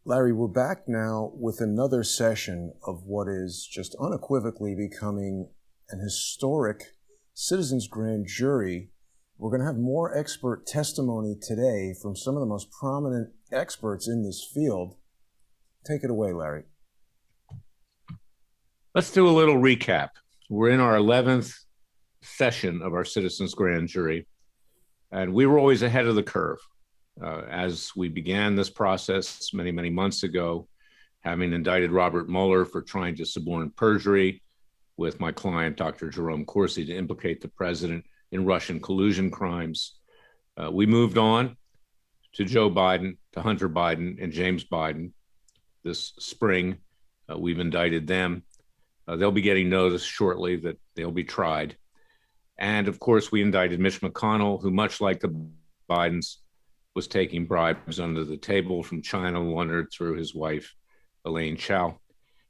Larry, we're back now with another session of what is just unequivocally becoming an historic citizens' grand jury. We're going to have more expert testimony today from some of the most prominent experts in this field. Take it away, Larry. Let's do a little recap. We're in our 11th session of our citizens' grand jury, and we were always ahead of the curve. As we began this process many, many months ago, having indicted Robert Mueller for trying to suborn perjury with my client, Dr. Jerome Corsi, to implicate the president in Russian collusion crimes. We moved on to Joe Biden, to Hunter Biden, and James Biden. This spring, we've indicted them. They'll be getting notice shortly that they'll be tried. And of course, we indicted Mitch McConnell, who, much like the Bidens, was taking bribes under the table from China laundered through his wife, Elaine Chao.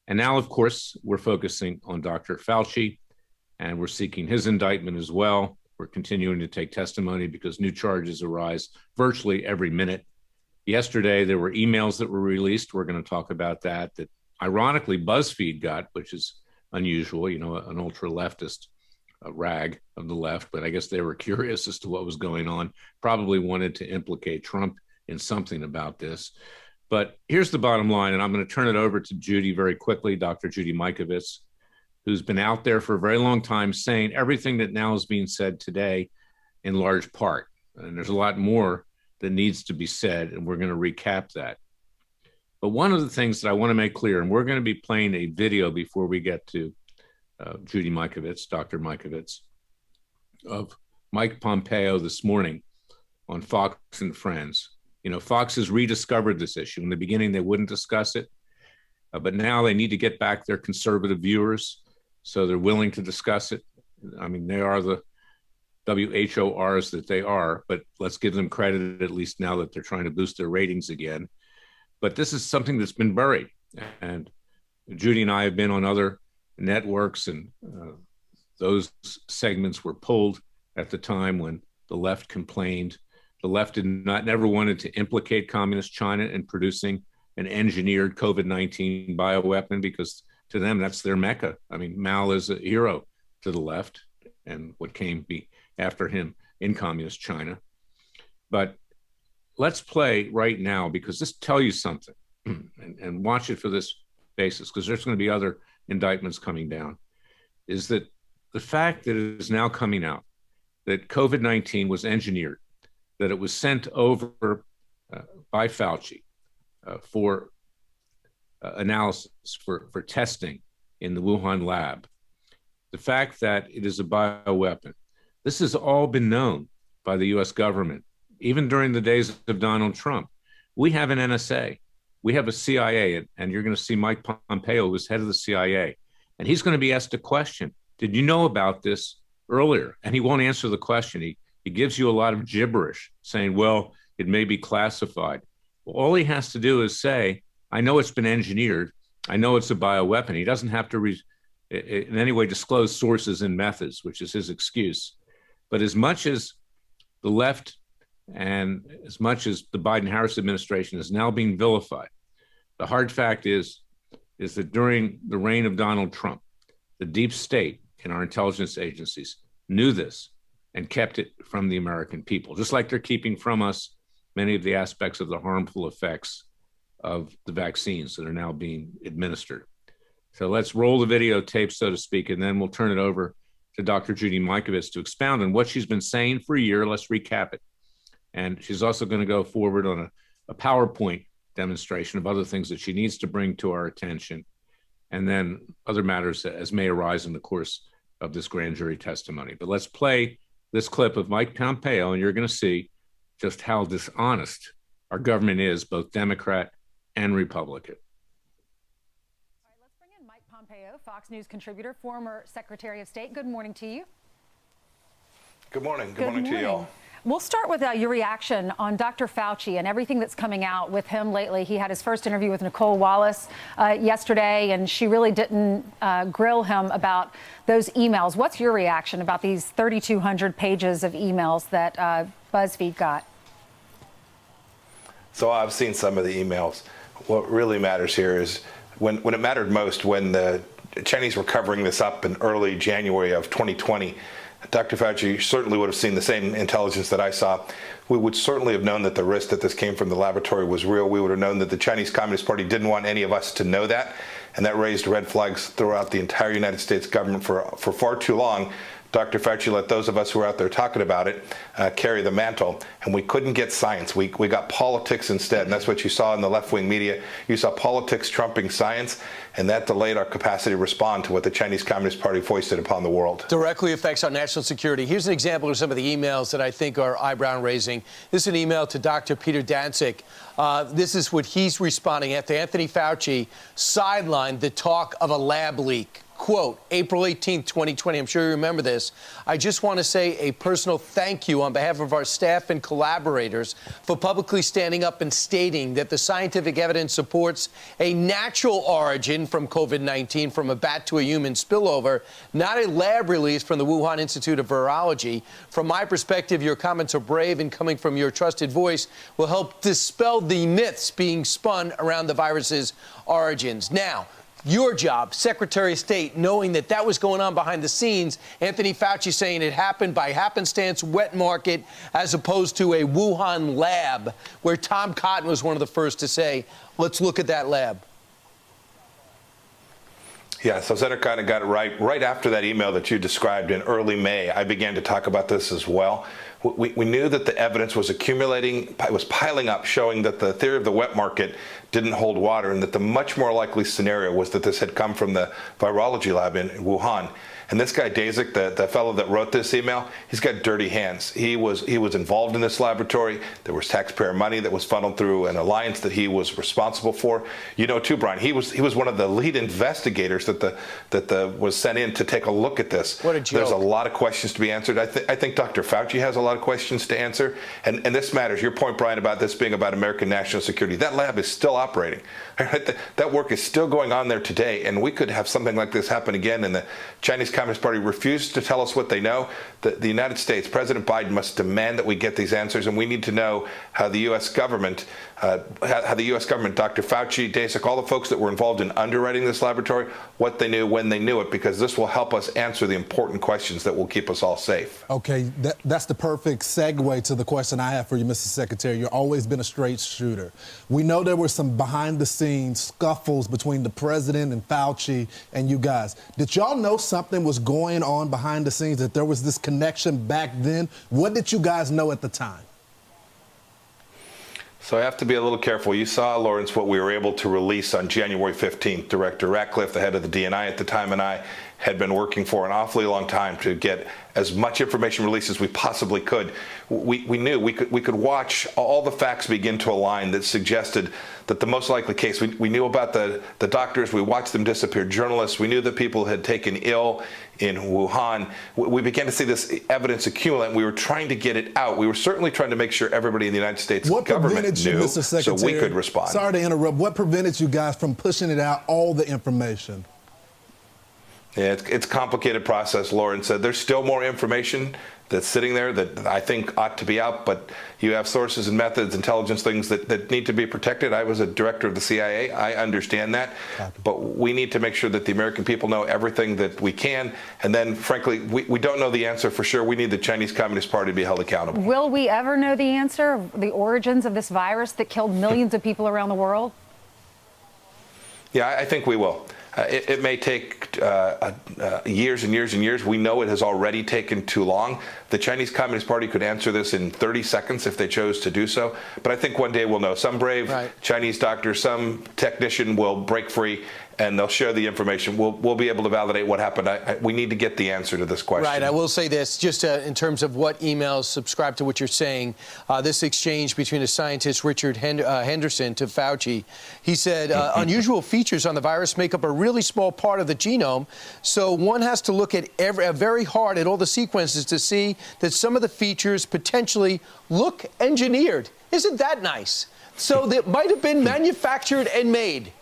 And now, of course, we're focusing on Dr. Fauci, and we're seeking his indictment as well. We're continuing to take testimony because new charges arise virtually every minute. Yesterday, there were emails that were released. We're going to talk about that ironically BuzzFeed got, which is unusual, an ultra-leftist rag of the left, but I guess they were curious as to what was going on, probably wanted to implicate Trump in something about this. But here's the bottom line, and I'm going to turn it over to Judy very quickly, Dr. Judy Mikovits, who's been out there for a very long time saying everything that now is being said today in large part. And there's a lot more that needs to be said, and we're going to recap that. But one of the things that I want to make clear, and we're going to be playing a video before we get to Judy Mikovits, Dr. Mikovits, of Mike Pompeo this morning on Fox and Friends. Fox has rediscovered this issue. In the beginning, they wouldn't discuss it, but now they need to get back their conservative viewers, so they're willing to discuss it. I mean, they are the WHORs that they are, but let's give them credit at least now that they're trying to boost their ratings again. But this is something that's been buried, and Judy and I have been on other networks, and those segments were pulled at the time when the left complained. The left never wanted to implicate communist China in producing an engineered COVID-19 bioweapon, because to them, that's their mecca. I mean, Mao is a hero to the left and what came after him in communist China. But let's play right now, because this tells you something, and watch it for this basis, because there's going to be other indictments coming down, is that the fact that it is now coming out that COVID-19 was engineered, that it was sent over by Fauci for analysis, for testing in the Wuhan lab, the fact that it is a bioweapon, this has all been known by the US government, even during the days of Donald Trump. We have an NSA. We have a CIA, and you're going to see Mike Pompeo, who's head of the CIA, and he's going to be asked a question. Did you know about this earlier? And he won't answer the question. He gives you a lot of gibberish, saying, well, it may be classified. Well, all he has to do is say, I know it's been engineered. I know it's a bioweapon. He doesn't have to in any way disclose sources and methods, which is his excuse. But as much as the left and as much as the Biden-Harris administration is now being vilified, the hard fact is that during the reign of Donald Trump, the deep state in our intelligence agencies knew this and kept it from the American people, just like they're keeping from us many of the aspects of the harmful effects of the vaccines that are now being administered. So let's roll the videotape, so to speak, and then we'll turn it over to Dr. Judy Mikovits to expound on what she's been saying for a year. Let's recap it. And she's also going to go forward on a PowerPoint demonstration of other things that she needs to bring to our attention, and then other matters as may arise in the course of this grand jury testimony. But let's play this clip of Mike Pompeo, and you're going to see just how dishonest our government is, both Democrat and Republican. All right, let's bring in Mike Pompeo, Fox News contributor, former Secretary of State. Good morning to you. Good morning. Good morning to you all. We'll start with your reaction on Dr. Fauci and everything that's coming out with him lately. He had his first interview with Nicole Wallace yesterday, and she really didn't grill him about those emails. What's your reaction about these 3,200 pages of emails that BuzzFeed got? So I've seen some of the emails. What really matters here is when it mattered most, when the Chinese were covering this up in early January of 2020, Dr. Fauci certainly would have seen the same intelligence that I saw. We would certainly have known that the risk that this came from the laboratory was real. We would have known that the Chinese Communist Party didn't want any of us to know that. And that raised red flags throughout the entire United States government for far too long. Dr. Fauci let those of us who were out there talking about it carry the mantle, and we couldn't get science. We got politics instead, and that's what you saw in the left-wing media. You saw politics trumping science, and that delayed our capacity to respond to what the Chinese Communist Party foisted upon the world. Directly affects our national security. Here's an example of some of the emails that I think are eyebrow-raising. This is an email to Dr. Peter Daszak. This is what he's responding after Anthony Fauci sidelined the talk of a lab leak. Quote, April 18th, 2020. I'm sure you remember this. I just want to say a personal thank you on behalf of our staff and collaborators for publicly standing up and stating that the scientific evidence supports a natural origin from COVID-19 from a bat to a human spillover, not a lab release from the Wuhan Institute of Virology. From my perspective, your comments are brave, and coming from your trusted voice will help dispel the myths being spun around the virus's origins. Now, your job, Secretary of State, knowing that that was going on behind the scenes, Anthony Fauci saying it happened by happenstance, wet market, as opposed to a Wuhan lab, where Tom Cotton was one of the first to say, let's look at that lab. Yeah, so Senator Cotton got it right. Right after that email that you described in early May, I began to talk about this as well. We knew that the evidence was accumulating, it was piling up, showing that the theory of the wet market didn't hold water, and that the much more likely scenario was that this had come from the virology lab in Wuhan. And this guy Daszak, the fellow that wrote this email, he's got dirty hands. He was involved in this laboratory. There was taxpayer money that was funneled through an alliance that he was responsible for. You know, too, Brian, he was one of the lead investigators that was sent in to take a look at this. What a joke. There's a lot of questions to be answered. I think Dr. Fauci has a lot of questions to answer, and this matters. Your point, Brian, about this being about American national security. That lab is still operating. That work is still going on there today, and we could have something like this happen again, and the Chinese Communist Party refuses to tell us what they know. The United States, President Biden must demand that we get these answers, and we need to know how the U.S. government, Dr. Fauci, Daszak, all the folks that were involved in underwriting this laboratory, what they knew, when they knew it, because this will help us answer the important questions that will keep us all safe. Okay, that's the perfect segue to the question I have for you, Mr. Secretary. You've always been a straight shooter. We know there were some behind-the-scenes scuffles between the president and Fauci and you guys. Did y'all know something was going on behind the scenes, that there was this connection back then? What did you guys know at the time? So I have to be a little careful. You saw, Lawrence, what we were able to release on January 15th. Director Ratcliffe, the head of the DNI at the time, and I had been working for an awfully long time to get as much information released as we possibly could. We knew we could watch all the facts begin to align that suggested that the most likely case, we knew about the doctors, we watched them disappear, journalists, we knew that people had taken ill in Wuhan. We began to see this evidence accumulate, and we were trying to get it out. We were certainly trying to make sure everybody in the United States government knew, Mr. Secretary, so we could respond. Sorry to interrupt. What prevented you guys from pushing it out, all the information? Yeah, it's a complicated process, Lawrence. There's still more information that's sitting there that I think ought to be out, but you have sources and methods, intelligence things that need to be protected. I was a director of the CIA. I understand that. But we need to make sure that the American people know everything that we can. And then, frankly, we don't know the answer for sure. We need the Chinese Communist Party to be held accountable. Will we ever know the answer, the origins of this virus that killed millions of people around the world? Yeah, I think we will. It may take years and years and years. We know it has already taken too long. The Chinese Communist Party could answer this in 30 seconds if they chose to do so. But I think one day we'll know. Some brave Chinese doctor, some technician will break free, and they'll share the information. We'll be able to validate what happened. We need to get the answer to this question. Right. I will say this, just in terms of what emails subscribe to what you're saying, this exchange between a scientist, Richard Henderson, to Fauci, he said, unusual features on the virus make up a really small part of the genome, so one has to look at very hard at all the sequences to see that some of the features potentially look engineered. Isn't that nice? So that might have been manufactured and made.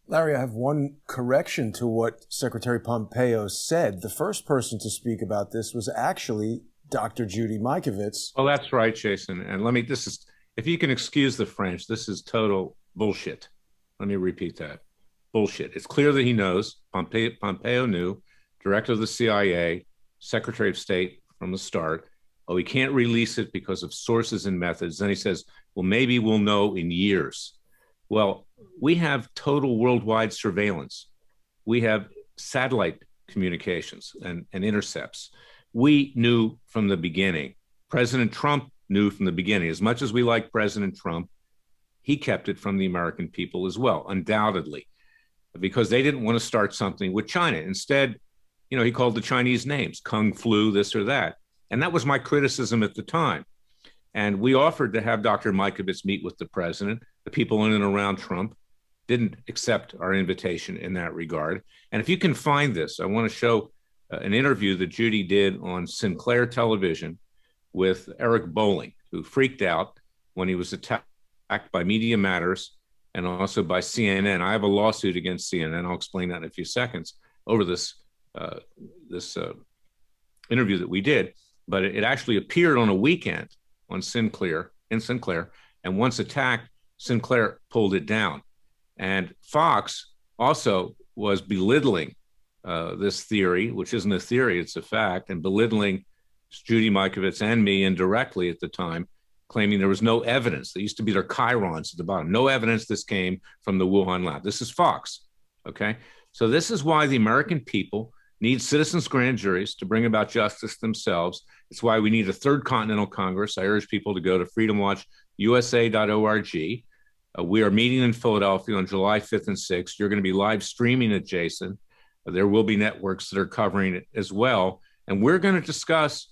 Larry, I have one correction to what Secretary Pompeo said. The first person to speak about this was actually Dr. Judy Mikovits. Well, that's right, Jason. And if you can excuse the French, this is total bullshit. Let me repeat that. Bullshit. It's clear that he knows. Pompeo knew, director of the CIA, Secretary of State from the start. Oh, he can't release it because of sources and methods. Then he says, well, maybe we'll know in years. Well, we have total worldwide surveillance. We have satellite communications and intercepts. We knew from the beginning. President Trump knew from the beginning. As much as we like President Trump, he kept it from the American people as well, undoubtedly, because they didn't want to start something with China. Instead, he called the Chinese names, Kung Flu, this or that. And that was my criticism at the time. And we offered to have Dr. Mikovits meet with the president. The people in and around Trump didn't accept our invitation in that regard. And if you can find this, I want to show an interview that Judy did on Sinclair television with Eric Bolling, who freaked out when he was attacked by Media Matters and also by CNN. I have a lawsuit against CNN. I'll explain that in a few seconds over this interview that we did. But it actually appeared on a weekend on Sinclair, and once attacked, Sinclair pulled it down. And Fox also was belittling this theory, which isn't a theory, it's a fact, and belittling Judy Mikovits and me indirectly at the time, claiming there was no evidence. There used to be their chyrons at the bottom. No evidence this came from the Wuhan lab. This is Fox, okay? So this is why the American people need citizens' grand juries to bring about justice themselves. It's why we need a third Continental Congress. I urge people to go to freedomwatchusa.org. We are meeting in Philadelphia on July 5th and 6th. You're going to be live streaming it, Jason. There will be networks that are covering it as well. And we're going to discuss,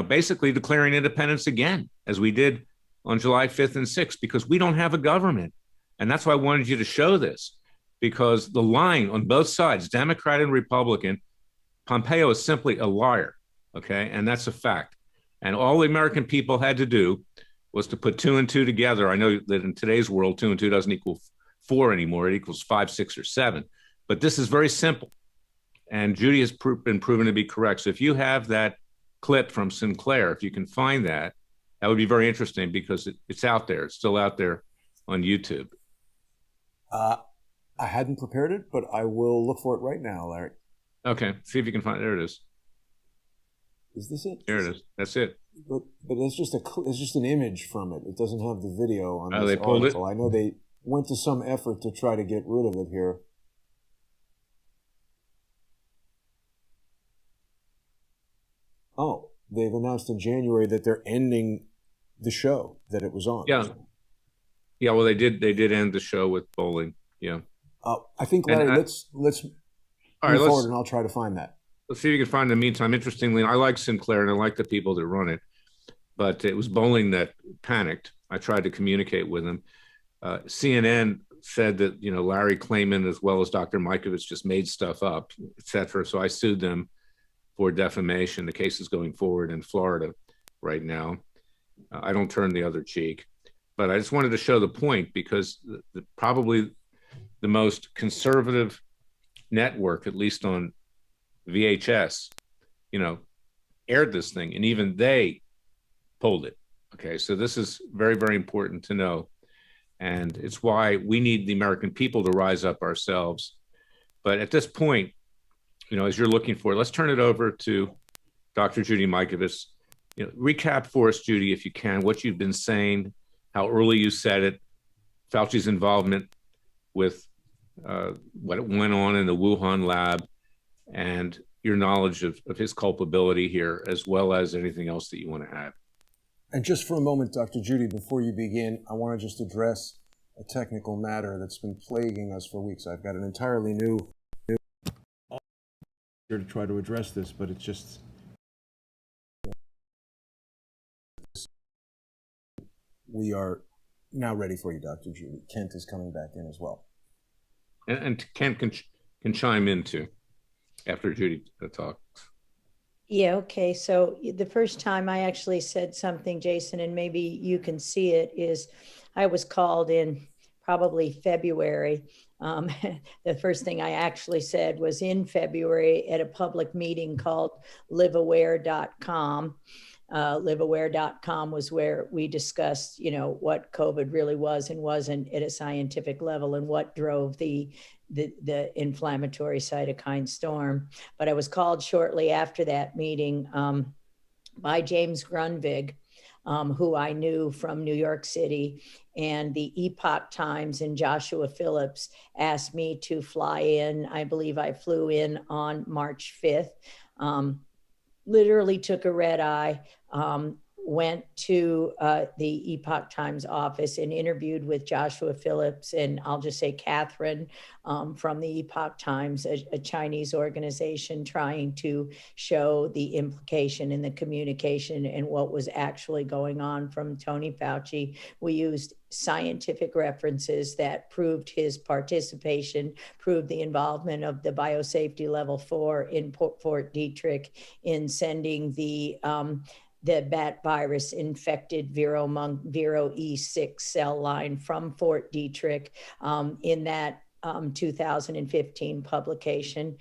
basically declaring independence again, as we did on July 5th and 6th, because we don't have a government. And that's why I wanted you to show this, because the line on both sides, Democrat and Republican, Pompeo is simply a liar, okay? And that's a fact. And all the American people had to do was to put 2 and 2 together. I know that in today's world, 2 and 2 doesn't equal 4 anymore. It equals 5, 6, or 7. But this is very simple. And Judy has been proven to be correct. So if you have that clip from Sinclair, if you can find that, that would be very interesting, because it's out there. It's still out there on YouTube. I hadn't prepared it, but I will look for it right now, Larry. Okay, see if you can find it. There it is. Is this it? There it is. That's it. But it's just an image from it. It doesn't have the video on this they pulled article. it? I know they went to some effort to try to get rid of it here. Oh, they've announced in January that they're ending the show that it was on. Yeah. Yeah, well, they did end the show with Bolling. Yeah. I think, Larry, let's move forward, and I'll try to find that. Let's see if you can find it in the meantime. Interestingly, I like Sinclair and I like the people that run it, but it was Bolling that panicked. I tried to communicate with him. CNN said that, Larry Klayman, as well as Dr. Mikovits, just made stuff up, et cetera. So I sued them for defamation. The case is going forward in Florida right now. I don't turn the other cheek, but I just wanted to show the point, because probably the most conservative network, at least on VHS, aired this thing, and even they pulled it. Okay, so this is very, very important to know. And it's why we need the American people to rise up ourselves. But at this point, as you're looking for it, let's turn it over to Dr. Judy Mikovits. Recap for us, Judy, if you can, what you've been saying, how early you said it, Fauci's involvement with what went on in the Wuhan lab, and your knowledge of his culpability here, as well as anything else that you want to add. And just for a moment, Dr. Judy, before you begin, I want to just address a technical matter that's been plaguing us for weeks. I've got an entirely new here to try to address this, but it's just we are now ready for you, Dr. Judy. Kent is coming back in as well. And Kent can chime in too after Judy talks. Yeah, okay. So the first time I actually said something, Jason, and maybe you can see it, is I was called in probably February. The first thing I actually said was in February at a public meeting called liveaware.com. liveaware.com was where we discussed, what COVID really was and wasn't at a scientific level and what drove the inflammatory cytokine storm. But I was called shortly after that meeting by James Grunwig, who I knew from New York City, and the Epoch Times and Joshua Phillips asked me to fly in. I believe I flew in on March 5th. Literally took a red eye, went to the Epoch Times office and interviewed with Joshua Phillips and I'll just say Catherine from the Epoch Times, a Chinese organization trying to show the implication in the communication and what was actually going on from Tony Fauci. We used scientific references that proved his participation, proved the involvement of the biosafety level 4 in Fort Detrick in sending the bat virus infected Vero E6 cell line from Fort Detrick in that 2015 publication.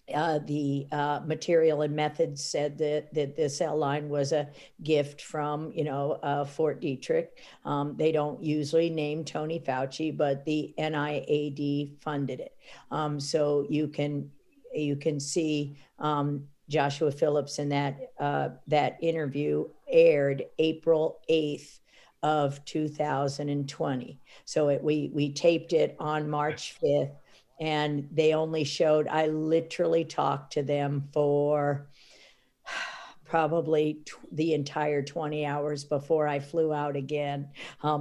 The material and methods said that the cell line was a gift from, Fort Detrick. They don't usually name Tony Fauci, but the NIAID funded it. So you can see Joshua Phillips in that interview aired April 8th of 2020. So we taped it on March 5th. And they only showed, I literally talked to them for probably the entire 20 hours before I flew out again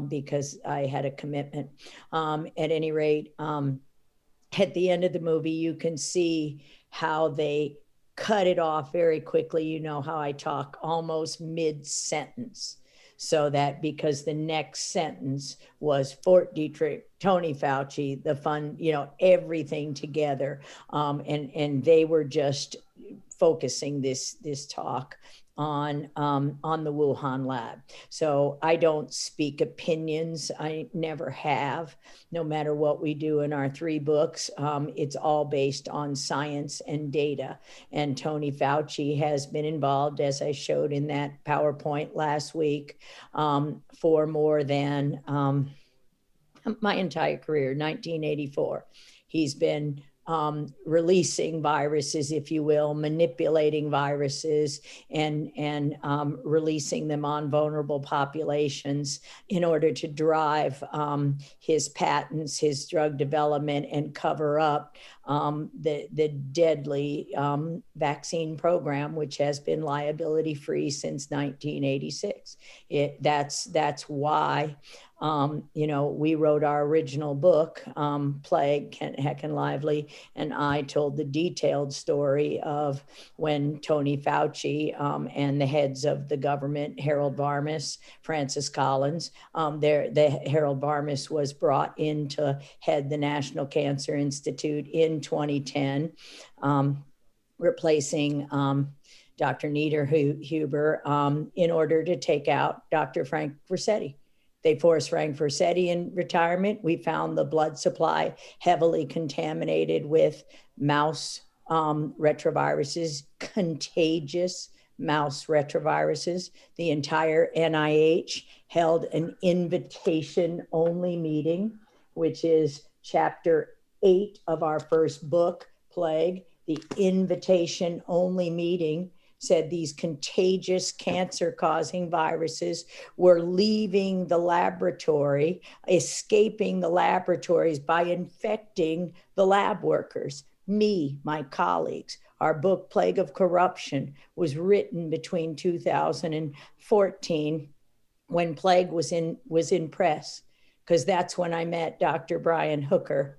because I had a commitment. At any rate, at the end of the movie, you can see how they cut it off very quickly. You know how I talk almost mid-sentence. So that because the next sentence was Fort Detrick, Tony Fauci, the fun, everything together. And they were just focusing this talk on the Wuhan lab. So I don't speak opinions. I never have, no matter what we do in our 3 books. It's all based on science and data. And Tony Fauci has been involved, as I showed in that PowerPoint last week, for more than my entire career, 1984. He's been releasing viruses, if you will, manipulating viruses and releasing them on vulnerable populations in order to drive his patents, his drug development, and cover up the deadly vaccine program, which has been liability-free since 1986. That's why we wrote our original book, Plague, Heckenlively, and I told the detailed story of when Tony Fauci and the heads of the government, Harold Varmus, Francis Collins, the Harold Varmus was brought in to head the National Cancer Institute in 2010, replacing Dr. Niederhuber in order to take out Dr. Frank Vercetti. They forced Frank Vercetti in retirement. We found the blood supply heavily contaminated with mouse retroviruses, contagious mouse retroviruses. The entire NIH held an invitation-only meeting, which is chapter 8 of our first book, Plague. The invitation-only meeting said these contagious cancer-causing viruses were leaving the laboratory, escaping the laboratories by infecting the lab workers. Me, my colleagues. Our book, Plague of Corruption, was written between 2014 when Plague was in press, because that's when I met Dr. Brian Hooker,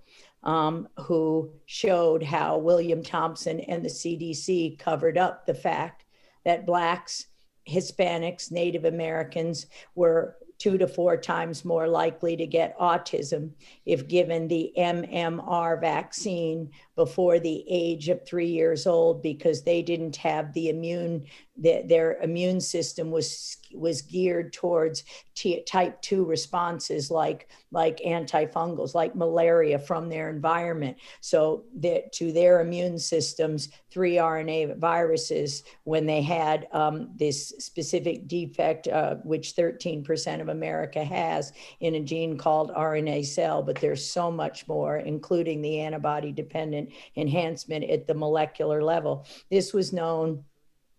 who showed how William Thompson and the CDC covered up the fact that Blacks, Hispanics, Native Americans were 2 to 4 times more likely to get autism if given the MMR vaccine before the age of 3 years old, because they didn't have the immune their immune system was geared towards type 2 responses like antifungals, like malaria from their environment. So that to their immune systems, 3 RNA viruses, when they had this specific defect, which 13% of America has, in a gene called RNA cell, but there's so much more, including the antibody-dependent enhancement at the molecular level. This was known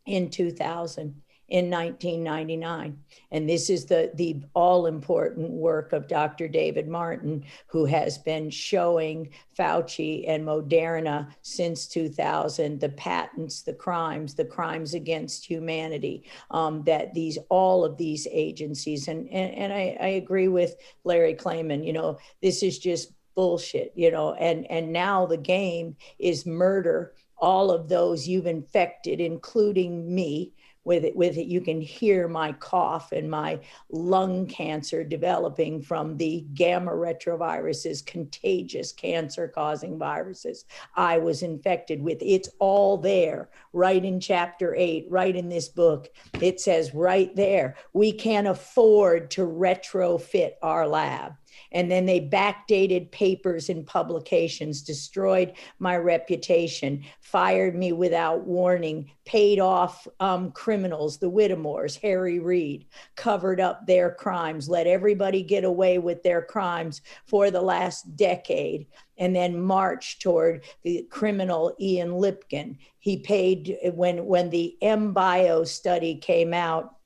in 2000, in 1999. And this is the all-important work of Dr. David Martin, who has been showing Fauci and Moderna since 2000, the patents, the crimes against humanity, that all of these agencies, and I agree with Larry Klayman, this is just bullshit, and now the game is murder all of those you've infected, including me, with it. You can hear my cough and my lung cancer developing from the gamma retroviruses, contagious cancer-causing viruses I was infected with. It's all there, right in chapter 8, right in this book. It says right there, we can't afford to retrofit our lab. And then they backdated papers and publications, destroyed my reputation, fired me without warning, paid off criminals, the Whittemores, Harry Reid, covered up their crimes, let everybody get away with their crimes for the last decade, and then marched toward the criminal Ian Lipkin. He paid, when the MBio study came out,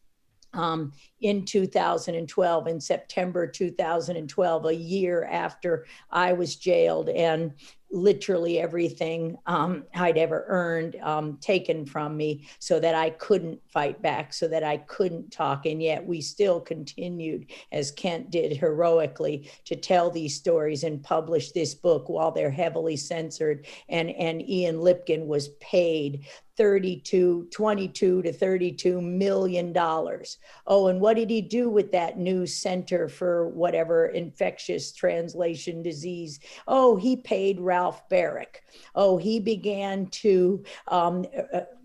in 2012, in September 2012, a year after I was jailed and literally everything I'd ever earned taken from me, so that I couldn't fight back, so that I couldn't talk. And yet we still continued, as Kent did heroically, to tell these stories and publish this book while they're heavily censored. And Ian Lipkin was paid $22 to $32 million. Oh, and what did he do with that new center for whatever infectious translation disease? Oh, he paid Ralph Barrick. Oh, he began to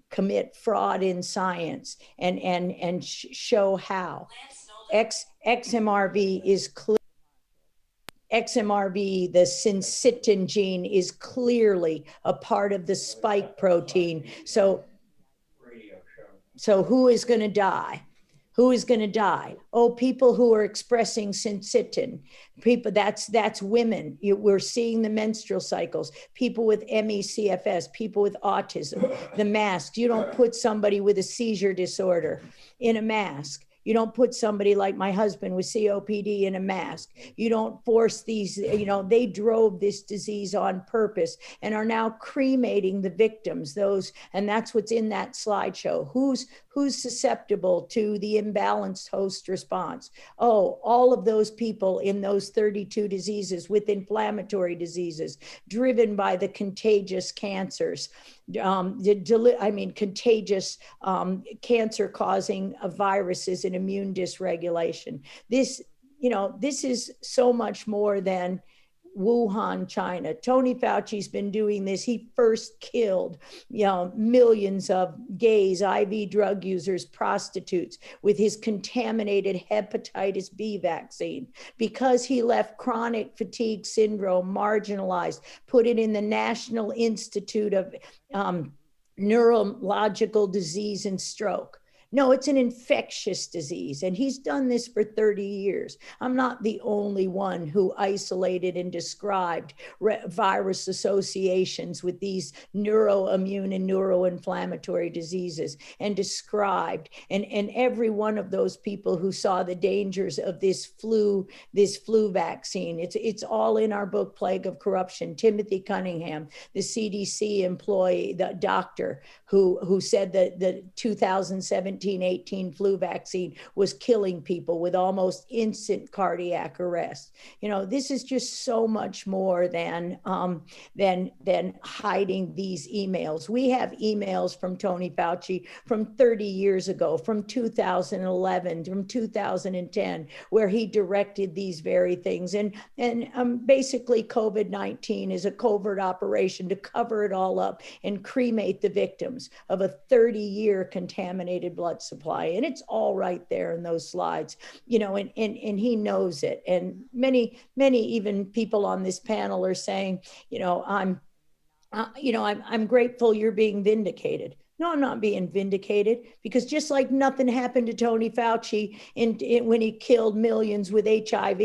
commit fraud in science and show how. XMRV is clear. XMRV, the syncytin gene, is clearly a part of the spike protein. So who is going to die? Who is going to die? Oh, people who are expressing syncytin. People, that's women. We're seeing the menstrual cycles. People with ME/CFS, people with autism. The masks. You don't put somebody with a seizure disorder in a mask. You don't put somebody like my husband with COPD in a mask. You don't force these, they drove this disease on purpose and are now cremating the victims, and that's what's in that slideshow. Who's susceptible to the imbalanced host response? Oh, all of those people in those 32 diseases with inflammatory diseases driven by the contagious cancers. Contagious cancer-causing viruses and immune dysregulation. This is so much more than Wuhan, China. Tony Fauci's been doing this. He first killed, millions of gays, IV drug users, prostitutes with his contaminated hepatitis B vaccine because he left chronic fatigue syndrome marginalized, put it in the National Institute of Neurological Disease and Stroke. No, it's an infectious disease, and he's done this for 30 years. I'm not the only one who isolated and described virus associations with these neuroimmune and neuroinflammatory diseases, and described, and every one of those people who saw the dangers of this flu vaccine. It's all in our book, Plague of Corruption. Timothy Cunningham, the CDC employee, the doctor who said that the 2017 1918 flu vaccine was killing people with almost instant cardiac arrest. You know, this is just so much more than hiding these emails. We have emails from Tony Fauci from 30 years ago, from 2011, from 2010, where he directed these very things. And basically, COVID-19 is a covert operation to cover it all up and cremate the victims of a 30-year contaminated blood supply. And it's all right there in those slides, you know, and he knows it. And many even people on this panel are saying, you know, I'm grateful you're being vindicated. No, I'm not being vindicated, because just like nothing happened to Tony Fauci when he killed millions with HIV,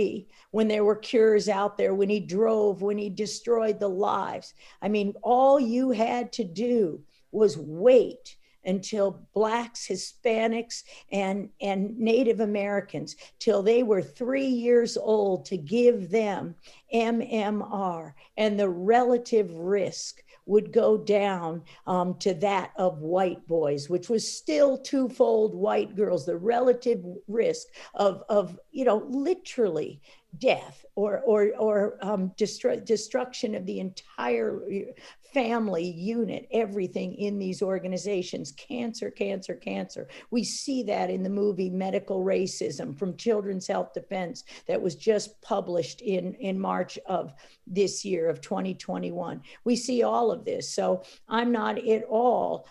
when there were cures out there, when he drove, when he destroyed the lives. I mean, all you had to do was wait until Blacks, Hispanics, and Native Americans, till they were 3 years old, to give them MMR, and the relative risk would go down to that of white boys, which was still twofold white girls. The relative risk of you know, literally death or destruction of the entire family unit, everything in these organizations, cancer. We see that in the movie Medical Racism from Children's Health Defense that was just published in March of this year of 2021. We see all of this. So I'm not at all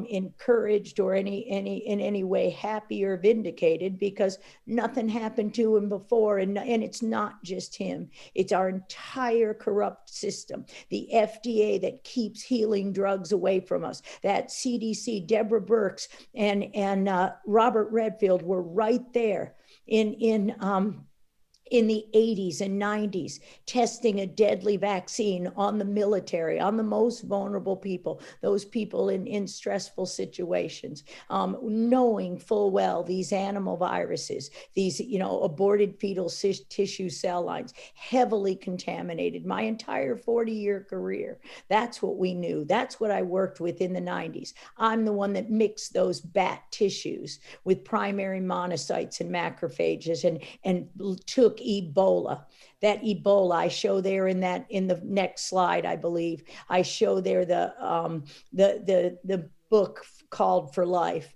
encouraged or in any way happy or vindicated, because nothing happened to him before. And it's not just him. It's our entire corrupt system. The FDA that keeps healing drugs away from us. That CDC, Deborah Birx and Robert Redfield were right there in the 80s and 90s, testing a deadly vaccine on the military, on the most vulnerable people, those people in stressful situations, knowing full well these animal viruses, these, you know, aborted fetal tissue cell lines, heavily contaminated. My entire 40-year career, that's what we knew. That's what I worked with in the 90s. I'm the one that mixed those bat tissues with primary monocytes and macrophages and took Ebola. That Ebola I show there in the next slide, I believe. I show there the book called For Life.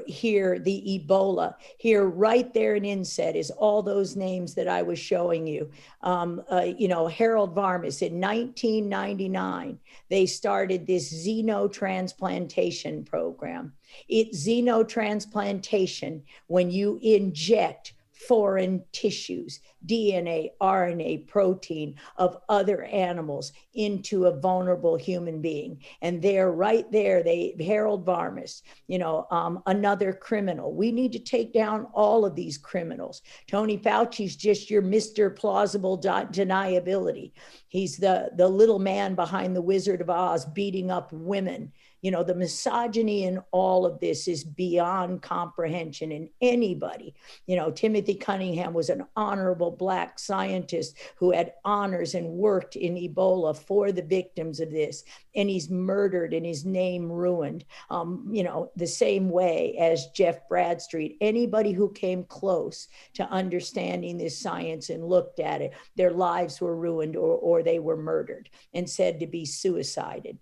Here, the Ebola. Here, right there in inset is all those names that I was showing you. You know, Harold Varmus in 1999, they started this xenotransplantation program. It's xenotransplantation when you inject foreign tissues, DNA, RNA, protein of other animals into a vulnerable human being. And they're right there, Harold Varmus, you know, another criminal. We need to take down all of these criminals. Tony Fauci's just your Mr. Plausible Deniability. He's the little man behind the Wizard of Oz beating up women. You know, the misogyny in all of this is beyond comprehension. And anybody, you know, Timothy Cunningham was an honorable Black scientist who had honors and worked in Ebola for the victims of this. And he's murdered and his name ruined, you know, the same way as Jeff Bradstreet. Anybody who came close to understanding this science and looked at it, their lives were ruined or they were murdered and said to be suicided.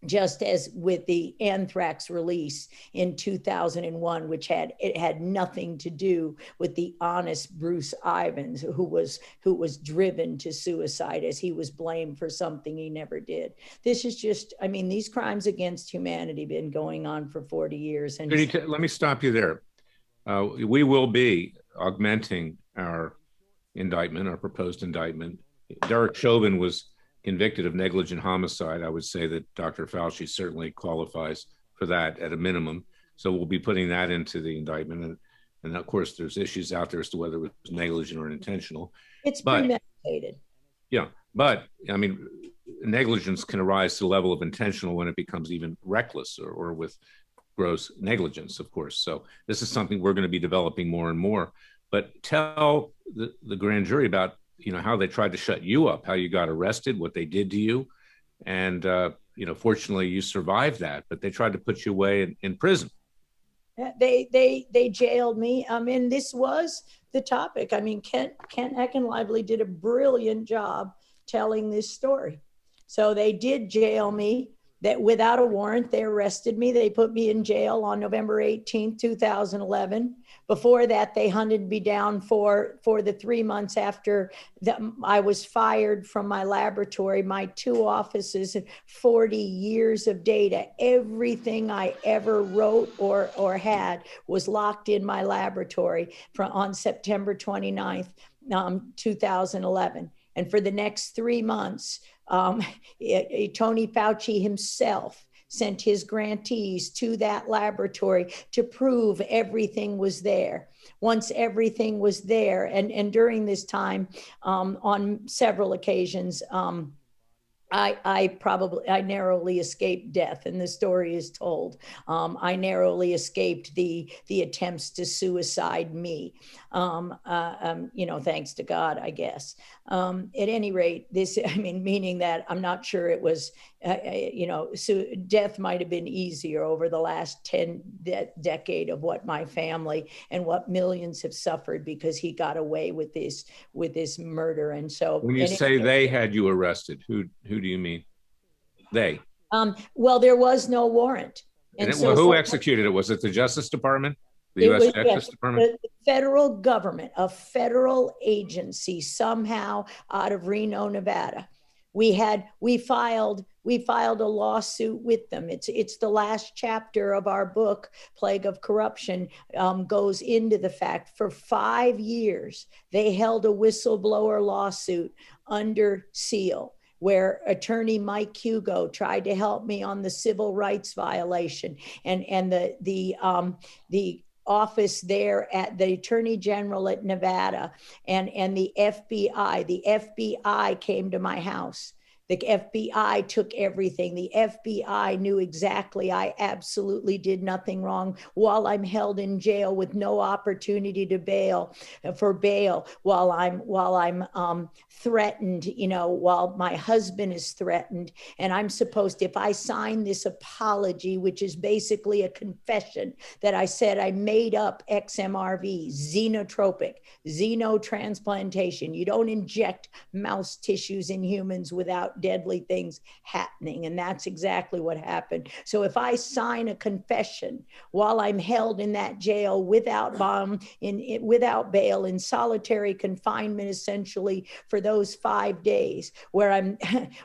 Just as with the anthrax release in 2001, which had nothing to do with the honest Bruce Ivans, who was driven to suicide as he was blamed for something he never did. This is just, I mean, these crimes against humanity have been going on for 40 years. And let me stop you there. We will be augmenting our indictment, our proposed indictment. Derek Chauvin was convicted of negligent homicide. I would say that Dr. Fauci certainly qualifies for that at a minimum. So we'll be putting that into the indictment. And of course, there's issues out there as to whether it was negligent or intentional. It's premeditated. Yeah, but I mean, negligence can arise to the level of intentional when it becomes even reckless or with gross negligence, of course. So this is something we're going to be developing more and more. But tell the grand jury about, you know, how they tried to shut you up, how you got arrested, what they did to you. And, you know, fortunately you survived that, but they tried to put you away in prison. They jailed me. I mean, this was the topic. I mean, Kent Heckenlively did a brilliant job telling this story. So they did jail me. That without a warrant, they arrested me. They put me in jail on November 18th, 2011. Before that, they hunted me down for the 3 months after I was fired from my laboratory, my 2 offices, 40 years of data. Everything I ever wrote or had was locked in my laboratory on September 29th, 2011. And for the next 3 months, Tony Fauci himself sent his grantees to that laboratory to prove everything was there. Once everything was there, and during this time, on several occasions, I narrowly escaped death, and the story is told. I narrowly escaped the attempts to suicide me. Thanks to God, I guess. At any rate, meaning that I'm not sure it was, death might have been easier over the last decade of what my family and what millions have suffered because he got away with this murder. And so, when you say they had you arrested, who do you mean? They. Well, there was no warrant. And who executed it? Was it the Justice Department? The U.S. Justice Department? The federal government, a federal agency, somehow out of Reno, Nevada. We filed a lawsuit with them. It's the last chapter of our book, Plague of Corruption, goes into the fact for 5 years, they held a whistleblower lawsuit under seal, where attorney Mike Hugo tried to help me on the civil rights violation, and the office there at the Attorney General at Nevada and the FBI. The FBI came to my house. The FBI took everything. The FBI knew exactly I absolutely did nothing wrong while I'm held in jail with no opportunity to bail, while I'm threatened, while my husband is threatened. And I'm supposed to, if I sign this apology, which is basically a confession that I said I made up XMRV, xenotropic, xenotransplantation. You don't inject mouse tissues in humans without deadly things happening. And that's exactly what happened. So if I sign a confession while I'm held in that jail without bail, in solitary confinement, essentially for those 5 days, where I'm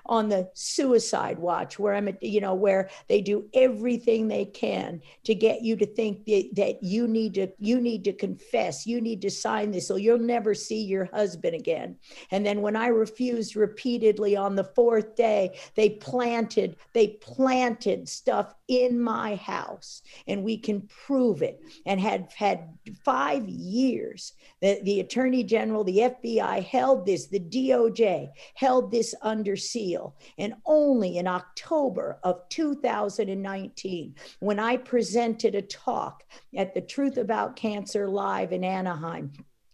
on the suicide watch, where I'm where they do everything they can to get you to think that you need to confess, you need to sign this, so you'll never see your husband again. And then when I refused repeatedly on the 4th day, they planted stuff in my house, and we can prove it, and had 5 years. The Attorney General, the FBI held this, the DOJ held this under seal. And only in October of 2019, when I presented a talk at the Truth About Cancer Live in Anaheim,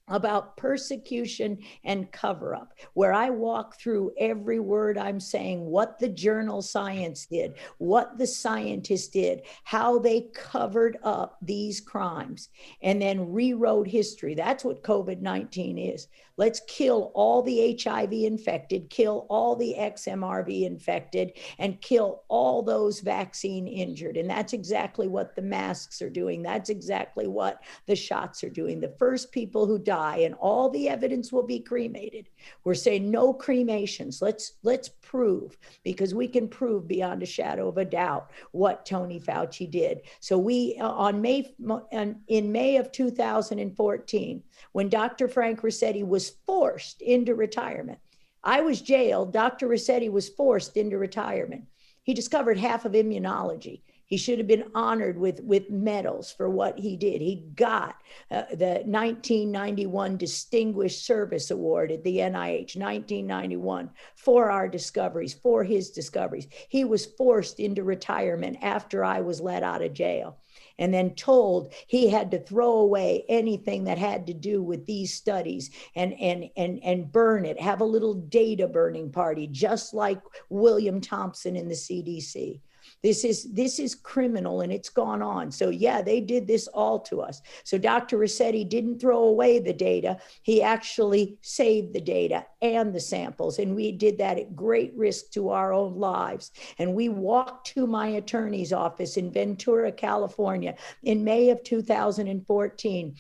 about persecution and cover-up, where I walk through every word I'm saying, what the journal Science did, what the scientists did, how they covered up these crimes, and then rewrote history. That's what COVID-19 is. Let's kill all the HIV infected, kill all the XMRV infected, and kill all those vaccine injured. And that's exactly what the masks are doing. That's exactly what the shots are doing. The first people who die, and all the evidence will be cremated. We're saying no cremations. Let's prove, because we can prove beyond a shadow of a doubt what Tony Fauci did. So we, in May of 2014, when Dr. Frank Ruscetti was forced into retirement, I was jailed. Dr. Ruscetti was forced into retirement. He discovered half of immunology. He should have been honored with medals for what he did. He got the 1991 Distinguished Service Award at the NIH, 1991, for our discoveries, for his discoveries. He was forced into retirement after I was let out of jail, and then told he had to throw away anything that had to do with these studies and burn it, have a little data burning party, just like William Thompson in the CDC. This is criminal, and it's gone on. So yeah, they did this all to us. So Dr. Rossetti didn't throw away the data. He actually saved the data and the samples. And we did that at great risk to our own lives. And we walked to my attorney's office in Ventura, California in May of 2014.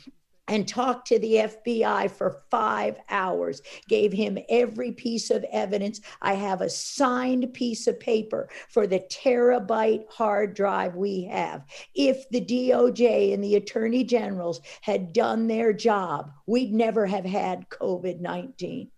And talked to the FBI for 5 hours, gave him every piece of evidence. I have a signed piece of paper for the terabyte hard drive we have. If the DOJ and the attorney generals had done their job, we'd never have had COVID-19,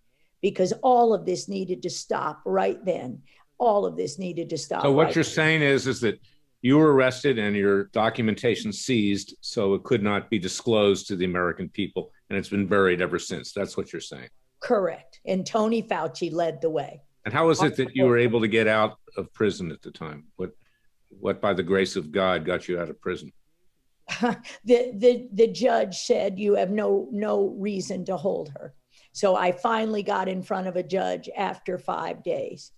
because all of this needed to stop right then. All of this needed to stop. So what right you're then. saying is that you were arrested and your documentation seized, so it could not be disclosed to the American people, and it's been buried ever since. That's what you're saying. Correct. And Tony Fauci led the way. And how is it that you were able to get out of prison at the time? What by the grace of God got you out of prison? The judge said you have no reason to hold her. So I finally got in front of a judge after 5 days.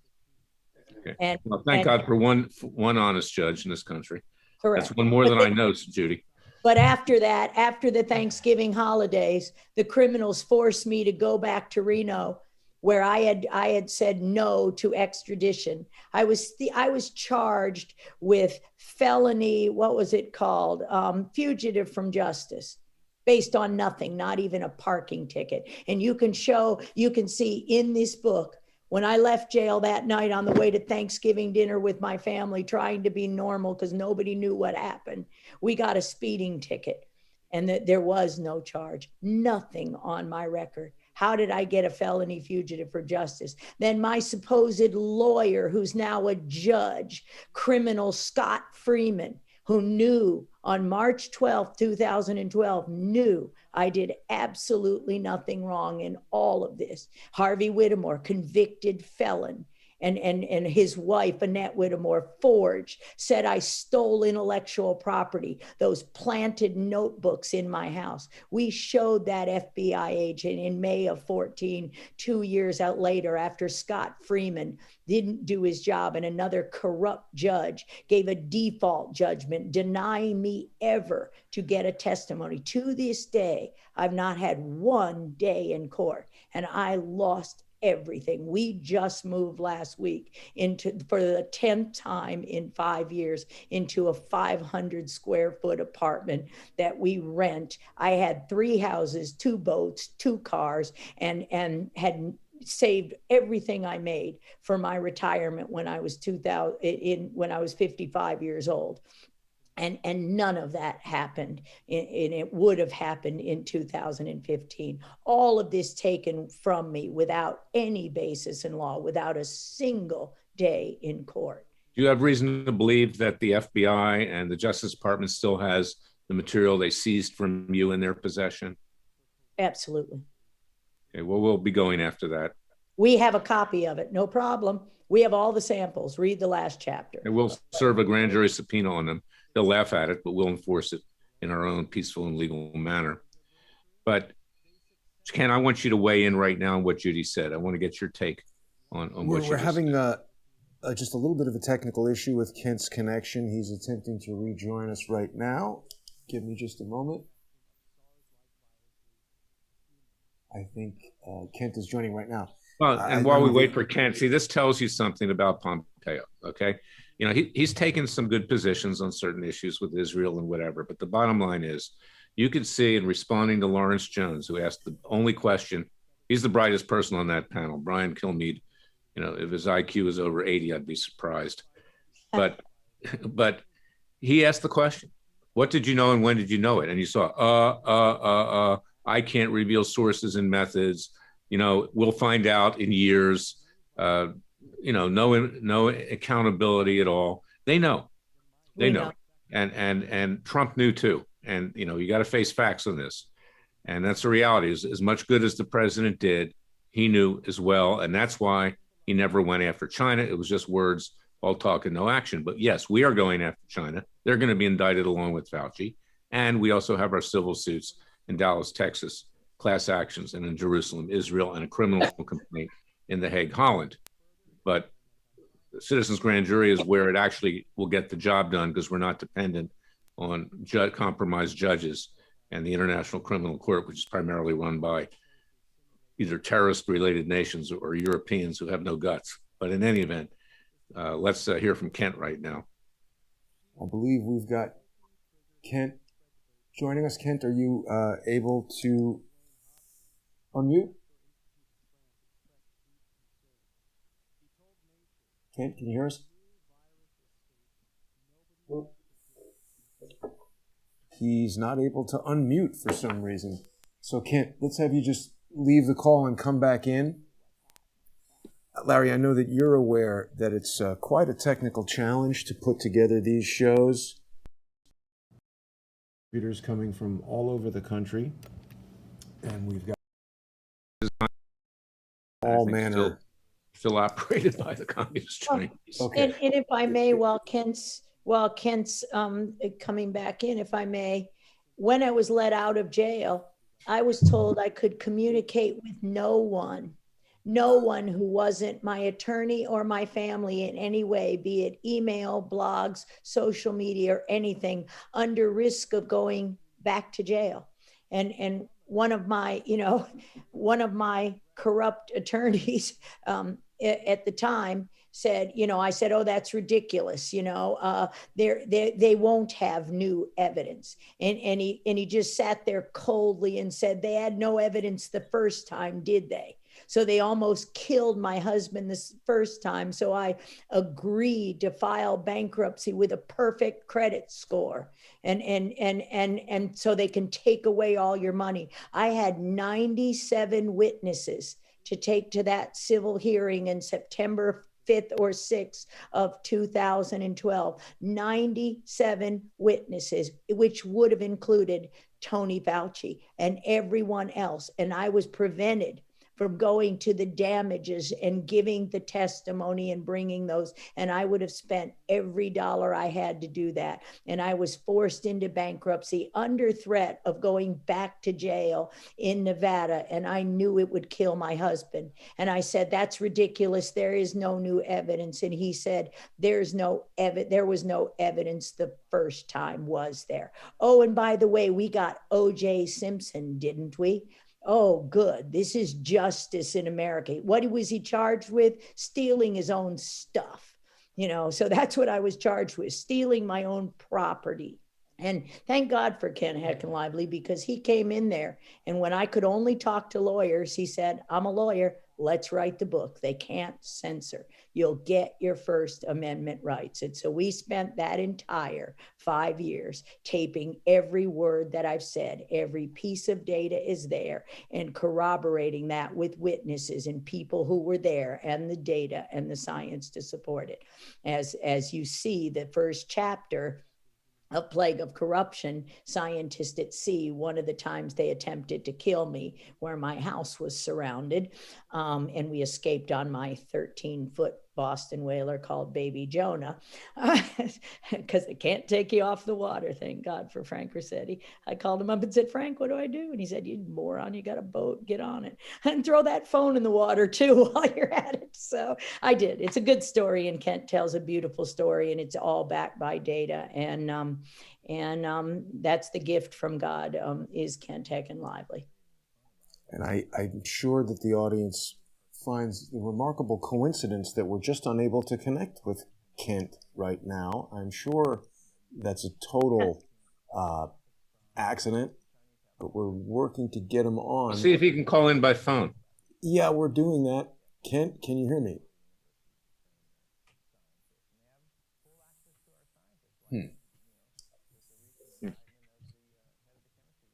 Okay. And well, thank God for one honest judge in this country. Correct. That's one more than I know, Judy. But after that, after the Thanksgiving holidays, the criminals forced me to go back to Reno, where I had said no to extradition. I was charged with felony, what was it called? Fugitive from justice, based on nothing, not even a parking ticket. And you can see in this book, when I left jail that night on the way to Thanksgiving dinner with my family, trying to be normal because nobody knew what happened, we got a speeding ticket, and there was no charge, nothing on my record. How did I get a felony fugitive for justice? Then my supposed lawyer, who's now a judge, criminal Scott Freeman, who knew on March 12th, 2012, knew I did absolutely nothing wrong in all of this. Harvey Whittemore, convicted felon, and his wife, Annette Whittemore, forged, said I stole intellectual property, those planted notebooks in my house. We showed that FBI agent in May of 14, 2 years out later, after Scott Freeman didn't do his job and another corrupt judge gave a default judgment denying me ever to get a testimony. To this day, I've not had 1 day in court, and I lost everything. We just moved last week for the 10th time in 5 years, into a 500 square foot apartment that we rent. I had 3 houses, 2 boats, 2 cars, and had saved everything I made for my retirement when I was 55 years old. And none of that happened, and it would have happened in 2015. All of this taken from me without any basis in law, without a single day in court. Do you have reason to believe that the FBI and the Justice Department still has the material they seized from you in their possession? Absolutely. Okay, well, we'll be going after that. We have a copy of it, no problem. We have all the samples. Read the last chapter. And we'll serve a grand jury subpoena on them. They'll laugh at it, but we'll enforce it in our own peaceful and legal manner. But Ken, I want you to weigh in right now on what Judy said. I want to get your take on what we're having just a little bit of a technical issue with Kent's connection. He's attempting to rejoin us right now. Give me just a moment. I think Kent is joining right now. Well, and while we wait for Kent, see, this tells you something about Pompeo, okay? You know, he's taken some good positions on certain issues with Israel and whatever, but the bottom line is, you could see in responding to Lawrence Jones, who asked the only question, he's the brightest person on that panel, Brian Kilmeade. You know, if his IQ was over 80, I'd be surprised. But he asked the question, what did you know and when did you know it? And you saw, I can't reveal sources and methods. You know, we'll find out in years. You know, no accountability at all. They know. They know. And Trump knew too. And, you know, you got to face facts on this. And that's the reality. As much good as the president did, he knew as well. And that's why he never went after China. It was just words, all talk and no action. But yes, we are going after China. They're going to be indicted along with Fauci. And we also have our civil suits in Dallas, Texas, class actions, and in Jerusalem, Israel, and a criminal complaint in The Hague, Holland. But citizens grand jury is where it actually will get the job done, because we're not dependent on compromised judges and the International Criminal Court, which is primarily run by either terrorist-related nations or Europeans who have no guts. But in any event, let's hear from Kent right now. I believe we've got Kent joining us. Kent, are you able to unmute? Kent, can you hear us? He's not able to unmute for some reason. So Kent, let's have you just leave the call and come back in. Larry, I know that you're aware that it's quite a technical challenge to put together these shows. Readers coming from all over the country, and we've got all manner. Still operated by the Communist Chinese. Okay. And if I may, while Kent's coming back in, if I may, when I was let out of jail, I was told I could communicate with no one who wasn't my attorney or my family in any way, be it email, blogs, social media, or anything, under risk of going back to jail. And one of my corrupt attorneys at the time said, I said, oh, that's ridiculous. They won't have new evidence. And he just sat there coldly and said, they had no evidence the first time, did they? So they almost killed my husband this first time. So I agreed to file bankruptcy with a perfect credit score. And so they can take away all your money. I had 97 witnesses to take to that civil hearing in September 5th or 6th of 2012, 97 witnesses, which would have included Tony Fauci and everyone else. And I was prevented from going to the damages and giving the testimony and bringing those. And I would have spent every dollar I had to do that. And I was forced into bankruptcy under threat of going back to jail in Nevada. And I knew it would kill my husband. And I said, that's ridiculous. There is no new evidence. And he said, there was no evidence the first time, was there? Oh, and by the way, we got O.J. Simpson, didn't we? Oh, good. This is justice in America. What was he charged with? Stealing his own stuff. So that's what I was charged with, stealing my own property. And thank God for Ken Heckenlively, because he came in there. And when I could only talk to lawyers, he said, I'm a lawyer. Let's write the book. They can't censor. You'll get your First Amendment rights. And so we spent that entire 5 years taping every word that I've said. Every piece of data is there, and corroborating that with witnesses and people who were there, and the data and the science to support it. As you see, the first chapter, A Plague of Corruption, Scientists at Sea, one of the times they attempted to kill me, where my house was surrounded, and we escaped on my 13-foot Boston whaler called Baby Jonah, because they can't take you off the water. Thank God for Frank Rossetti. I called him up and said, Frank, what do I do? And he said, you moron, you got a boat, get on it. And throw that phone in the water too while you're at it. So I did. It's a good story, and Kent tells a beautiful story, and it's all backed by data. And that's the gift from God, is Kent Heckenlively. And I'm sure that the audience finds the remarkable coincidence that we're just unable to connect with Kent right now. I'm sure that's a total accident, but we're working to get him on. See if he can call in by phone. Yeah, we're doing that. Kent, can you hear me?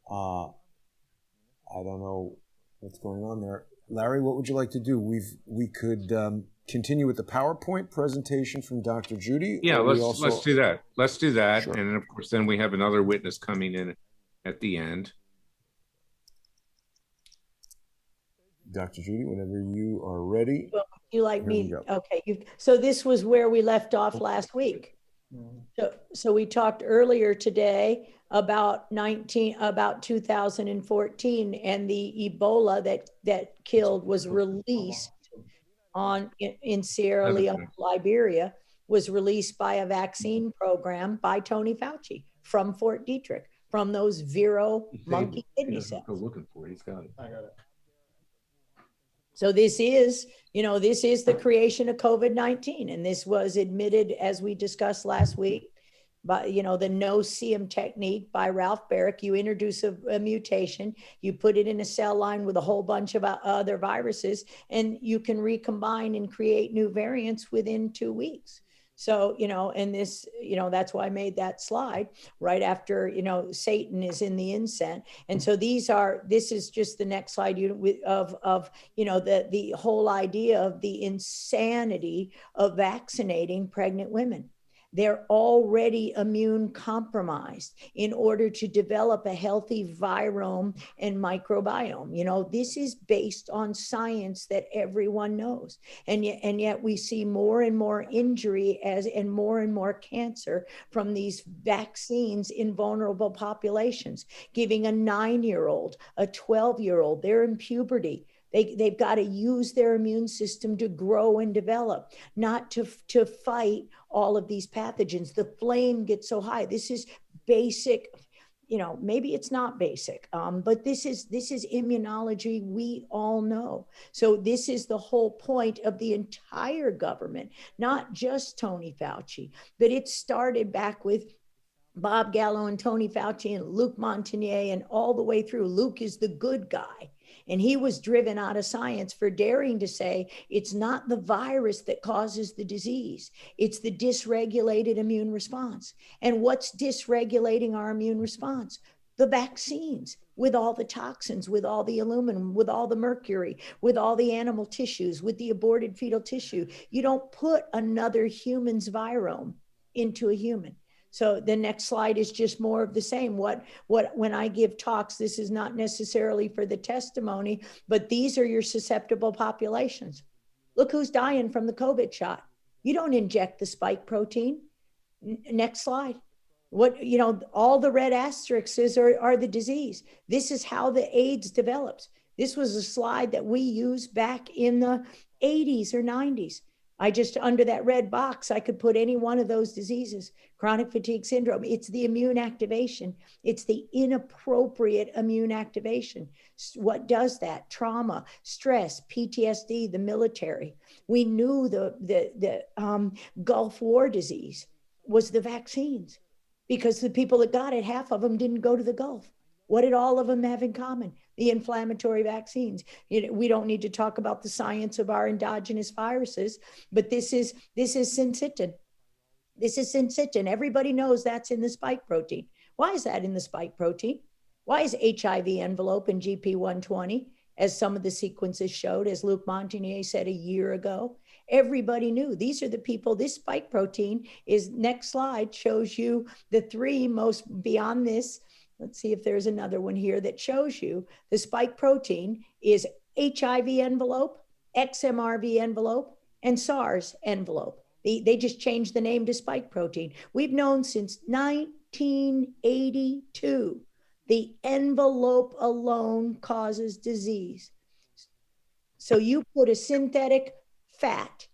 I don't know what's going on there. Larry, what would you like to do? We could continue with the PowerPoint presentation from Dr. Judy. Yeah, let's do that. Let's do that. Sure. And of course, then we have another witness coming in at the end. Dr. Judy, whenever you are ready. Well, you like me? Okay. So this was where we left off last week. So we talked earlier today about 2014, and the Ebola that killed was released in Sierra Leone, Liberia, was released by a vaccine program by Tony Fauci from Fort Detrick, from those Vero monkey kidney cells. Go looking for it. He's got it. I got it. So this is, this is the creation of COVID-19. And this was admitted, as we discussed last week, by, the no-seum technique by Ralph Barrick. You introduce a mutation, you put it in a cell line with a whole bunch of other viruses, and you can recombine and create new variants within 2 weeks. So, and this, that's why I made that slide right after, Satan is in the incense. And so this is just the next slide of the whole idea of the insanity of vaccinating pregnant women. They're already immune compromised in order to develop a healthy virome and microbiome. This is based on science that everyone knows. And yet we see more and more injury and more cancer from these vaccines in vulnerable populations, giving a 9-year-old, a 12-year-old, they're in puberty. They've got to use their immune system to grow and develop, not to fight all of these pathogens. The flame gets so high. This is basic, maybe it's not basic, but this is immunology we all know. So this is the whole point of the entire government, not just Tony Fauci, but it started back with Bob Gallo and Tony Fauci and Luc Montagnier and all the way through. Luc is the good guy. And he was driven out of science for daring to say it's not the virus that causes the disease. It's the dysregulated immune response. And what's dysregulating our immune response? The vaccines, with all the toxins, with all the aluminum, with all the mercury, with all the animal tissues, with the aborted fetal tissue. You don't put another human's virome into a human. So the next slide is just more of the same. When I give talks, this is not necessarily for the testimony, but these are your susceptible populations. Look who's dying from the COVID shot. You don't inject the spike protein. Next slide. All the red asterisks are the disease. This is how the AIDS develops. This was a slide that we used back in the 80s or 90s. Under that red box, I could put any one of those diseases. Chronic fatigue syndrome, it's the immune activation. It's the inappropriate immune activation. What does that? Trauma, stress, PTSD, the military. We knew the Gulf War disease was the vaccines, because the people that got it, half of them didn't go to the Gulf. What did all of them have in common? The inflammatory vaccines. We don't need to talk about the science of our endogenous viruses, but this is syncytin. This is syncytin. Everybody knows that's in the spike protein. Why is that in the spike protein? Why is HIV envelope in GP120, as some of the sequences showed, as Luc Montagnier said a year ago? Everybody knew. These are the people. This spike protein is, next slide shows you the three most beyond this. Let's see if there's another one here that shows you the spike protein is HIV envelope, XMRV envelope, and SARS envelope. They just changed the name to spike protein. We've known since 1982 the envelope alone causes disease. So you put a synthetic fat,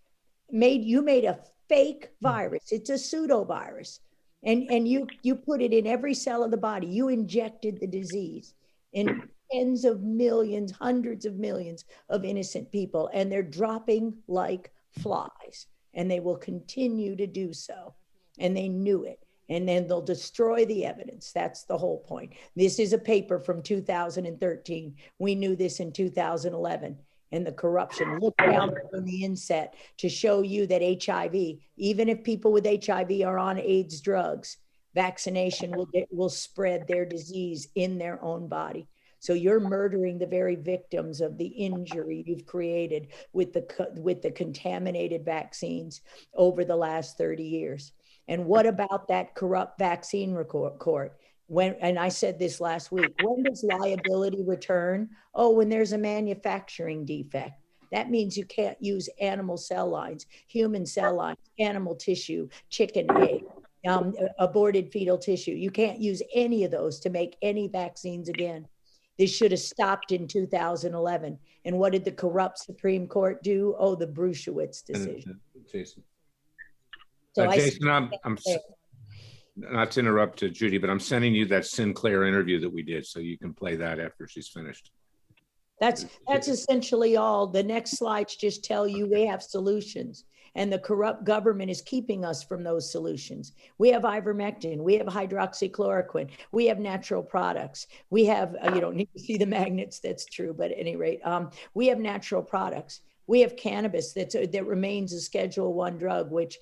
you made a fake virus. It's a pseudovirus. And you put it in every cell of the body. You injected the disease in tens of millions, hundreds of millions of innocent people, and they're dropping like flies, and they will continue to do so. And they knew it. And then they'll destroy the evidence. That's the whole point. This is a paper from 2013. We knew this in 2011. And the corruption. Look down in the inset to show you that HIV, even if people with HIV are on AIDS drugs, vaccination will spread their disease in their own body. So you're murdering the very victims of the injury you've created with the contaminated vaccines over the last 30 years. And what about that corrupt vaccine court? And I said this last week, when does liability return? Oh, when there's a manufacturing defect. That means you can't use animal cell lines, human cell lines, animal tissue, chicken egg, aborted fetal tissue. You can't use any of those to make any vaccines again. This should have stopped in 2011. And what did the corrupt Supreme Court do? Oh, the Brushewitz decision. Jason, So Jason, I'm not to interrupt Judy, but I'm sending you that Sinclair interview that we did, so you can play that after she's finished. That's essentially all. The next slides just tell you we have solutions, and the corrupt government is keeping us from those solutions. We have ivermectin, we have hydroxychloroquine, we have natural products. We have, you don't need to see the magnets, that's true, but at any rate, we have natural products. We have cannabis that remains a Schedule I drug, which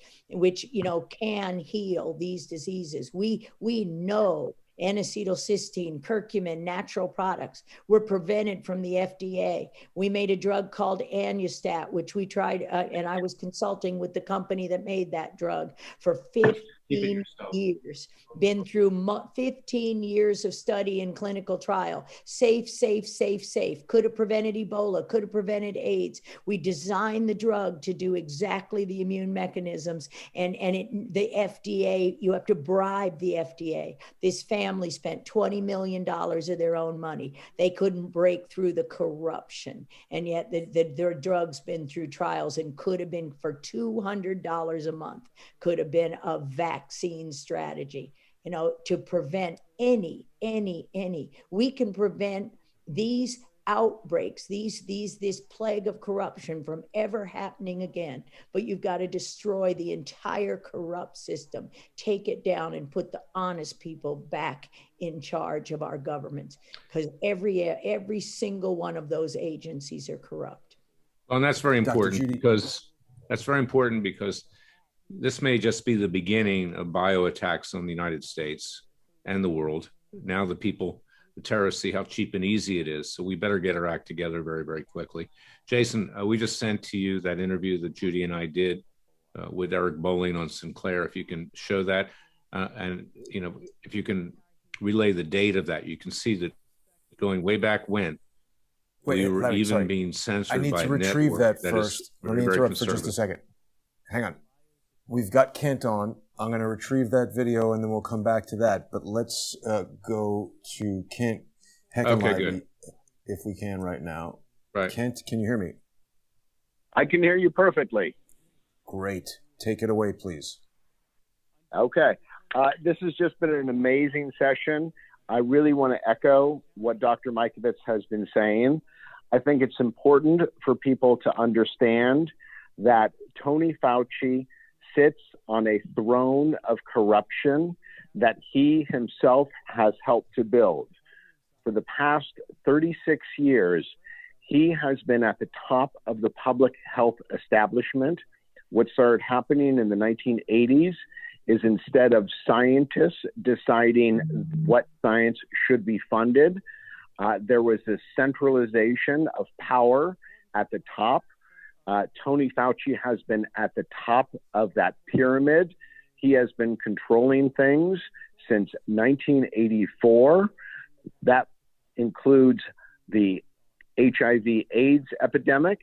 can heal these diseases. We know N-acetylcysteine, curcumin, natural products were prevented from the FDA. We made a drug called Anustat, which we tried, and I was consulting with the company that made that drug for 15 years. Been through 15 years of study and clinical trial. Safe, safe, safe, safe. Could have prevented Ebola, could have prevented AIDS. We designed the drug to do exactly the immune mechanisms, and the FDA, you have to bribe the FDA. This family spent $20 million of their own money. They couldn't break through the corruption. And yet their drug's been through trials and could have been for $200 a month, could have been a vaccine strategy, to prevent any. We can prevent these outbreaks, this plague of corruption from ever happening again. But you've got to destroy the entire corrupt system, take it down, and put the honest people back in charge of our governments, because every single one of those agencies are corrupt. Well, and that's very important because this may just be the beginning of bioattacks on the United States and the world. Now the terrorists see how cheap and easy it is. So we better get our act together very, very quickly. Jason, we just sent to you that interview that Judy and I did with Eric Bolling on Sinclair. If you can show that, and if you can relay the date of that, you can see that going way back when we were being censored. I need to retrieve that first. Let me interrupt for just a second. Hang on. We've got Kent on. I'm going to retrieve that video and then we'll come back to that. But let's go to Kent Heckenlively, if we can right now. Right. Kent, can you hear me? I can hear you perfectly. Great. Take it away, please. Okay. This has just been an amazing session. I really want to echo what Dr. Mikovits has been saying. I think it's important for people to understand that Tony Fauci sits on a throne of corruption that he himself has helped to build. For the past 36 years, he has been at the top of the public health establishment. What started happening in the 1980s is, instead of scientists deciding what science should be funded, there was this centralization of power at the top. Tony Fauci has been at the top of that pyramid. He has been controlling things since 1984. That includes the HIV/AIDS epidemic.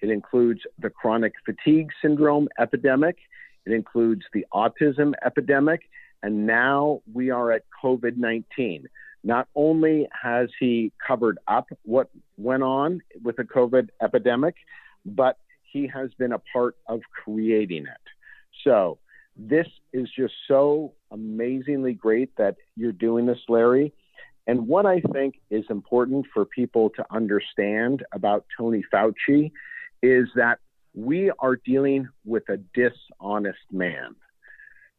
It includes the chronic fatigue syndrome epidemic. It includes the autism epidemic. And now we are at COVID-19. Not only has he covered up what went on with the COVID epidemic, but he has been a part of creating it. So this is just so amazingly great that you're doing this, Larry. And what I think is important for people to understand about Tony Fauci is that we are dealing with a dishonest man.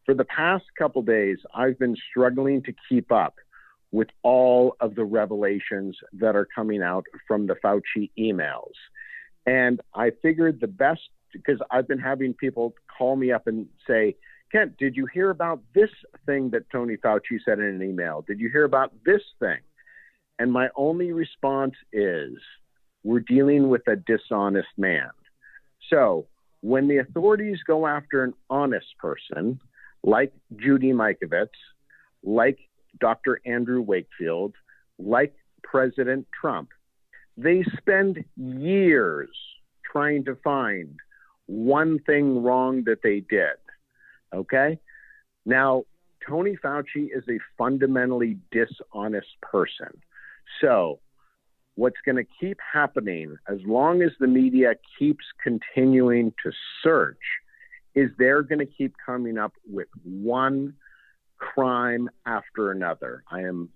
For the past couple days, I've been struggling to keep up with all of the revelations that are coming out from the Fauci emails. And I figured the best, because I've been having people call me up and say, Kent, did you hear about this thing that Tony Fauci said in an email? Did you hear about this thing? And my only response is, we're dealing with a dishonest man. So when the authorities go after an honest person, like Judy Mikovits, like Dr. Andrew Wakefield, like President Trump, they spend years trying to find one thing wrong that they did. Okay? Now, Tony Fauci is a fundamentally dishonest person. So what's going to keep happening as long as the media keeps continuing to search is they're going to keep coming up with one crime after another. I am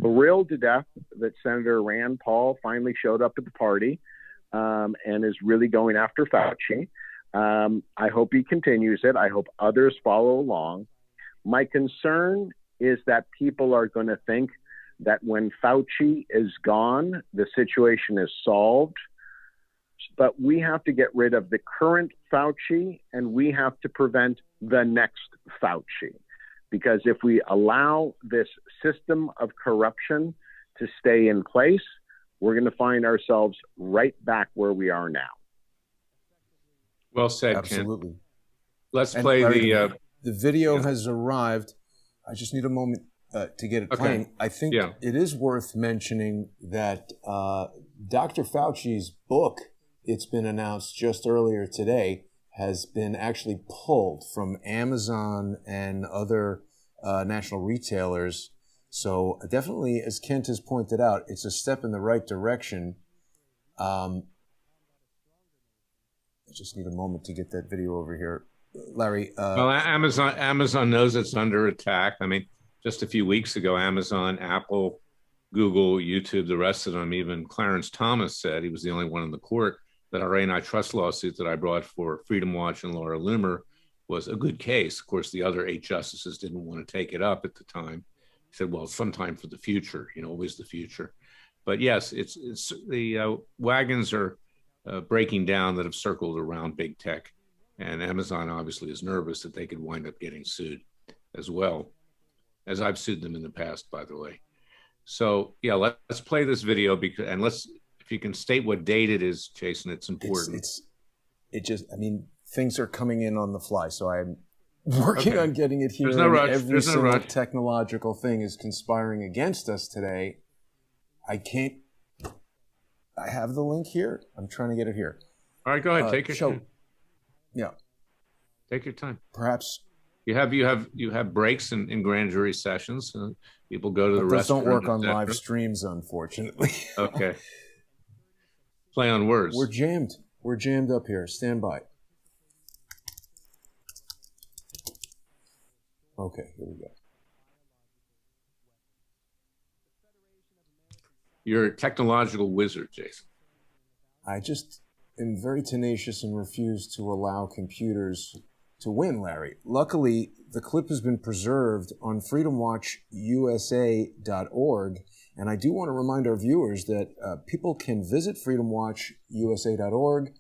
thrilled to death that Senator Rand Paul finally showed up at the party and is really going after Fauci. I hope he continues it. I hope others follow along. My concern is that people are going to think that when Fauci is gone, the situation is solved. But we have to get rid of the current Fauci, and we have to prevent the next Fauci. Because if we allow this system of corruption to stay in place, we're going to find ourselves right back where we are now. Well said, Absolutely. Ken. Let's And play Larry, the video has arrived. I just need a moment to get it playing. I think it is worth mentioning that Dr. Fauci's book, it's been announced just earlier today, has been actually pulled from Amazon and other national retailers. So definitely, as Kent has pointed out, it's a step in the right direction. I just need a moment to get that video over here. Larry. Well, Amazon knows it's under attack. I mean, just a few weeks ago, Amazon, Apple, Google, YouTube, the rest of them, even Clarence Thomas said, he was the only one in the court, that our antitrust lawsuit that I brought for Freedom Watch and Laura Loomer was a good case. Of course, the other 8 justices didn't want to take it up at the time. He said, well, sometime for the future, always the future. But yes, it's the wagons are breaking down that have circled around big tech. And Amazon obviously is nervous that they could wind up getting sued as well, as I've sued them in the past, by the way. So yeah, let's play this video and if you can state what date it is, Jason, it's important. Things are coming in on the fly, so I'm working on getting it here. There's no rush. Every single technological thing is conspiring against us today. I have the link here. I'm trying to get it here. All right, go ahead. Take your time. Yeah. Take your time. Perhaps you have breaks in grand jury sessions. People go to the restaurant. Those don't work on live streams, unfortunately. Okay. Play on words. We're jammed. We're jammed up here. Stand by. Okay, here we go. You're a technological wizard, Jason. I just am very tenacious and refuse to allow computers to win, Larry. Luckily, the clip has been preserved on freedomwatchusa.org, and I do want to remind our viewers that people can visit freedomwatchusa.org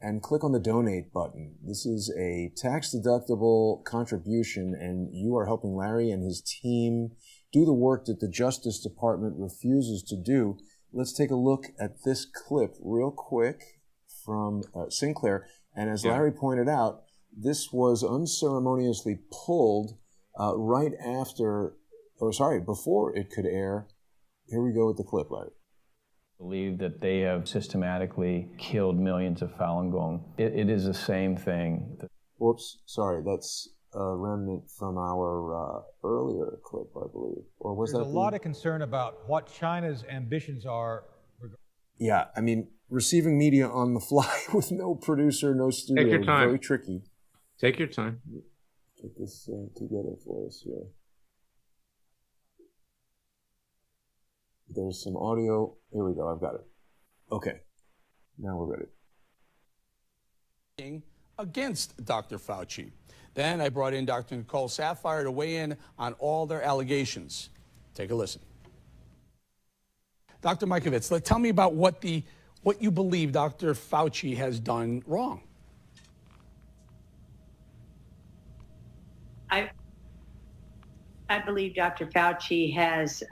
and click on the donate button. This is a tax-deductible contribution, and you are helping Larry and his team do the work that the Justice Department refuses to do. Let's take a look at this clip real quick from Sinclair. And as Larry pointed out, this was unceremoniously pulled before it could air. Here we go with the clip, Larry. Believe that they have systematically killed millions of Falun Gong. It is the same thing. Whoops, sorry, that's a remnant from our earlier clip, I believe. Or was There's a lot of concern about what China's ambitions are. Yeah, I mean, receiving media on the fly with no producer, no studio, Take your time. Very tricky. Take your time. Get this together for us here. There's some audio. Here we go. I've got it. Okay. Now we're ready. Against Dr. Fauci. Then I brought in Dr. Nicole Saphier to weigh in on all their allegations. Take a listen. Dr. Mikovits, tell me about what you believe Dr. Fauci has done wrong. I believe Dr. Fauci has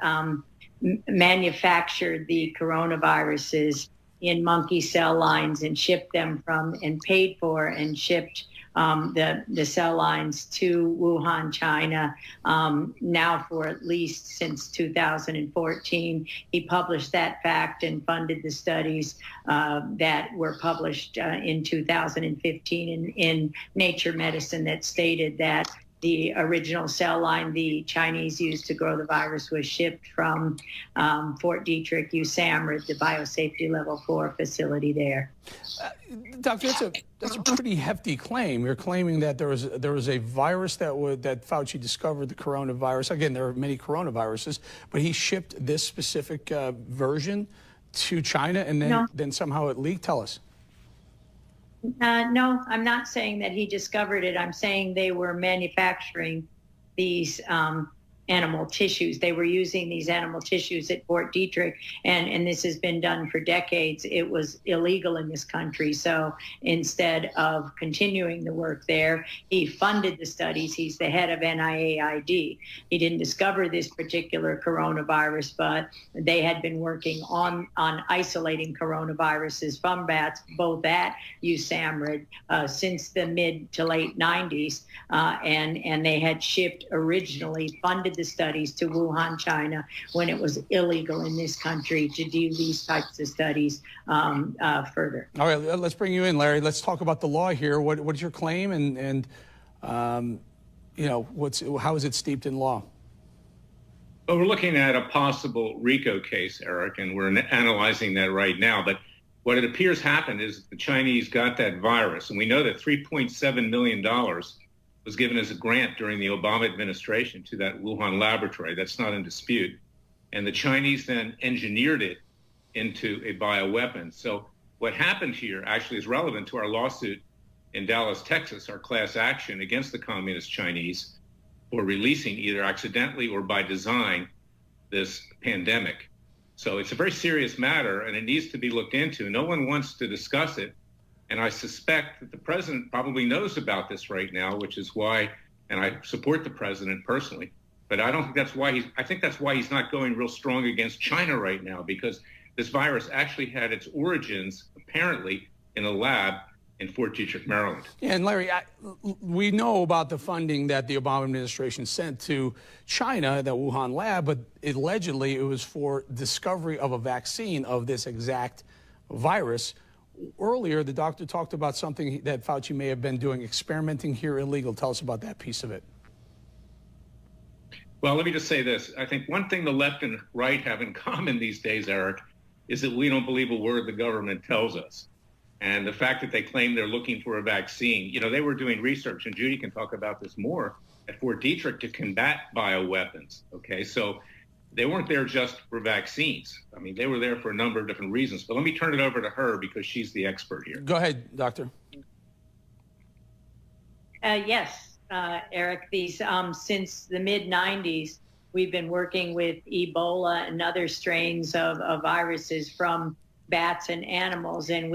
manufactured the coronaviruses in monkey cell lines and shipped them and paid for and shipped the cell lines to Wuhan, China, now for at least since 2014. He published that fact and funded the studies that were published in 2015 in Nature Medicine that stated that the original cell line the Chinese used to grow the virus was shipped from Fort Detrick, USAMRIID, the biosafety level 4 facility there. Doctor, that's a pretty hefty claim. You're claiming that there was a virus that Fauci discovered, the coronavirus. Again, there are many coronaviruses, but he shipped this specific version to China, and then somehow it leaked. Tell us. No, I'm not saying that he discovered it. I'm saying they were manufacturing these animal tissues. They were using these animal tissues at Fort Detrick, and this has been done for decades. It was illegal in this country. So instead of continuing the work there, he funded the studies. He's the head of NIAID. He didn't discover this particular coronavirus, but they had been working on isolating coronaviruses from bats, both at USAMRIID since the mid to late 90s, and they had shipped originally, funded the studies to Wuhan, China, when it was illegal in this country to do these types of studies further. All right, let's bring you in, Larry. Let's talk about the law here. What's your claim, and you know, how is it steeped in law? Well, we're looking at a possible RICO case, Eric, and we're analyzing that right now. But what it appears happened is the Chinese got that virus, and we know that $3.7 million was given as a grant during the Obama administration to that Wuhan laboratory. That's not in dispute. And the Chinese then engineered it into a bioweapon. So what happened here actually is relevant to our lawsuit in Dallas, Texas, our class action against the communist Chinese for releasing either accidentally or by design this pandemic. So it's a very serious matter, and it needs to be looked into. No one wants to discuss it. And I suspect that the president probably knows about this right now, which is why, and I support the president personally, but I don't think that's why I think that's why he's not going real strong against China right now, because this virus actually had its origins, apparently, in a lab in Fort Detrick, Maryland. Yeah, and Larry, we know about the funding that the Obama administration sent to China, the Wuhan lab, but allegedly it was for discovery of a vaccine of this exact virus. Earlier, the doctor talked about something that Fauci may have been doing, experimenting here illegal. Tell us about that piece of it. Well, let me just say this. I think one thing the left and right have in common these days, Eric, is that we don't believe a word the government tells us. And the fact that they claim they're looking for a vaccine, you know, they were doing research, and Judy can talk about this more, at Fort Detrick to combat bioweapons, okay? So they weren't there just for vaccines. I mean, they were there for a number of different reasons. But let me turn it over to her because she's the expert here. Go ahead, doctor. Yes, Eric, these since the mid-90s, we've been working with Ebola and other strains of viruses from bats and animals, and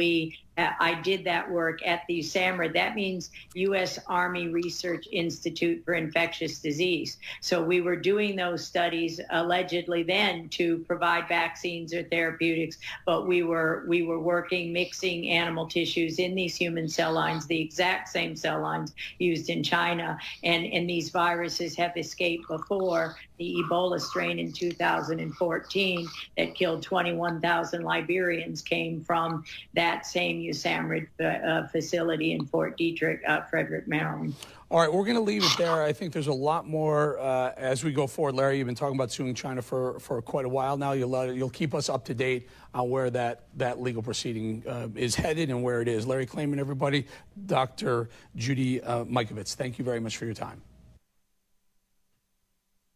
I did that work at the USAMRIID. That means U.S. Army Research Institute for Infectious Disease. So we were doing those studies allegedly then to provide vaccines or therapeutics, but we were working, mixing animal tissues in these human cell lines, the exact same cell lines used in China. And these viruses have escaped before. The Ebola strain in 2014 that killed 21,000 Liberians came from that same USAMRIID facility in Fort Detrick, Frederick, Maryland. All right, we're going to leave it there. I think there's a lot more as we go forward. Larry, you've been talking about suing China for quite a while now. You'll keep us up to date on where that legal proceeding is headed and where it is. Larry Klayman, everybody. Dr. Judy Mikovits, thank you very much for your time.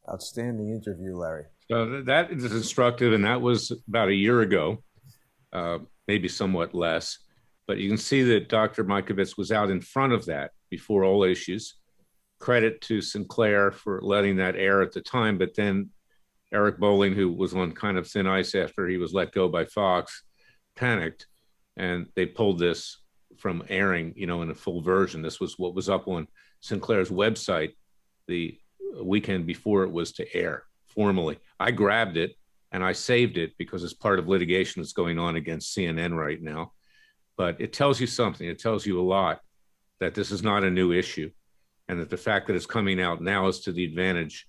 Outstanding interview, Larry. So that is instructive, and that was about a year ago, maybe somewhat less. But you can see that Dr. Mikovits was out in front of that before all issues. Credit to Sinclair for letting that air at the time, but then Eric Bolling, who was on kind of thin ice after he was let go by Fox, panicked, and they pulled this from airing, you know, in a full version. This was what was up on Sinclair's website the weekend before it was to air formally. I grabbed it and I saved it because it's part of litigation that's going on against CNN right now. But it tells you something. It tells you a lot that this is not a new issue, and that the fact that it's coming out now is to the advantage,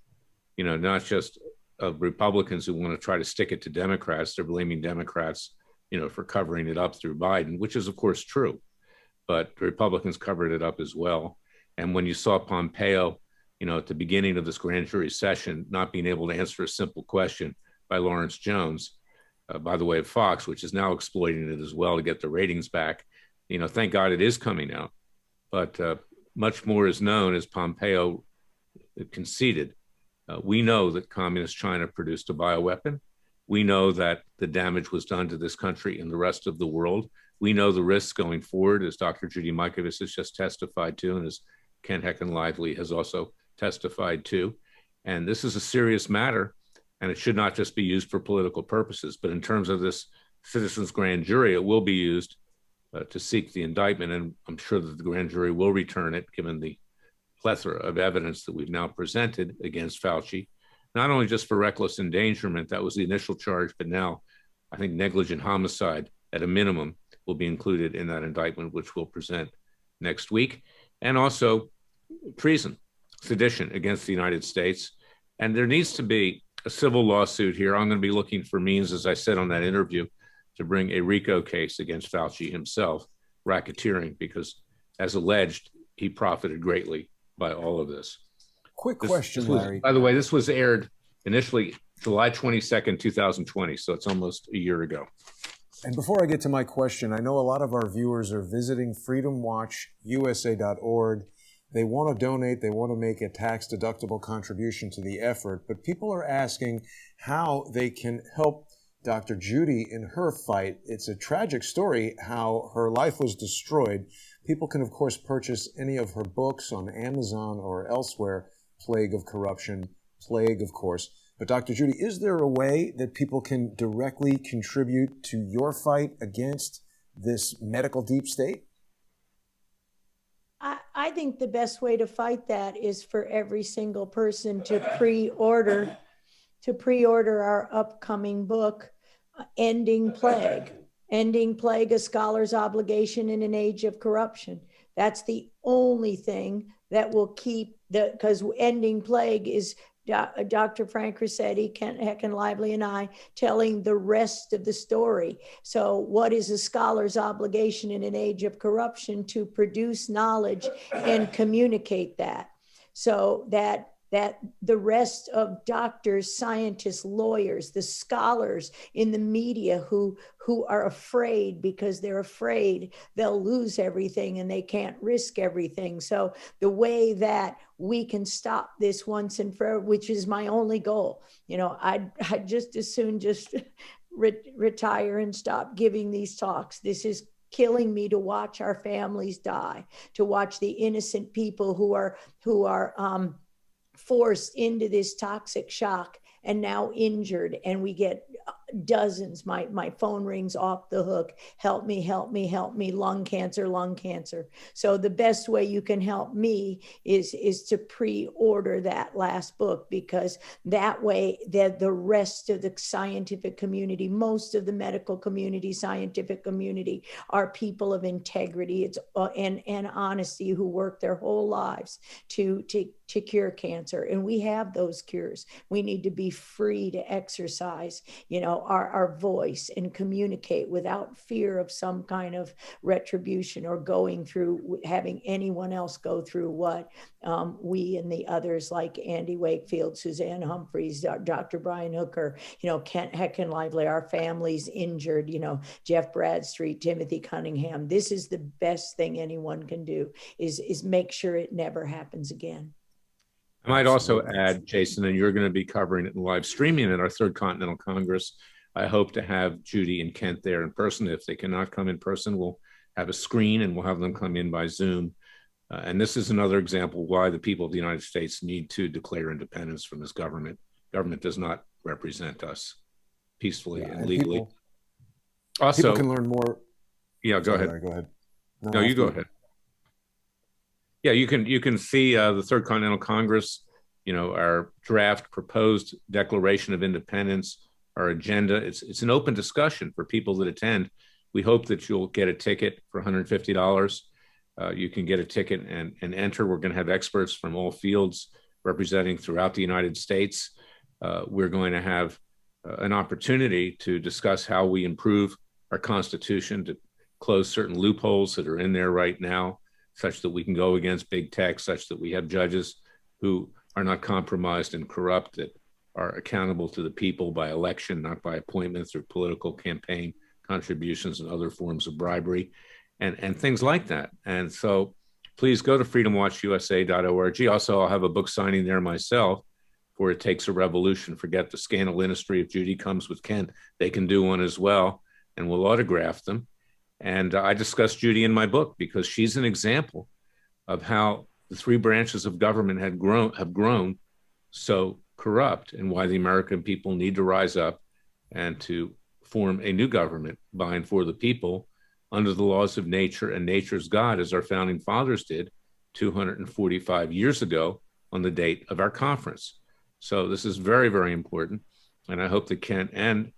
you know, not just of Republicans who want to try to stick it to Democrats. They're blaming Democrats, you know, for covering it up through Biden, which is of course true, but the Republicans covered it up as well. And when you saw Pompeo at the beginning of this grand jury session, not being able to answer a simple question by Lawrence Jones, by the way, of Fox, which is now exploiting it as well to get the ratings back. Thank God it is coming out. But much more is known, as Pompeo conceded. We know that communist China produced a bioweapon. We know that the damage was done to this country and the rest of the world. We know the risks going forward, as Dr. Judy Mikovits has just testified to, and as Ken Heckenlively has also testified to. And this is a serious matter, and it should not just be used for political purposes. But in terms of this citizens' grand jury, it will be used to seek the indictment, and I'm sure that the grand jury will return it, given the plethora of evidence that we've now presented against Fauci, not only just for reckless endangerment, that was the initial charge, but now I think negligent homicide at a minimum will be included in that indictment, which we'll present next week, and also treason, sedition against the United States. And there needs to be a civil lawsuit here. I'm going to be looking for means, as I said on that interview, to bring a RICO case against Fauci himself, racketeering, because as alleged, he profited greatly by all of this. Quick question, Larry. By the way, this was aired initially July 22nd, 2020, so it's almost a year ago. And before I get to my question, I know a lot of our viewers are visiting freedomwatchusa.org. They want to donate. They want to make a tax-deductible contribution to the effort. But people are asking how they can help Dr. Judy in her fight. It's a tragic story how her life was destroyed. People can, of course, purchase any of her books on Amazon or elsewhere. Plague of Corruption, Plague, of course. But Dr. Judy, is there a way that people can directly contribute to your fight against this medical deep state? I think the best way to fight that is for every single person to pre-order our upcoming book, Ending Plague. Ending Plague, a scholar's obligation in an age of corruption. That's the only thing that will keep because Ending Plague is Dr. Frank Rossetti, Kent Heckenlively, and I telling the rest of the story. So what is a scholar's obligation in an age of corruption? To produce knowledge and communicate that, so that the rest of doctors, scientists, lawyers, the scholars in the media who are afraid because they're afraid they'll lose everything and they can't risk everything. So the way that we can stop this once and forever, which is my only goal, I'd just as soon just retire and stop giving these talks. This is killing me to watch our families die, to watch the innocent people who are forced into this toxic shock and now injured, and we get dozens. My phone rings off the hook. Help me, help me, help me. Lung cancer, lung cancer. So the best way you can help me is to pre-order that last book, because that way that the rest of the scientific community, most of the medical community, scientific community, are people of integrity and honesty who work their whole lives to cure cancer. And we have those cures. We need to be free to exercise, our voice and communicate without fear of some kind of retribution or having anyone else go through what we and the others like Andy Wakefield, Suzanne Humphreys, Dr. Brian Hooker, Kent Heckenlively, our families injured, Jeff Bradstreet, Timothy Cunningham. This is the best thing anyone can do is make sure it never happens again. I might also add, Jason, and you're going to be covering it and live streaming at our Third Continental Congress. I hope to have Judy and Kent there in person. If they cannot come in person, we'll have a screen and we'll have them come in by Zoom. And this is another example why the people of the United States need to declare independence from this government. Government does not represent us peacefully and legally. People can learn more. Yeah, go ahead. Larry, go ahead. No, you go ahead. Yeah, you can see the Third Continental Congress, our draft proposed Declaration of Independence, our agenda. It's an open discussion for people that attend. We hope that you'll get a ticket for $150. You can get a ticket and enter. We're going to have experts from all fields representing throughout the United States. We're going to have an opportunity to discuss how we improve our Constitution, to close certain loopholes that are in there right now, such that we can go against big tech, such that we have judges who are not compromised and corrupt, that are accountable to the people by election, not by appointments or political campaign contributions and other forms of bribery, and things like that. And so please go to freedomwatchusa.org. Also, I'll have a book signing there myself for It Takes a Revolution. Forget the scandal industry. If Judy comes with Kent, they can do one as well, and we'll autograph them. And I discuss Judy in my book because she's an example of how the three branches of government have grown so corrupt, and why the American people need to rise up and to form a new government by and for the people under the laws of nature and nature's God, as our founding fathers did 245 years ago on the date of our conference. So this is very, very important. And I hope that Kent and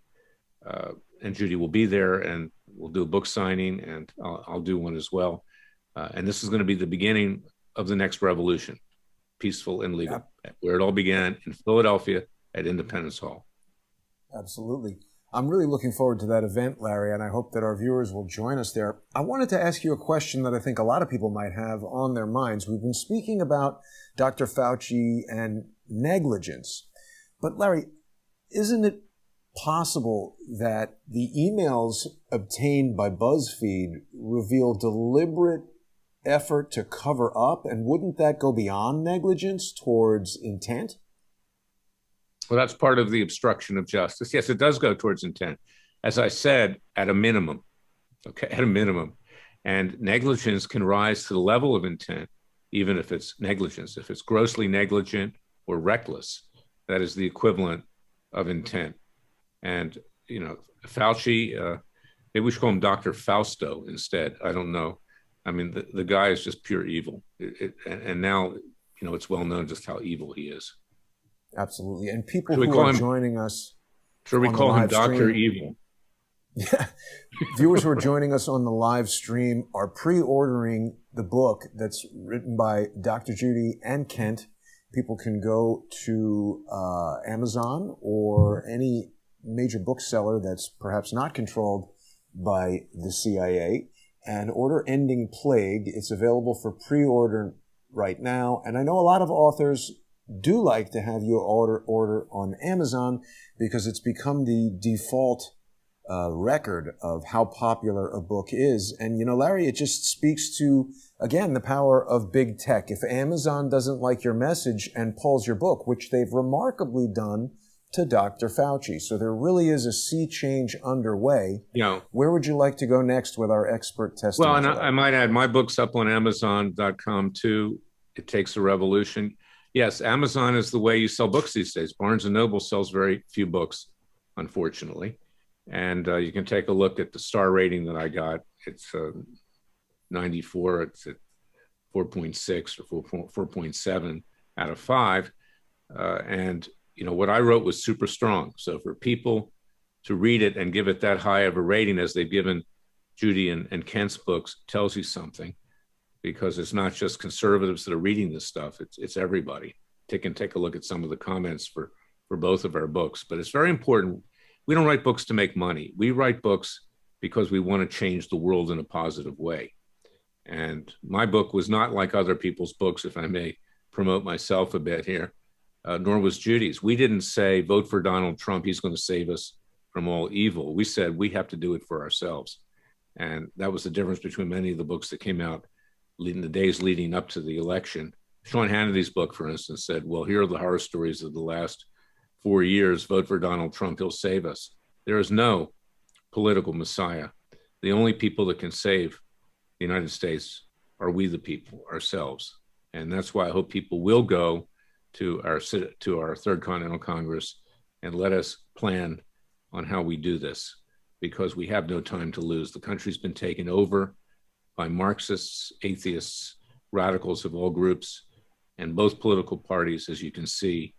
Judy will be there, and we'll do a book signing, and I'll do one as well. And this is going to be the beginning of the next revolution, peaceful and legal, where it all began in Philadelphia at Independence Hall. Absolutely. I'm really looking forward to that event, Larry, and I hope that our viewers will join us there. I wanted to ask you a question that I think a lot of people might have on their minds. We've been speaking about Dr. Fauci and negligence, but Larry, isn't it possible that the emails obtained by BuzzFeed reveal deliberate effort to cover up, and wouldn't that go beyond negligence towards intent? Well, that's part of the obstruction of justice. Yes, it does go towards intent. As I said, at a minimum, at a minimum. And negligence can rise to the level of intent, even if it's negligence. If it's grossly negligent or reckless, that is the equivalent of intent. And, Fauci, maybe we should call him Dr. Fausto instead. I don't know. I mean, the guy is just pure evil. And now, it's well known just how evil he is. Absolutely. And people who are joining us. Should we call him Dr. Evil? Yeah. Viewers who are joining us on the live stream are pre-ordering the book that's written by Dr. Judy and Kent. People can go to Amazon or any major bookseller that's perhaps not controlled by the CIA and order Ending Plague. It's available for pre-order right now. And I know a lot of authors do like to have you order on Amazon because it's become the default record of how popular a book is. And, Larry, it just speaks to, again, the power of big tech. If Amazon doesn't like your message and pulls your book, which they've remarkably done to Dr. Fauci. So there really is a sea change underway. Where would you like to go next with our expert testimony? Well, and I might add, my book's up on Amazon.com too. It Takes a Revolution. Yes, Amazon is the way you sell books these days. Barnes & Noble sells very few books, unfortunately. And you can take a look at the star rating that I got. It's 94. It's at 4.6 or 4.7 out of 5. And, what I wrote was super strong. So for people to read it and give it that high of a rating as they've given Judy and Kent's books tells you something. Because it's not just conservatives that are reading this stuff, it's everybody. Take a look at some of the comments for both of our books. But it's very important. We don't write books to make money. We write books because we want to change the world in a positive way. And my book was not like other people's books, if I may promote myself a bit here, nor was Judy's. We didn't say, vote for Donald Trump, he's going to save us from all evil. We said we have to do it for ourselves. And that was the difference between many of the books that came out in the days leading up to the election. Sean Hannity's book, for instance, said, well, here are the horror stories of the last 4 years. Vote for Donald Trump, he'll save us. There is no political messiah. The only people that can save the United States are we the people, ourselves. And that's why I hope people will go to our Third Continental Congress and let us plan on how we do this, because we have no time to lose. The country's been taken over by Marxists, atheists, radicals of all groups, and both political parties, as you can see,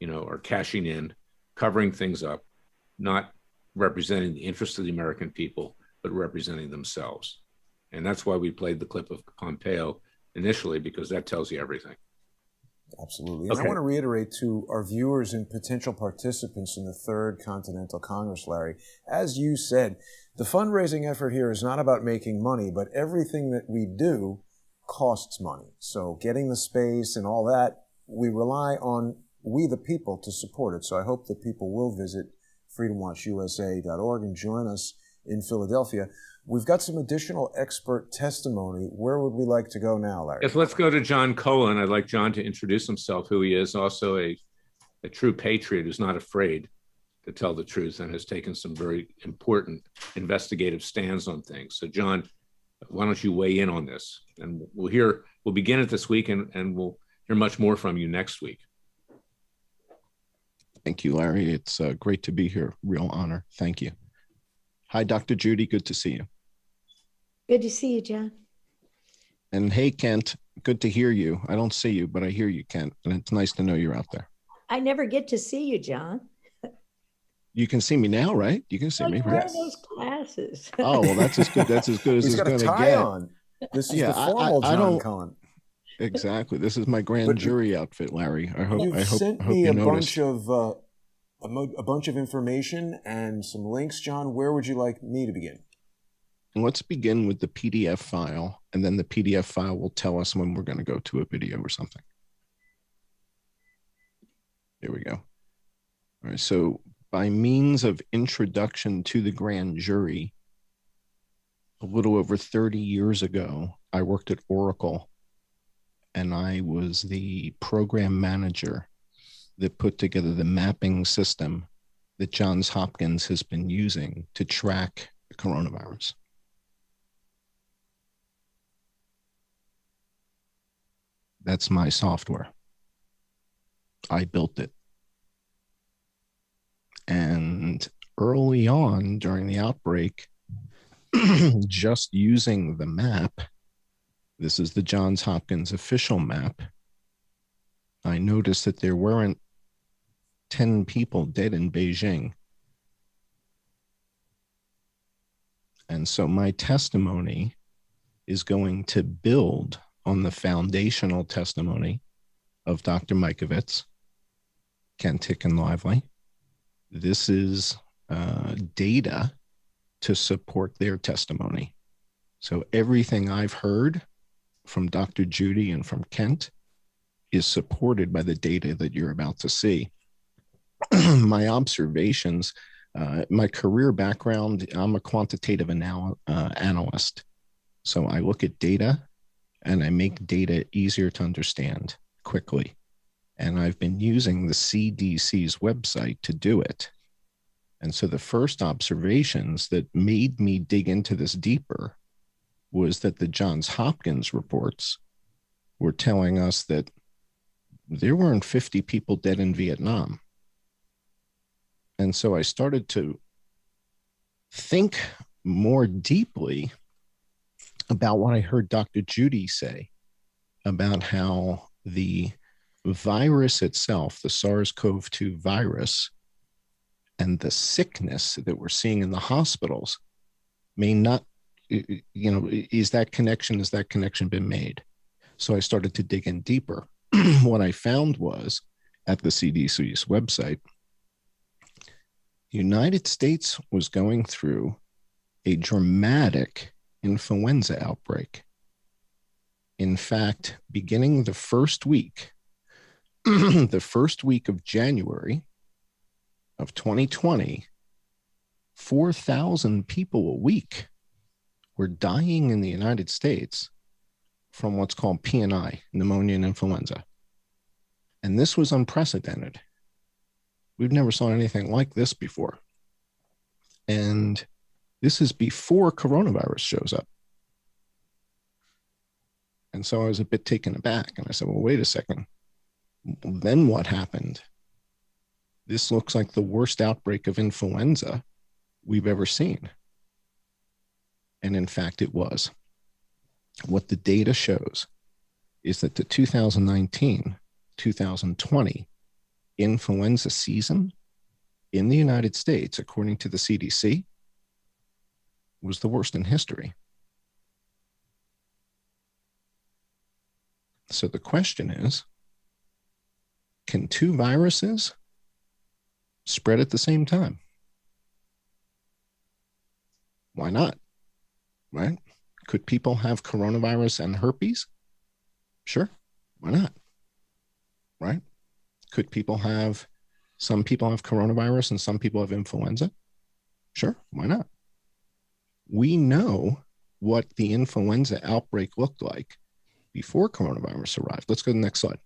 are cashing in, covering things up, not representing the interests of the American people, but representing themselves. And that's why we played the clip of Pompeo initially, because that tells you everything. Absolutely. And I want to reiterate to our viewers and potential participants in the Third Continental Congress, Larry, as you said, the fundraising effort here is not about making money, but everything that we do costs money. So getting the space and all that we rely on we the people to support it. So I hope that people will visit freedomwatchusa.org and join us in Philadelphia. We've got some additional expert testimony. Where would we like to go now, Larry? Yes, let's go to John Cohen. I'd like John to introduce himself, who he is, also a true patriot who's not afraid to tell the truth and has taken some very important investigative stands on things. So, John, why don't you weigh in on this? And we'll begin it this week, and we'll hear much more from you next week. Thank you, Larry. It's great to be here. Real honor. Thank you. Hi, Dr. Judy. Good to see you. Good to see you, John. And hey, Kent, good to hear you. I don't see you, but I hear you, Kent. And it's nice to know you're out there. I never get to see you, John. You can see me now, right? You can see me, right? Wearing those glasses. Oh, well, that's as good. That's as good as He's it's got a going to tie get. on. This is the formal John Cohen. Exactly. This is my grand jury outfit, Larry. I hope You've I hope, sent I hope me you a noticed. bunch of information and some links, John. Where would you like me to begin? Let's begin with the PDF file, and then the PDF file will tell us when we're going to go to a video or something. Here we go. All right. So by means of introduction to the grand jury, a little over 30 years ago, I worked at Oracle, and I was the program manager that put together the mapping system that Johns Hopkins has been using to track the coronavirus. That's my software. I built it. And early on during the outbreak, just using the map, this is the Johns Hopkins official map, I noticed that there weren't 10 people dead in Beijing. And so my testimony is going to build on the foundational testimony of Dr. Mikovits, Kent Heckenlively. This is data to support their testimony. So everything I've heard from Dr. Judy and from Kent is supported by the data that you're about to see. My observations, my career background, I'm a quantitative analyst. So I look at data and I make data easier to understand quickly. And I've been using the CDC's website to do it. And so the first observations that made me dig into this deeper was that the Johns Hopkins reports were telling us that there weren't 50 people dead in Vietnam. And so I started to think more deeply about what I heard Dr. Judy say about how the virus itself, the SARS-CoV-2 virus, and the sickness that we're seeing in the hospitals may not, has that connection been made? So I started to dig in deeper. What I found was at the CDC's website, the United States was going through a dramatic influenza outbreak. In fact, beginning the first week, the first week of January of 2020, 4,000 people a week were dying in the United States from what's called PNI, pneumonia and influenza. And this was unprecedented. We've never saw anything like this before. And this is before coronavirus shows up. And so I was a bit taken aback. And I said, well, wait a second. Then what happened? This looks like the worst outbreak of influenza we've ever seen. And in fact, it was. What the data shows is that the 2019-2020 influenza season in the United States, according to the CDC, was the worst in history. So the question is, can two viruses spread at the same time? Why not? Right? Could people have coronavirus and herpes? Sure. Why not? right? Could some people have coronavirus and some people have influenza? Sure, why not? We know what the influenza outbreak looked like before coronavirus arrived. Let's go to the next slide.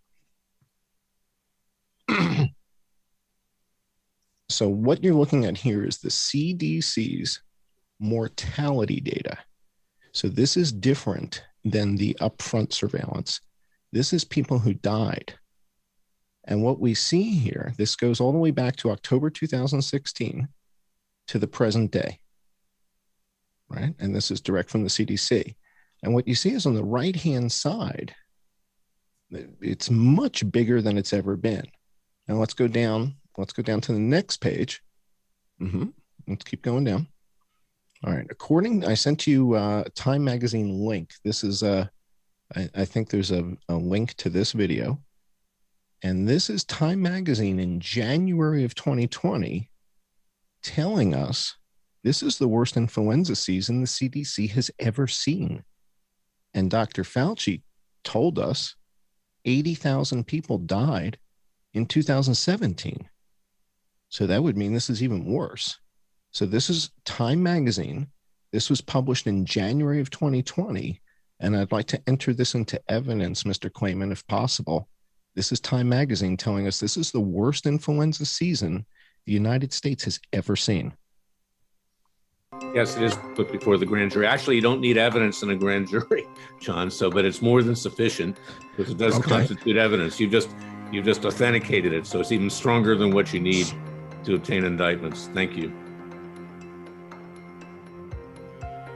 So what you're looking at here is the CDC's mortality data. So this is different than the upfront surveillance. This is people who died. And what we see here, this goes all the way back to October 2016 to the present day, right? And this is direct from the CDC. And what you see is on the right-hand side, it's much bigger than it's ever been. Now let's go down to the next page. Let's keep going down. All right, I sent you a Time Magazine link. This is I think there's a link to this video. And this is Time Magazine in January of 2020 telling us this is the worst influenza season the CDC has ever seen. And Dr. Fauci told us 80,000 people died in 2017. So that would mean this is even worse. So this is Time Magazine. This was published in January of 2020. And I'd like to enter this into evidence, Mr. Clayman, if possible. This is Time Magazine telling us this is the worst influenza season the United States has ever seen. Yes, it is put before the grand jury. Actually, you don't need evidence in a grand jury, John. But it's more than sufficient because it does constitute evidence. You've just authenticated it, so it's even stronger than what you need to obtain indictments. Thank you.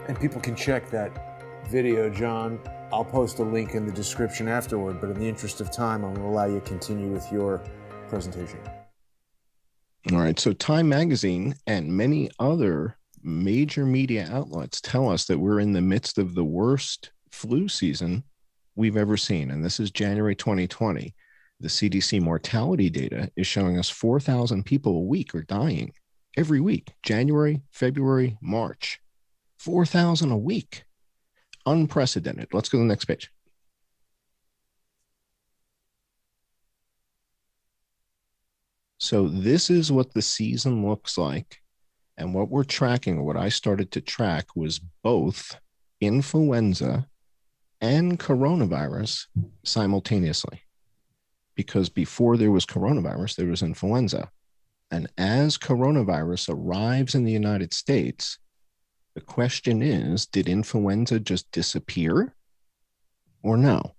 And people can check that video, John. I'll post a link in the description afterward, but in the interest of time, I'm going to allow you to continue with your presentation. All right. So Time Magazine and many other major media outlets tell us that we're in the midst of the worst flu season we've ever seen. And this is January 2020. The CDC mortality data is showing us 4,000 people a week are dying every week, January, February, March, 4,000 a week. Unprecedented. Let's go to the next page. So this is what the season looks like. And what we're tracking, or what I started to track, was both influenza and coronavirus simultaneously. Because before there was coronavirus, there was influenza. And as coronavirus arrives in the United States, the question is, did influenza just disappear or no?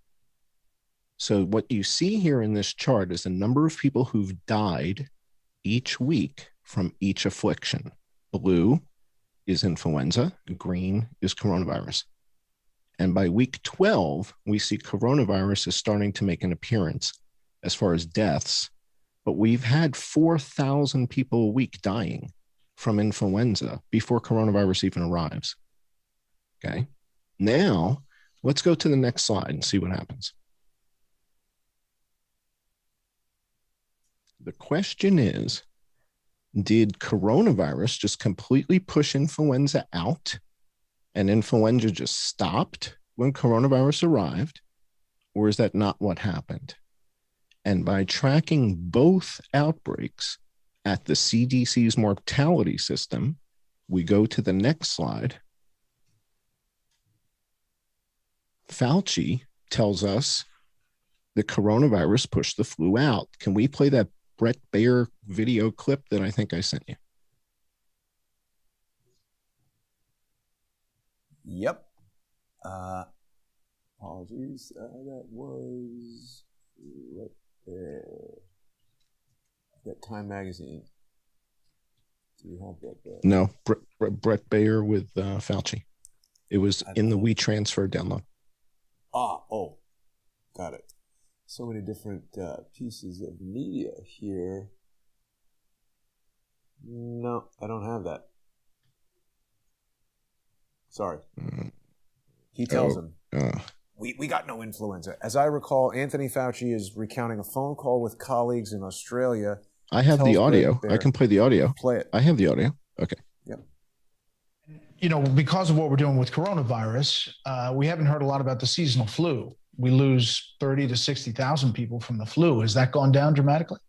So what you see here in this chart is the number of people who've died each week from each affliction. Blue is influenza, green is coronavirus. And by week 12, we see coronavirus is starting to make an appearance as far as deaths, but we've had 4,000 people a week dying from influenza before coronavirus even arrives. Okay. Now, let's go to the next slide and see what happens. The question is, did coronavirus just completely push influenza out and influenza just stopped when coronavirus arrived? Or is that not what happened? And by tracking both outbreaks at the CDC's mortality system, we go to the next slide. Fauci tells us the coronavirus pushed the flu out. Can we play that Brett Baer video clip that I think I sent you? Yep. Apologies. That was right there. That Time Magazine. Do you have that there? No, Brett Baer with Fauci. It was in the WeTransfer download. Oh, got it. So many different pieces of media here. No, I don't have that. Sorry. He tells him. We got no influenza. As I recall, Anthony Fauci is recounting a phone call with colleagues in Australia. I have the audio. I can play the audio. Play it. I have the audio. Okay. Yep. You know, because of what we're doing with coronavirus, we haven't heard a lot about the seasonal flu. we lose 30 to 60,000 people from the flu. Has that gone down dramatically?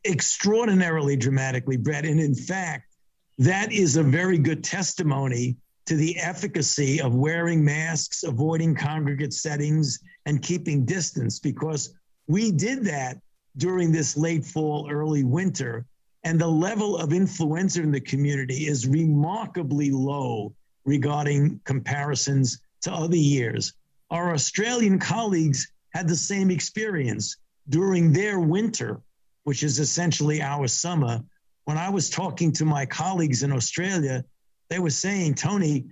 Extraordinarily dramatically, Brett. And in fact, that is a very good testimony to the efficacy of wearing masks, avoiding congregate settings, and keeping distance, because we did that during this late fall, early winter. And the level of influenza in the community is remarkably low regarding comparisons to other years. Our Australian colleagues had the same experience during their winter, which is essentially our summer. When I was talking to my colleagues in Australia, they were saying, Tony,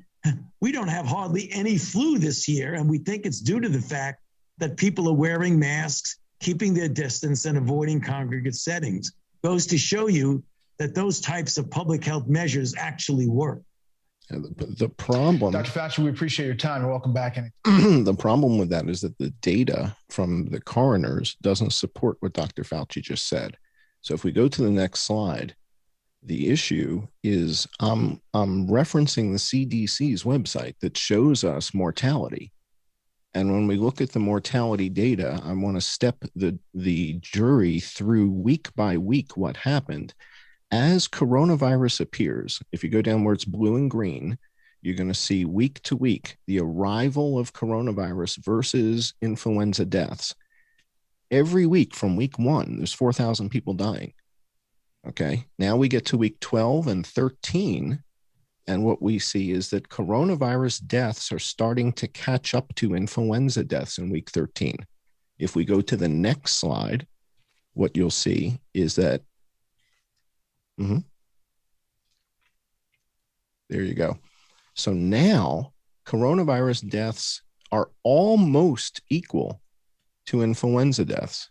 we don't have hardly any flu this year, and we think it's due to the fact that people are wearing masks, keeping their distance, and avoiding congregate settings. Goes to show you that those types of public health measures actually work. The problem, Dr. Fauci, we appreciate your time and welcome back. The problem with that is that the data from the coroners doesn't support what Dr. Fauci just said. So if we go to the next slide, the issue is I'm referencing the CDC's website that shows us mortality. And when we look at the mortality data, I want to step the jury through week by week what happened. As coronavirus appears, if you go down where it's blue and green, you're going to see week to week the arrival of coronavirus versus influenza deaths. Every week from week 1, there's 4,000 people dying. Okay, now we get to week 12 and 13, and what we see is that coronavirus deaths are starting to catch up to influenza deaths in week 13. If we go to the next slide, what you'll see is that, there you go. So now coronavirus deaths are almost equal to influenza deaths,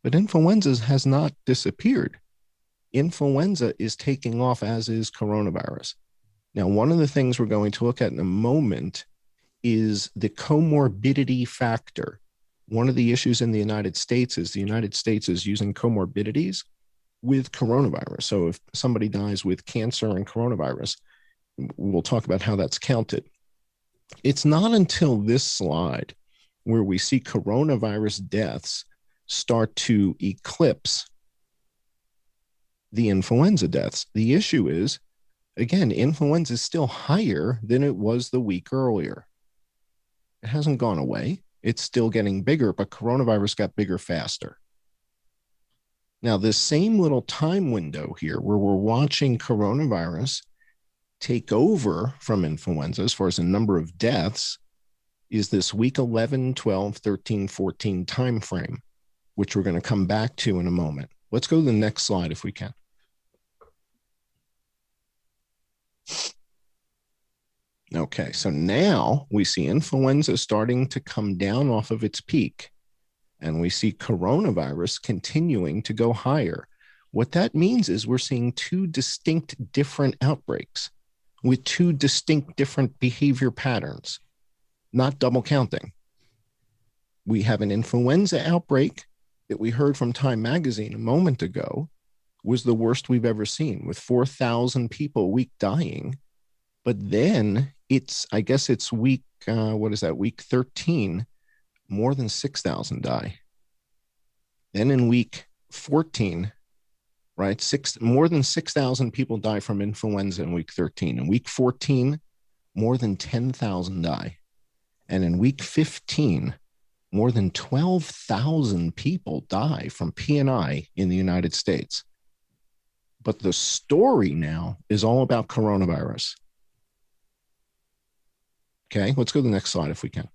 but influenza has not disappeared. Influenza is taking off, as is coronavirus. Now, one of the things we're going to look at in a moment is the comorbidity factor. One of the issues in the United States is using comorbidities with coronavirus. So if somebody dies with cancer and coronavirus, we'll talk about how that's counted. It's not until this slide where we see coronavirus deaths start to eclipse the influenza deaths. The issue is, again, influenza is still higher than it was the week earlier. It hasn't gone away. It's still getting bigger, but coronavirus got bigger faster. Now, this same little time window here where we're watching coronavirus take over from influenza as far as the number of deaths is this week 11, 12, 13, 14 time frame, which we're going to come back to in a moment. Let's go to the next slide if we can. Okay, so now we see influenza starting to come down off of its peak, and we see coronavirus continuing to go higher. What that means is we're seeing two distinct different outbreaks with two distinct different behavior patterns, not double counting. We have an influenza outbreak that we heard from Time Magazine a moment ago was the worst we've ever seen, with 4,000 people a week dying. But then I guess it's week 13, more than 6,000 die. Then in week 14, right, more than 6,000 people die from influenza in week 13. In week 14, more than 10,000 die. And in week 15, more than 12,000 people die from P&I in the United States. But the story now is all about coronavirus. Okay, let's go to the next slide if we can.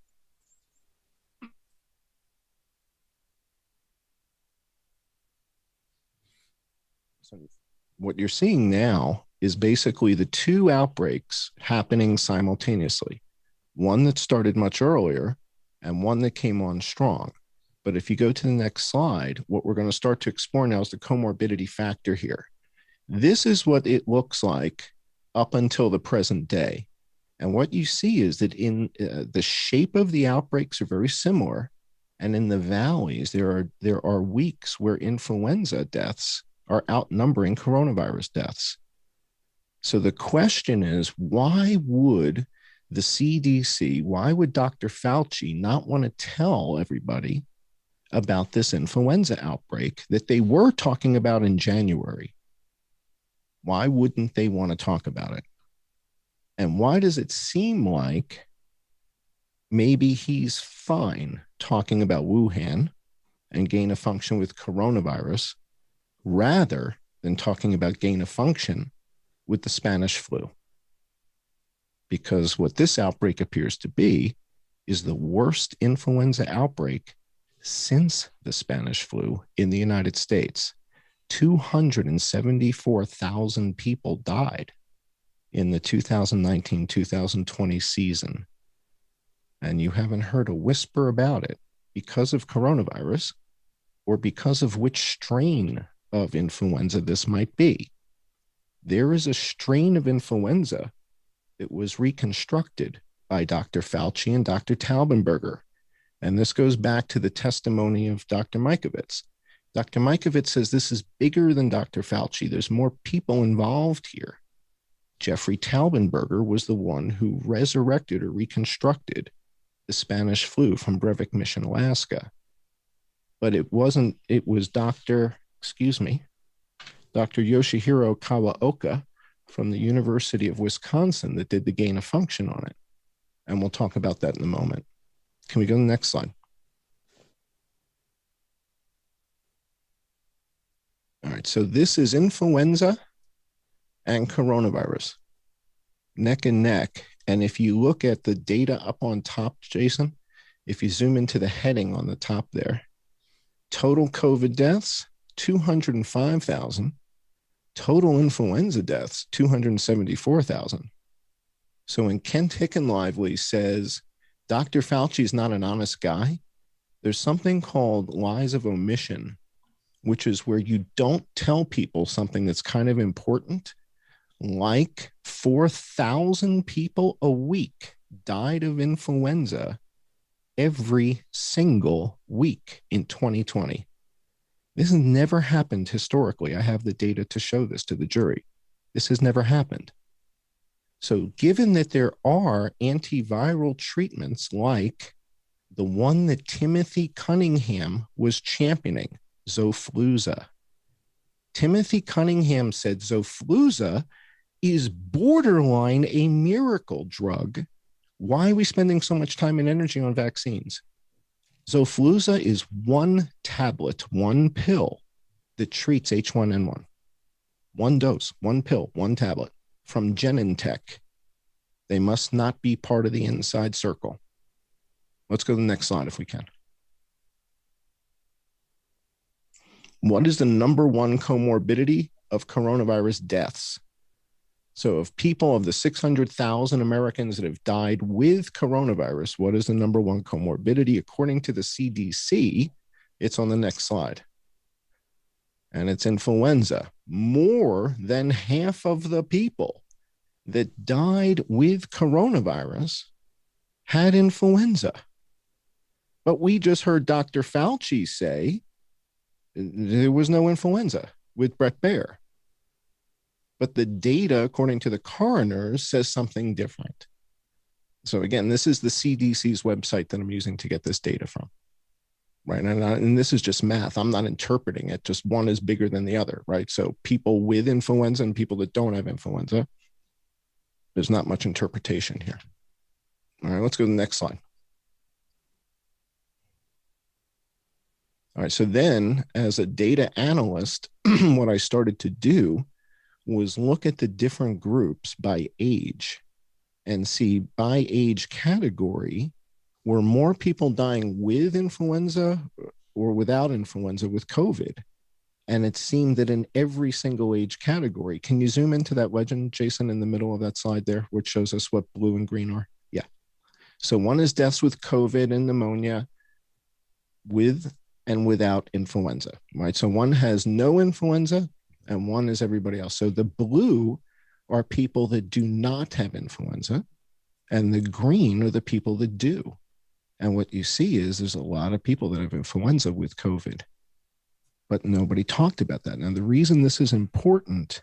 So what you're seeing now is basically the two outbreaks happening simultaneously. One that started much earlier and one that came on strong. But if you go to the next slide, what we're going to start to explore now is the comorbidity factor here. This is what it looks like up until the present day. And what you see is that in the shape of the outbreaks are very similar. And in the valleys, there are weeks where influenza deaths are outnumbering coronavirus deaths. So the question is, why would the CDC, why would Dr. Fauci not want to tell everybody about this influenza outbreak that they were talking about in January? Why wouldn't they want to talk about it? And why does it seem like maybe he's fine talking about Wuhan and gain of function with coronavirus rather than talking about gain of function with the Spanish flu? Because what this outbreak appears to be is the worst influenza outbreak since the Spanish flu in the United States. 274,000 people died in the 2019-2020 season. And you haven't heard a whisper about it because of coronavirus or because of which strain of influenza this might be. There is a strain of influenza that was reconstructed by Dr. Fauci and Dr. Taubenberger. And this goes back to the testimony of Dr. Mikovits. Dr. Mikovits says this is bigger than Dr. Fauci. There's more people involved here. Jeffrey Taubenberger was the one who resurrected or reconstructed the Spanish flu from Breivik Mission, Alaska. But it was Dr. Yoshihiro Kawaoka from the University of Wisconsin that did the gain of function on it. And we'll talk about that in a moment. Can we go to the next slide? All right, so this is influenza and coronavirus, neck and neck. And if you look at the data up on top, Jason, if you zoom into the heading on the top there, total COVID deaths, 205,000. Total influenza deaths, 274,000. So when Kent Heckenlively says Dr. Fauci is not an honest guy, there's something called lies of omission, which is where you don't tell people something that's kind of important, like 4,000 people a week died of influenza every single week in 2020. This has never happened historically. I have the data to show this to the jury. This has never happened. So given that there are antiviral treatments like the one that Timothy Cunningham was championing, Xofluza. Timothy Cunningham said Xofluza is borderline a miracle drug. Why are we spending so much time and energy on vaccines? Xofluza is one tablet, one pill that treats H1N1. One dose, one pill, one tablet from Genentech. They must not be part of the inside circle. Let's go to the next slide if we can. What is the number one comorbidity of coronavirus deaths? So of people, of the 600,000 Americans that have died with coronavirus, what is the number one comorbidity? According to the CDC, it's on the next slide. And it's influenza. More than half of the people that died with coronavirus had influenza. But we just heard Dr. Fauci say there was no influenza with Brett Baer. But the data, according to the coroners, says something different. So again, this is the CDC's website that I'm using to get this data from, right? And this is just math. I'm not interpreting it. Just one is bigger than the other, right? So people with influenza and people that don't have influenza, there's not much interpretation here. All right, let's go to the next slide. All right, so then as a data analyst, what I started to do was look at the different groups by age and see by age category, were more people dying with influenza or without influenza with COVID? And it seemed that in every single age category, can you zoom into that legend, Jason, in the middle of that slide there, which shows us what blue and green are? Yeah. So one is deaths with COVID and pneumonia with and without influenza, right? So one has no influenza and one is everybody else. So the blue are people that do not have influenza and the green are the people that do. And what you see is there's a lot of people that have influenza with COVID, but nobody talked about that. Now, the reason this is important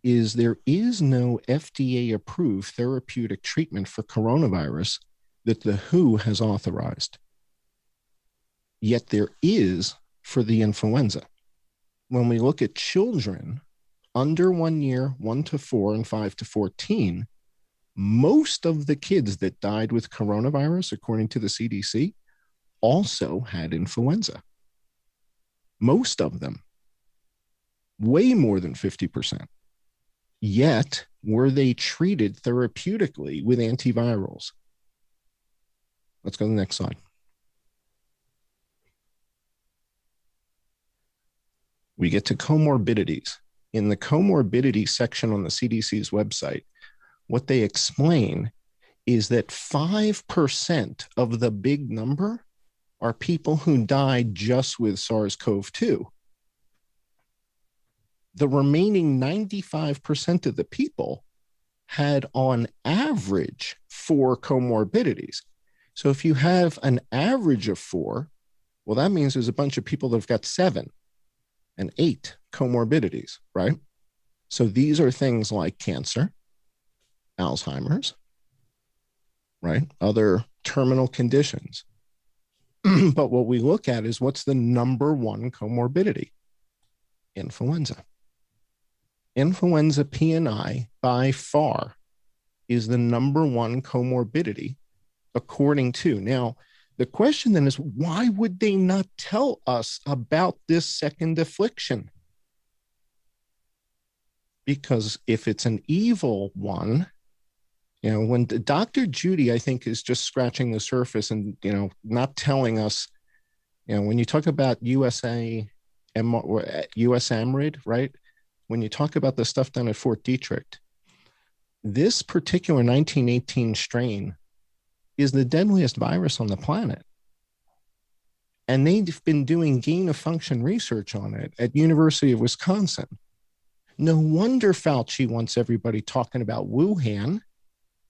is there is no FDA-approved therapeutic treatment for coronavirus that the WHO has authorized. Yet there is for the influenza. When we look at children under 1 year, 1 to 4 and 5 to 14, most of the kids that died with coronavirus, according to the CDC, also had influenza. Most of them, way more than 50%. Yet, were they treated therapeutically with antivirals? Let's go to the next slide. We get to comorbidities. In the comorbidity section on the CDC's website, what they explain is that 5% of the big number are people who died just with SARS-CoV-2. The remaining 95% of the people had on average 4 comorbidities. So if you have an average of 4, well, that means there's a bunch of people that have got 7 and 8 comorbidities, right? So these are things like cancer, Alzheimer's, right? Other terminal conditions. But what we look at is what's the number one comorbidity? Influenza. Influenza P&I by far is the number one comorbidity according to. Now, the question then is, why would they not tell us about this second affliction? Because if it's an evil one, you know, when Dr. Judy, I think, is just scratching the surface and, you know, not telling us, you know, when you talk about USAMRID, right? When you talk about the stuff done at Fort Detrick, this particular 1918 strain is the deadliest virus on the planet. And they've been doing gain of function research on it at University of Wisconsin. No wonder Fauci wants everybody talking about Wuhan,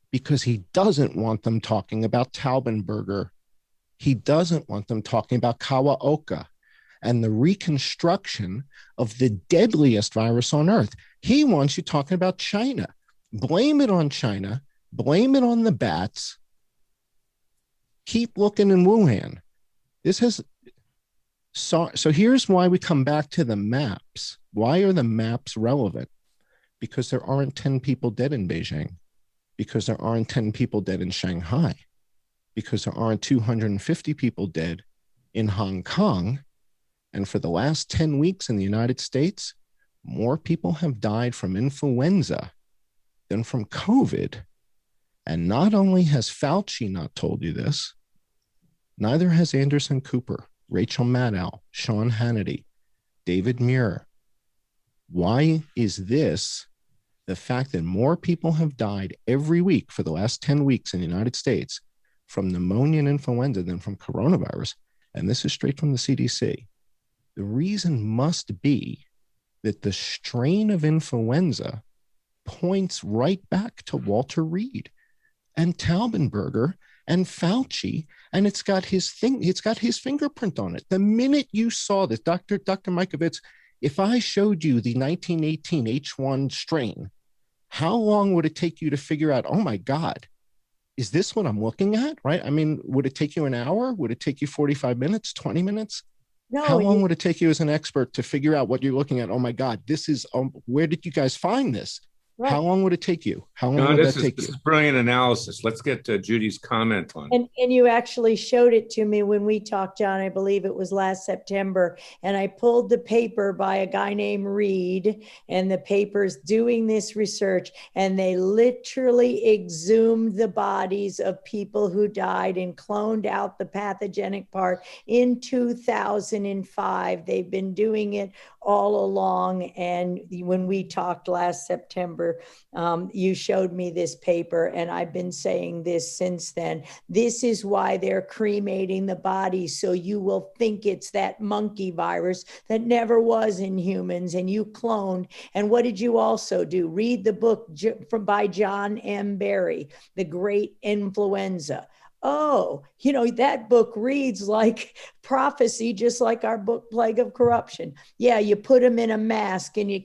because he doesn't want them talking about Taubenberger. He doesn't want them talking about Kawaoka and the reconstruction of the deadliest virus on earth. He wants you talking about China. Blame it on China. Blame it on the bats. Keep looking in Wuhan. This has... So here's why we come back to the maps. Why are the maps relevant? Because there aren't 10 people dead in Beijing. Because there aren't 10 people dead in Shanghai. Because there aren't 250 people dead in Hong Kong. And for the last 10 weeks in the United States, more people have died from influenza than from COVID. And not only has Fauci not told you this, neither has Anderson Cooper, Rachel Maddow, Sean Hannity, David Muir. Why is this the fact that more people have died every week for the last 10 weeks in the United States from pneumonia and influenza than from coronavirus? And this is straight from the CDC. The reason must be that the strain of influenza points right back to Walter Reed and Taubenberger and Fauci, and it's got his fingerprint on it. The minute you saw that, Dr. Mikovits, if I showed you the 1918 H1 strain, how long would it take you to figure out, oh my God, is this what I'm looking at, right? I mean, would it take you an hour? Would it take you 45 minutes, 20 minutes? No, how long would it take you as an expert to figure out what you're looking at? Oh my God, this is, where did you guys find this? Right. How long would it take you? How long would that take you? This is brilliant analysis. Let's get to Judy's comment on it. And you actually showed it to me when we talked, John. I believe it was last September. And I pulled the paper by a guy named Reed, and the paper's doing this research. And they literally exhumed the bodies of people who died and cloned out the pathogenic part in 2005. They've been doing it all along. And when we talked last September, you showed me this paper, and I've been saying this since then. This is why they're cremating the body, so you will think it's that monkey virus that never was in humans and you cloned. And what did you also do? Read the book by John M. Barry, The Great Influenza. oh, that book reads like prophecy, just like our book, Plague of Corruption. Yeah, you put them in a mask and you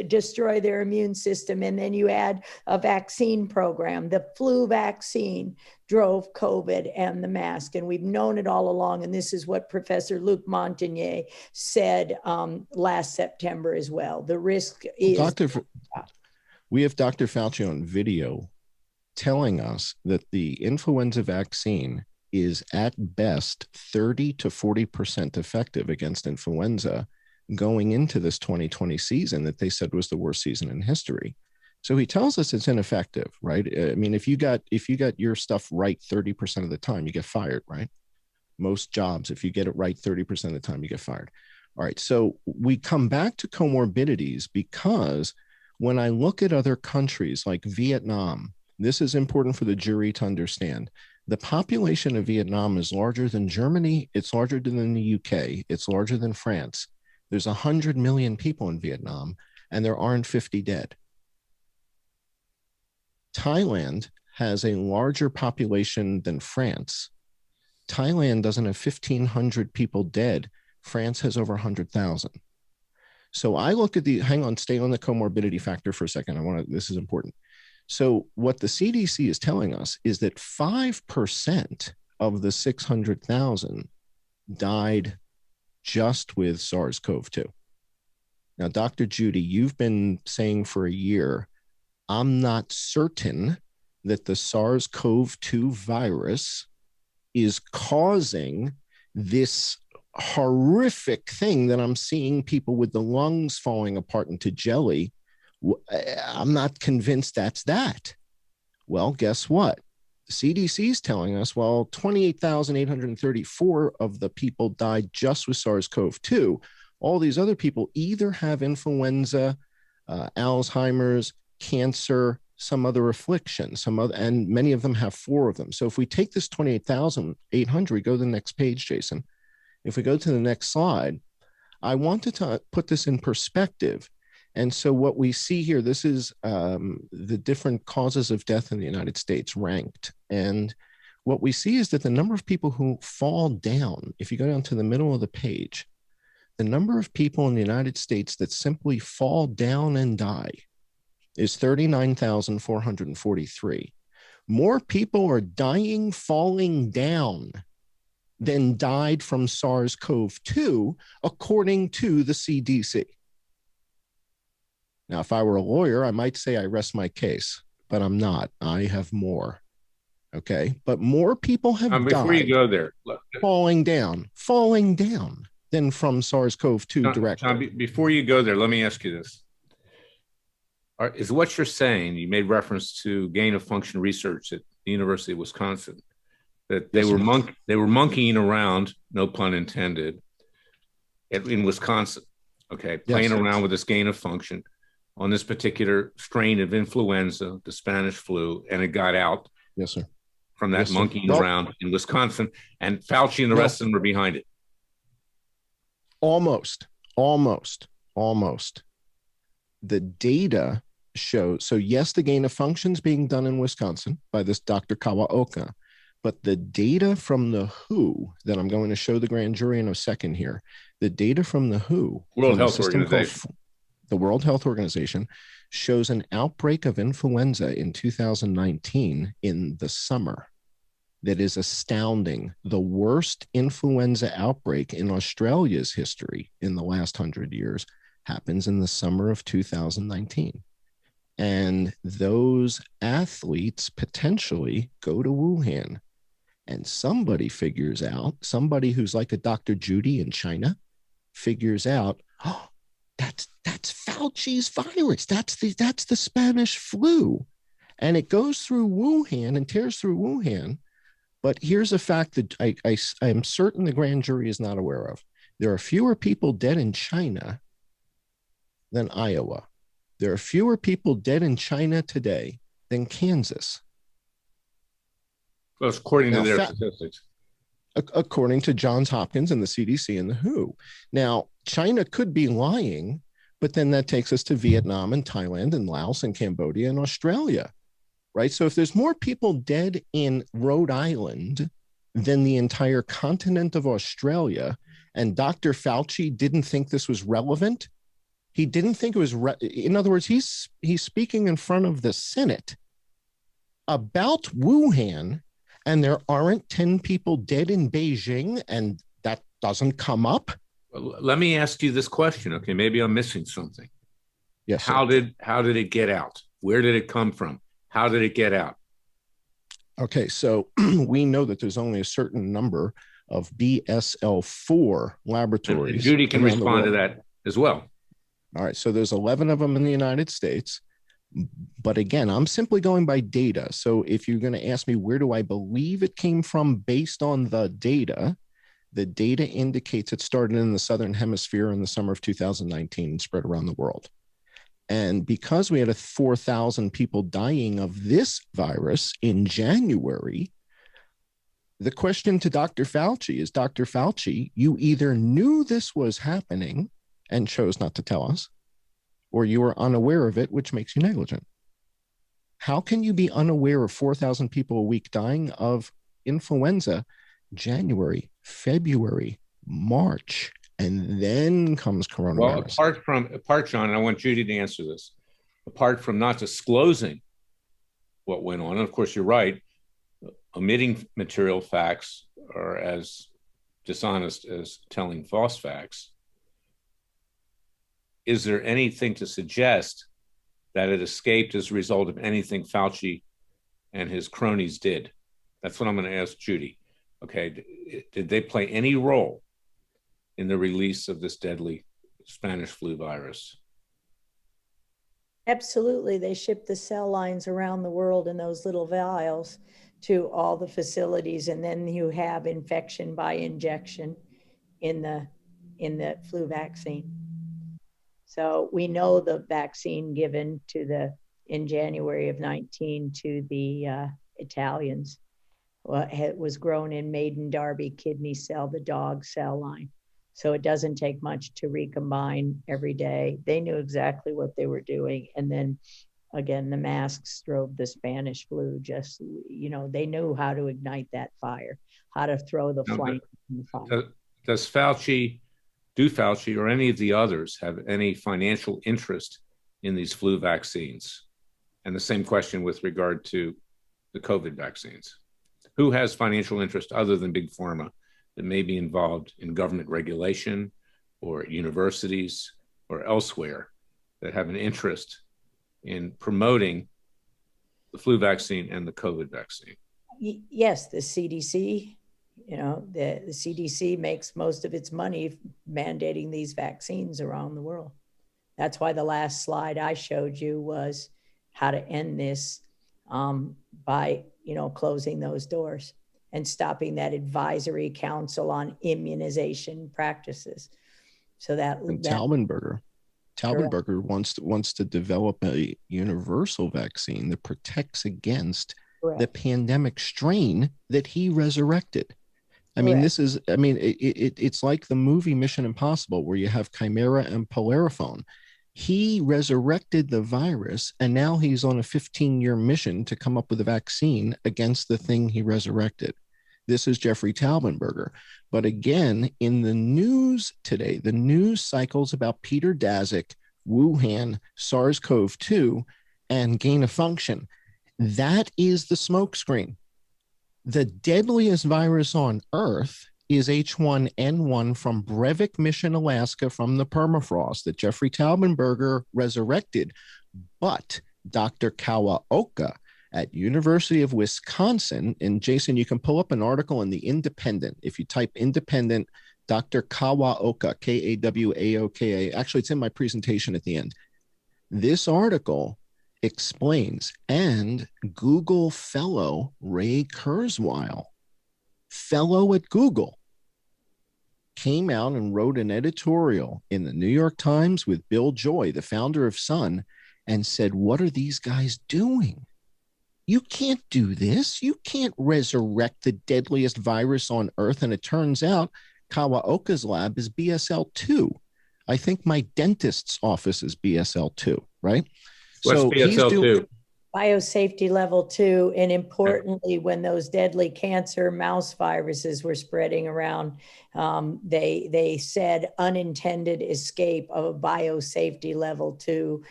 destroy their immune system. And then you add a vaccine program. The flu vaccine drove COVID and the mask. And we've known it all along. And this is what Professor Luc Montagnier said last September as well. The risk is... We have Dr. Fauci on video telling us that the influenza vaccine is at best 30 to 40% effective against influenza going into this 2020 season that they said was the worst season in history. So he tells us it's ineffective, right? I mean, if you got your stuff right 30% of the time, you get fired, right? Most jobs, if you get it right 30% of the time, you get fired. All right. So we come back to comorbidities because when I look at other countries like Vietnam, this is important for the jury to understand. The population of Vietnam is larger than Germany. It's larger than the UK. It's larger than France. There's 100 million people in Vietnam, and there aren't 50 dead. Thailand has a larger population than France. Thailand doesn't have 1,500 people dead. France has over 100,000. So I look at stay on the comorbidity factor for a second. This is important. So what the CDC is telling us is that 5% of the 600,000 died just with SARS-CoV-2. Now, Dr. Judy, you've been saying for a year, I'm not certain that the SARS-CoV-2 virus is causing this horrific thing that I'm seeing people with the lungs falling apart into jelly. I'm not convinced that's that. Well, guess what? The CDC is telling us, 28,834 of the people died just with SARS-CoV-2. All these other people either have influenza, Alzheimer's, cancer, some other affliction, and many of them have 4 of them. So if we take this 28,800, go to the next page, Jason. If we go to the next slide, I wanted to put this in perspective. And so what we see here, this is the different causes of death in the United States ranked. And what we see is that the number of people who fall down, if you go down to the middle of the page, the number of people in the United States that simply fall down and die is 39,443. More people are dying falling down than died from SARS-CoV-2, according to the CDC. Now, if I were a lawyer, I might say I rest my case, but I'm not. I have more. Okay. But more people have died before you go there, falling down than from SARS-CoV-2 directly. John, before you go there, let me ask you this. Is what you're saying, you made reference to gain of function research at the University of Wisconsin, that they were monkeying around, no pun intended, in Wisconsin, okay, playing around with this gain of function on this particular strain of influenza, the Spanish flu, and it got out from that monkeying around in Wisconsin, and Fauci and the rest of them were behind it. Almost. The data shows, so yes, the gain of function is being done in Wisconsin by this Dr. Kawaoka, but the data from the WHO that I'm going to show the grand jury in a second here, the data from the WHO, World Health Organization, the World Health Organization, shows an outbreak of influenza in 2019 in the summer that is astounding. The worst influenza outbreak in Australia's history in the last 100 years happens in the summer of 2019. And those athletes potentially go to Wuhan. And somebody figures out, somebody who's like a Dr. Judy in China figures out, oh, that's Fauci's virus. That's the Spanish flu. And it goes through Wuhan and tears through Wuhan. But here's a fact that I am certain the grand jury is not aware of. There are fewer people dead in China than Iowa. There are fewer people dead in China today than Kansas. Well, according to their statistics. According to Johns Hopkins and the CDC and the WHO. Now, China could be lying, but then that takes us to Vietnam and Thailand and Laos and Cambodia and Australia. right? So if there's more people dead in Rhode Island than the entire continent of Australia, and Dr. Fauci didn't think this was relevant, he didn't think it was, in other words, he's speaking in front of the Senate about Wuhan, and there aren't 10 people dead in Beijing, and that doesn't come up. Let me ask you this question. Okay, maybe I'm missing something. Yes. How did it get out? Where did it come from? How did it get out? Okay, so we know that there's only a certain number of BSL-4 laboratories. And Judy can respond to that as well. All right, so there's 11 of them in the United States. But again, I'm simply going by data. So if you're going to ask me where do I believe it came from based on the data indicates it started in the Southern Hemisphere in the summer of 2019 and spread around the world. And because we had 4,000 people dying of this virus in January, the question to Dr. Fauci is, Dr. Fauci, you either knew this was happening and chose not to tell us, or you were unaware of it, which makes you negligent. How can you be unaware of 4,000 people a week dying of influenza January, February, March, and then comes coronavirus? Well, apart, John, and I want Judy to answer this, apart from not disclosing what went on, and of course you're right, omitting material facts are as dishonest as telling false facts. Is there anything to suggest that it escaped as a result of anything Fauci and his cronies did? That's what I'm going to ask Judy. Okay, did they play any role in the release of this deadly Spanish flu virus? Absolutely. They shipped the cell lines around the world in those little vials to all the facilities, and then you have infection by injection in the flu vaccine. So we know the vaccine given in January of 19 to the Italians was grown in Maiden Derby kidney cell, the dog cell line. So it doesn't take much to recombine every day. They knew exactly what they were doing. And then again, the masks drove the Spanish flu. They knew how to ignite that fire, how to throw the flame in the fire. Does Fauci or any of the others have any financial interest in these flu vaccines? And the same question with regard to the COVID vaccines. Who has financial interest other than Big Pharma that may be involved in government regulation or universities or elsewhere that have an interest in promoting the flu vaccine and the COVID vaccine? Yes, the CDC. The CDC makes most of its money mandating these vaccines around the world. That's why the last slide I showed you was how to end this by closing those doors and stopping that advisory council on immunization practices. So Taubenberger wants to develop a universal vaccine that protects against the pandemic strain that he resurrected. I mean, it's like the movie Mission Impossible, where you have Chimera and Bellerophon. He resurrected the virus, and now he's on a 15-year mission to come up with a vaccine against the thing he resurrected. This is Jeffrey Taubenberger. But again, in the news today, the news cycles about Peter Daszak, Wuhan, SARS-CoV-2, and gain of function. That is the smokescreen. The deadliest virus on Earth is H1N1 from Breivik Mission, Alaska, from the permafrost that Jeffrey Taubenberger resurrected. But Dr. Kawaoka at University of Wisconsin, and Jason, you can pull up an article in the Independent. If you type Independent, Dr. Kawaoka, Kawaoka, actually it's in my presentation at the end. This article explains, and Google fellow Ray Kurzweil, fellow at Google, came out and wrote an editorial in the New York Times with Bill Joy, the founder of Sun, and said, what are these guys doing? You can't do this. You can't resurrect the deadliest virus on Earth. And it turns out Kawaoka's lab is BSL-2. I think my dentist's office is BSL-2, right? What's BSL-2? biosafety level 2, and importantly, when those deadly cancer mouse viruses were spreading around, they said unintended escape of a biosafety level 2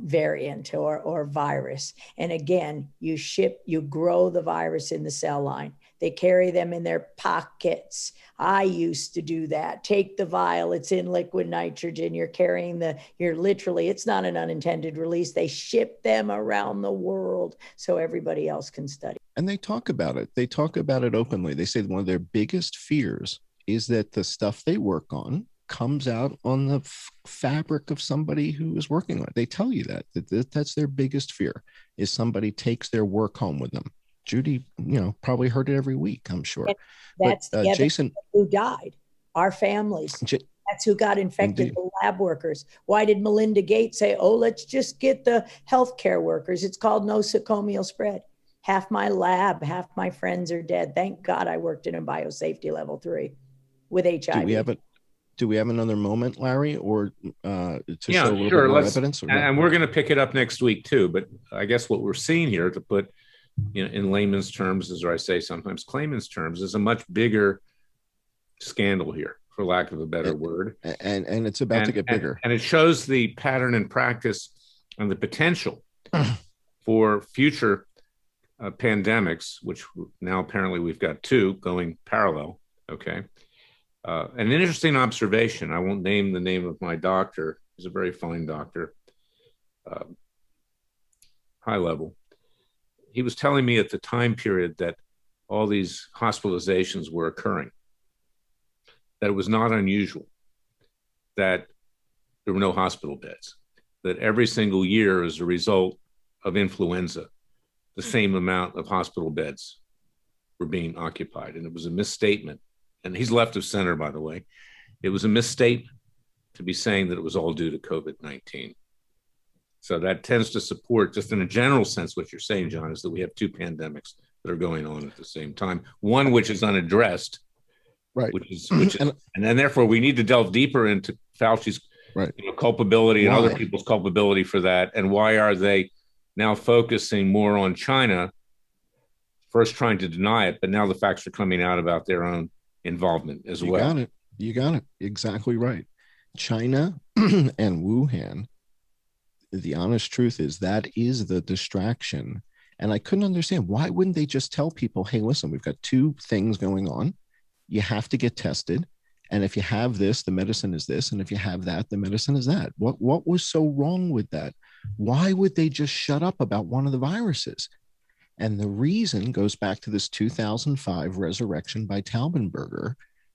variant or virus. And again, you grow the virus in the cell line. They carry them in their pockets. I used to do that. Take the vial, it's in liquid nitrogen. You're literally, it's not an unintended release. They ship them around the world so everybody else can study. And they talk about it. They talk about it openly. They say one of their biggest fears is that the stuff they work on comes out on the fabric of somebody who is working on it. They tell you that's their biggest fear, is somebody takes their work home with them. Judy, probably heard it every week, I'm sure. That's Jason, who died. Our families. That's who got infected. Indeed. The lab workers. Why did Melinda Gates say, "Oh, let's just get the healthcare workers"? It's called nosocomial spread. Half my lab, half my friends are dead. Thank God I worked in a biosafety level 3 with HIV. Do we have another moment, Larry, or to show a little bit more evidence? And we're going to pick it up next week too. But I guess what we're seeing here, to put in layman's terms, as I say sometimes clayman's terms, is a much bigger scandal here, for lack of a better word. And it's about to get bigger. And it shows the pattern and practice and the potential for future pandemics, which now apparently we've got 2 going parallel. Okay. An interesting observation. I won't name the name of my doctor. He's a very fine doctor, high level. He was telling me at the time period that all these hospitalizations were occurring, that it was not unusual that there were no hospital beds, that every single year, as a result of influenza, the same amount of hospital beds were being occupied. And it was a misstatement. And he's left of center, by the way. It was a misstatement to be saying that it was all due to COVID-19. So that tends to support, just in a general sense, what you're saying, John, is that we have 2 pandemics that are going on at the same time. One which is unaddressed, right? And therefore we need to delve deeper into Fauci's culpability and other people's culpability for that. And why are they now focusing more on China, first trying to deny it, but now the facts are coming out about their own involvement as well. You got it. Exactly right. China and Wuhan, the honest truth is that is the distraction. And I couldn't understand, why wouldn't they just tell people, hey, listen, we've got 2 things going on. You have to get tested. And if you have this, the medicine is this. And if you have that, the medicine is that. What was so wrong with that? Why would they just shut up about one of the viruses? And the reason goes back to this 2005 resurrection by Taubenberger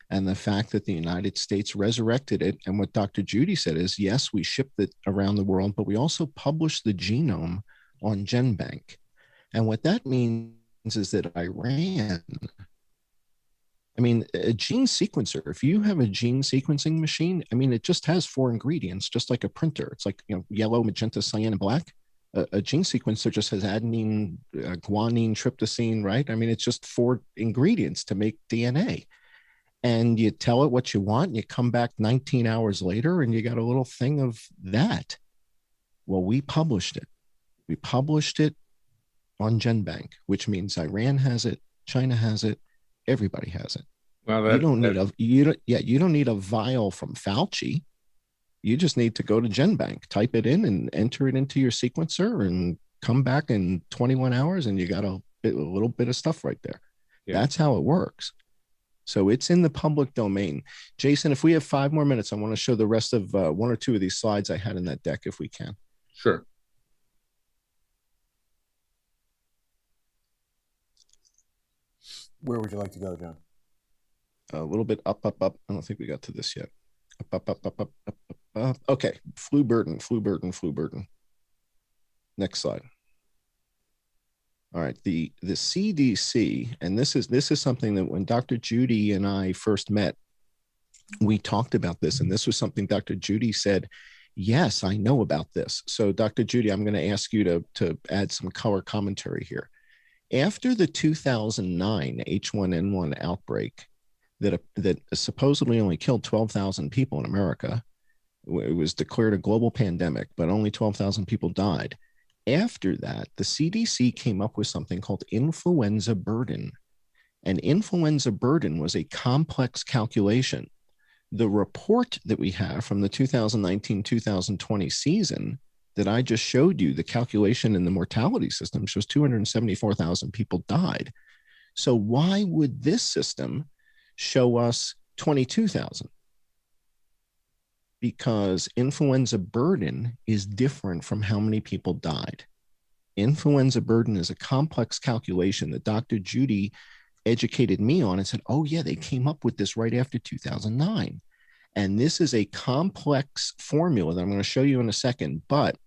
and the fact that the United States resurrected it. And what Dr. Judy said is, yes, we shipped it around the world, but we also published the genome on GenBank. And what that means is that Iran, a gene sequencer, if you have a gene sequencing machine, it just has 4 ingredients, just like a printer. It's like, yellow, magenta, cyan, and black. A gene sequencer just has adenine, guanine, tryptosine, right? It's just 4 ingredients to make DNA. And you tell it what you want, and you come back 19 hours later, and you got a little thing of that. Well, we published it. We published it on GenBank, which means Iran has it, China has it, everybody has it. Well, you don't need a vial from Fauci. You just need to go to GenBank, type it in, and enter it into your sequencer, and come back in 21 hours, and you got a little bit of stuff right there. Yeah. That's how it works. So it's in the public domain. Jason, if we have 5 more minutes, I want to show the rest of 1 or 2 of these slides I had in that deck, if we can. Sure. Where would you like to go, John? A little bit up. I don't think we got to this yet. Up. Okay, flu burden. Next slide. All right, the CDC, and this is something that when Dr. Judy and I first met, we talked about this, and this was something Dr. Judy said, yes, I know about this. So Dr. Judy, I'm going to ask you to add some color commentary here. After the 2009 H1N1 outbreak that supposedly only killed 12,000 people in America, it was declared a global pandemic, but only 12,000 people died. after that, the CDC came up with something called influenza burden. And influenza burden was a complex calculation. The report that we have from the 2019-2020 season that I just showed you, the calculation in the mortality system shows 274,000 people died. So why would this system show us 22,000? Because influenza burden is different from how many people died. Influenza burden is a complex calculation that Dr. Judy educated me on and said, oh yeah, they came up with this right after 2009. And this is a complex formula that I'm going to show you in a second. But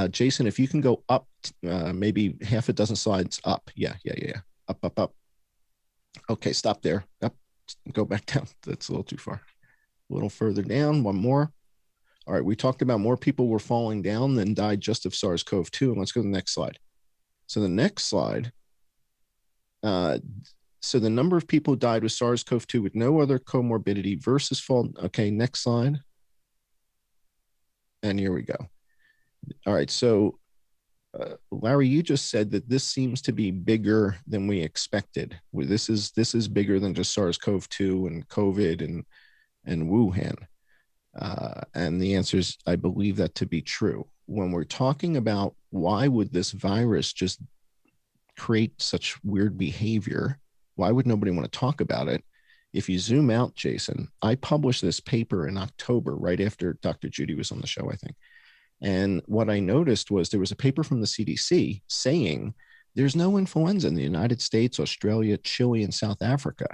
Jason, if you can go up maybe half a dozen slides up. Yeah. Up. Okay, stop there. Up, go back down. That's a little too far. A little further down, one more. All right, we talked about more people were falling down than died just of SARS-CoV-2. And let's go to the next slide. So the next slide, so the number of people who died with SARS-CoV-2 with no other comorbidity versus fall. Okay, next slide. And here we go. All right, so Larry, you just said that this seems to be bigger than we expected. This is bigger than just SARS-CoV-2 and COVID and Wuhan. And the answer is, I believe that to be true. When we're talking about why would this virus just create such weird behavior, why would nobody want to talk about it? If you zoom out, Jason, I published this paper in October, right after Dr. Judy was on the show, I think. And what I noticed was there was a paper from the CDC saying there's no influenza in the United States, Australia, Chile, and South Africa.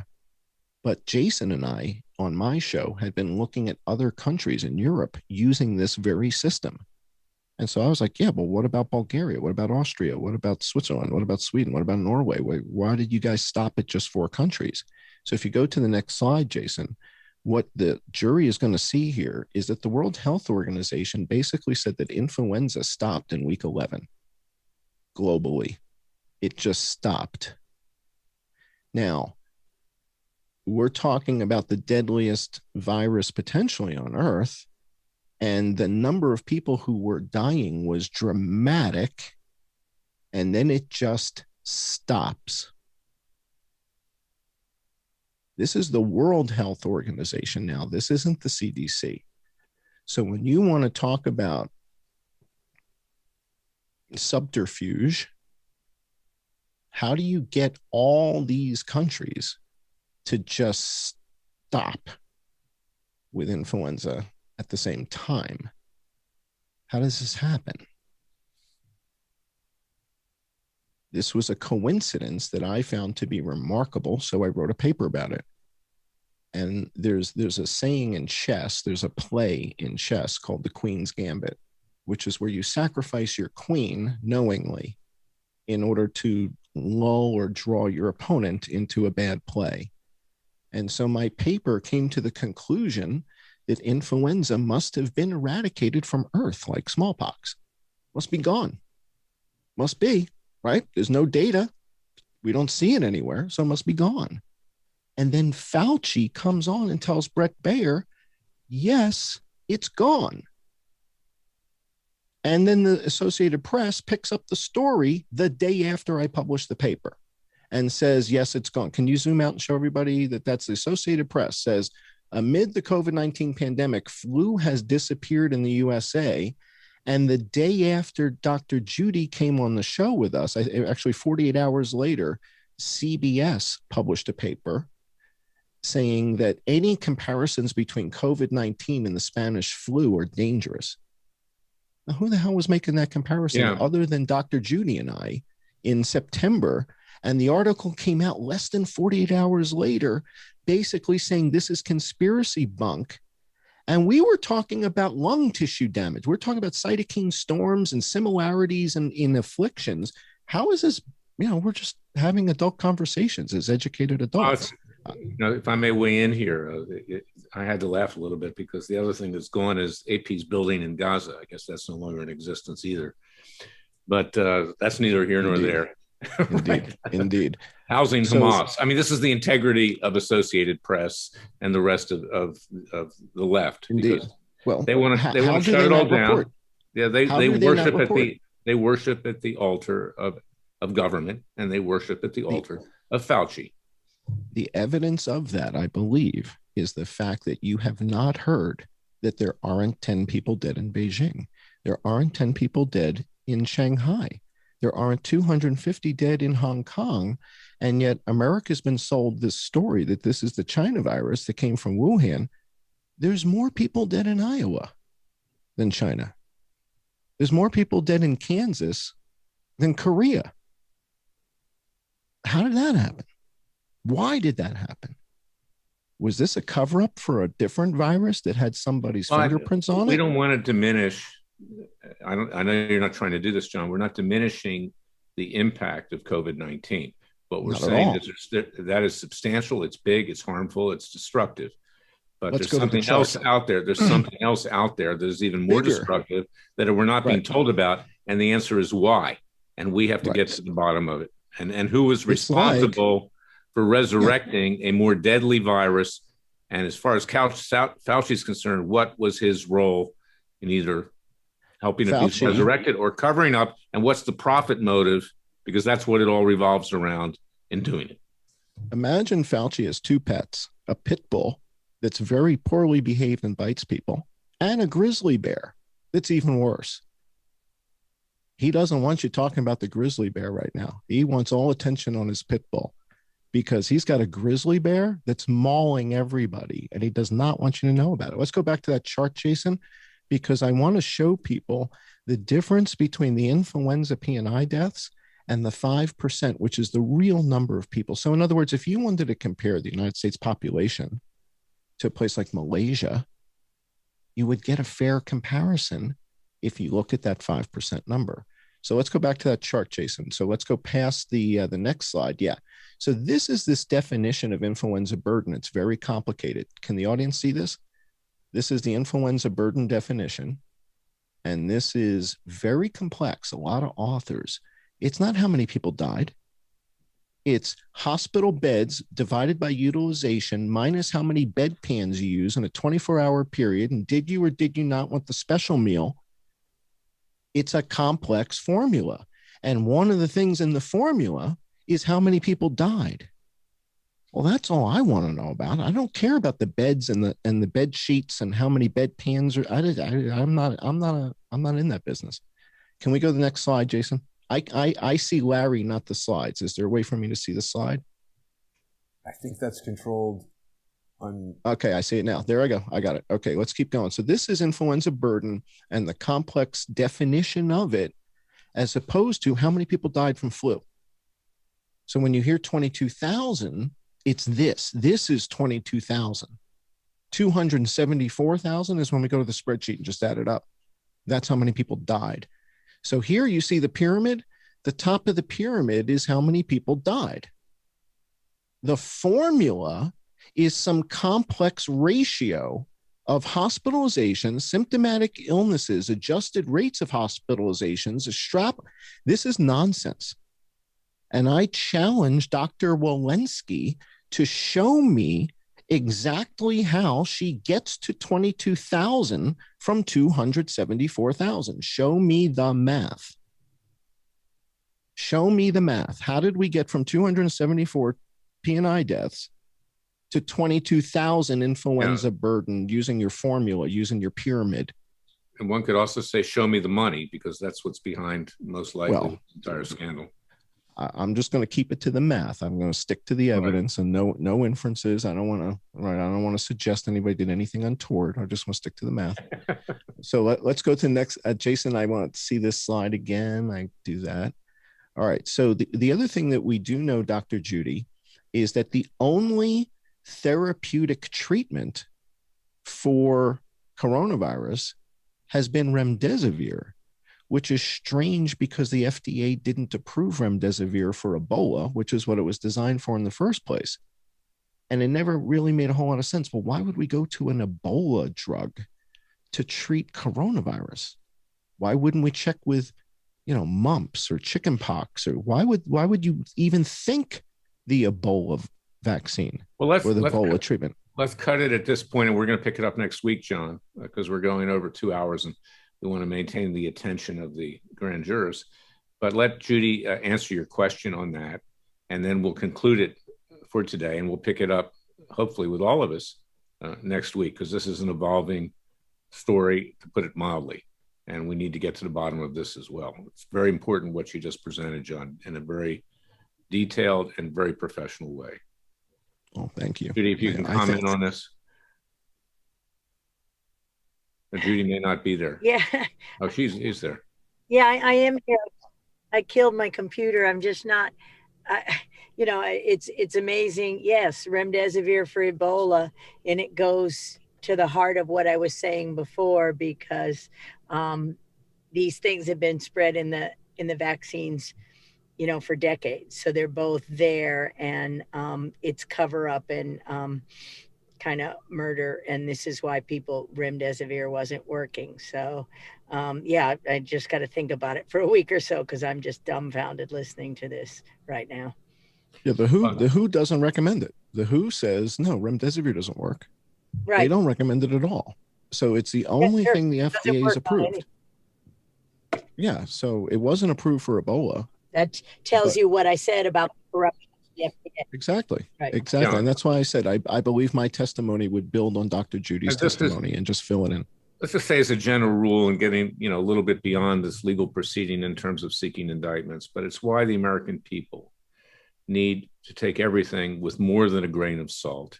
But Jason and I, on my show, had been looking at other countries in Europe using this very system. And so I was like, yeah, but what about Bulgaria? What about Austria? What about Switzerland? What about Sweden? What about Norway? Why did you guys stop at just 4 countries? So if you go to the next slide, Jason, what the jury is going to see here is that the World Health Organization basically said that influenza stopped in week 11 globally. It just stopped. Now, we're talking about the deadliest virus potentially on Earth, and the number of people who were dying was dramatic, and then it just stops. This is the World Health Organization now. This isn't the CDC. So when you want to talk about subterfuge, how do you get all these countries to just stop with influenza at the same time? How does this happen? This was a coincidence that I found to be remarkable, so I wrote a paper about it. And there's a saying in chess, there's a play in chess called the Queen's Gambit, which is where you sacrifice your queen knowingly in order to lull or draw your opponent into a bad play. And so my paper came to the conclusion that influenza must have been eradicated from Earth like smallpox. Must be gone. Must be, right? There's no data. We don't see it anywhere, so it must be gone. And then Fauci comes on and tells Brett Baer, yes, it's gone. And then the Associated Press picks up the story the day after I published the paper and says, yes, it's gone. Can you zoom out and show everybody that that's the Associated Press says, amid the COVID-19 pandemic, flu has disappeared in the USA. And the day after Dr. Judy came on the show with us, actually 48 hours later, CBS published a paper saying that any comparisons between COVID-19 and the Spanish flu are dangerous. Now, who the hell was making that comparison other than Dr. Judy and I in September? And the article came out less than 48 hours later, basically saying this is conspiracy bunk. And we were talking about lung tissue damage. We're talking about cytokine storms and similarities in afflictions. How is this? We're just having adult conversations as educated adults. If I may weigh in here, I had to laugh a little bit because the other thing that's gone is AP's building in Gaza. I guess that's no longer in existence either. But that's neither here nor there. Indeed, indeed. Housing Hamas. I mean, this is the integrity of Associated Press and the rest of the left. Indeed. Well, they want to shut it all down. Yeah, they worship at They worship at the altar of government, and they worship at the altar of Fauci. The evidence of that, I believe, is the fact that you have not heard that there aren't 10 people dead in Beijing. There aren't 10 people dead in Shanghai. There aren't 250 dead in Hong Kong. And yet America's been sold this story that this is the China virus that came from Wuhan. There's more people dead in Iowa than China. There's more people dead in Kansas than Korea. How did that happen? Why did that happen? Was this a cover-up for a different virus that had somebody's fingerprints on it? We don't want to diminish. I know you're not trying to do this, John. We're not diminishing the impact of COVID-19. But we're saying that is substantial. It's big. It's harmful. It's destructive. But there's something else out there. There's something else out there that is even more destructive that we're not being told about. And the answer is why. And we have to get to the bottom of it. And who was responsible for resurrecting a more deadly virus? And as far as Fauci is concerned, what was his role in either helping it be resurrected or covering up? And what's the profit motive? Because that's what it all revolves around in doing it. Imagine Fauci has two pets, a pit bull that's very poorly behaved and bites people, and a grizzly bear that's even worse. He doesn't want you talking about the grizzly bear right now. He wants all attention on his pit bull because he's got a grizzly bear that's mauling everybody, and he does not want you to know about it. Let's go back to that chart, Jason, because I want to show people the difference between the influenza P&I deaths and the 5%, which is the real number of people. So in other words, if you wanted to compare the United States population to a place like Malaysia, you would get a fair comparison if you look at that 5% number. So let's go back to that chart, Jason. So let's go past the next slide. Yeah. So this is this definition of influenza burden. It's very complicated. Can the audience see this? This is the influenza burden definition. And this is very complex. A lot of authors. It's not how many people died. It's hospital beds divided by utilization minus how many bedpans you use in a 24-hour period. And did you or did you not want the special meal? It's a complex formula. And one of the things in the formula is how many people died. Well, that's all I want to know about. I don't care about the beds and the bed sheets and how many bedpans are. I'm not in that business. Can we go to the next slide, Jason? I see Larry, not the slides. Is there a way for me to see the slide? I think that's controlled on. Okay, I see it now. There I go. I got it. Okay, let's keep going. So this is influenza burden and the complex definition of it, as opposed to how many people died from flu. So when you hear 22,000, it's this. This is 22,000. 274,000 is when we go to the spreadsheet and just add it up. That's how many people died. So here you see the pyramid. The top of the pyramid is how many people died. The formula is some complex ratio of hospitalizations, symptomatic illnesses, adjusted rates of hospitalizations. This is nonsense. And I challenge Dr. Walensky to show me exactly how she gets to 22,000 from 274,000. Show me the math. Show me the math. How did we get from 274 P&I deaths to 22,000 influenza burden using your formula, using your pyramid? And one could also say, show me the money, because that's what's behind most likely the entire scandal. I'm just going to keep it to the math. I'm going to stick to the evidence and no inferences. I don't want to suggest anybody did anything untoward. I just want to stick to the math. So let's go to the next. Jason, I want to see this slide again. I do that. All right. So the other thing that we do know, Dr. Judy, is that the only therapeutic treatment for coronavirus has been remdesivir, which is strange because the FDA didn't approve remdesivir for Ebola, which is what it was designed for in the first place. And it never really made a whole lot of sense. Well, why would we go to an Ebola drug to treat coronavirus? Why wouldn't we check with, mumps or chickenpox? Or why would you even think the Ebola vaccine or the Ebola treatment? Let's cut it at this point, and we're going to pick it up next week, John, because we're going over 2 hours and we want to maintain the attention of the grand jurors. But let Judy answer your question on that, and then we'll conclude it for today, and we'll pick it up, hopefully, with all of us next week, because this is an evolving story, to put it mildly, and we need to get to the bottom of this as well. It's very important what you just presented, John, in a very detailed and very professional way. Well, thank you. Judy, if you can comment on this. Judy may not be there. Yeah. Oh, she's there. Yeah, I am here. I killed my computer. I'm just not, it's amazing. Yes, remdesivir for Ebola. And it goes to the heart of what I was saying before, because these things have been spread in the vaccines, for decades. So they're both there, and it's cover up and kind of murder. And this is why remdesivir wasn't working. So I just got to think about it for a week or so, because I'm just dumbfounded listening to this right now. Yeah, the WHO doesn't recommend it. The WHO says, no, remdesivir doesn't work. Right. They don't recommend it at all. So it's the only thing the FDA has approved. Yeah, so it wasn't approved for Ebola. That tells you what I said about corruption. Exactly. Right. Exactly. Yeah. And that's why I said I believe my testimony would build on Dr. Judy's testimony and just fill it in. Let's just say as a general rule, and getting a little bit beyond this legal proceeding in terms of seeking indictments, but it's why the American people need to take everything with more than a grain of salt,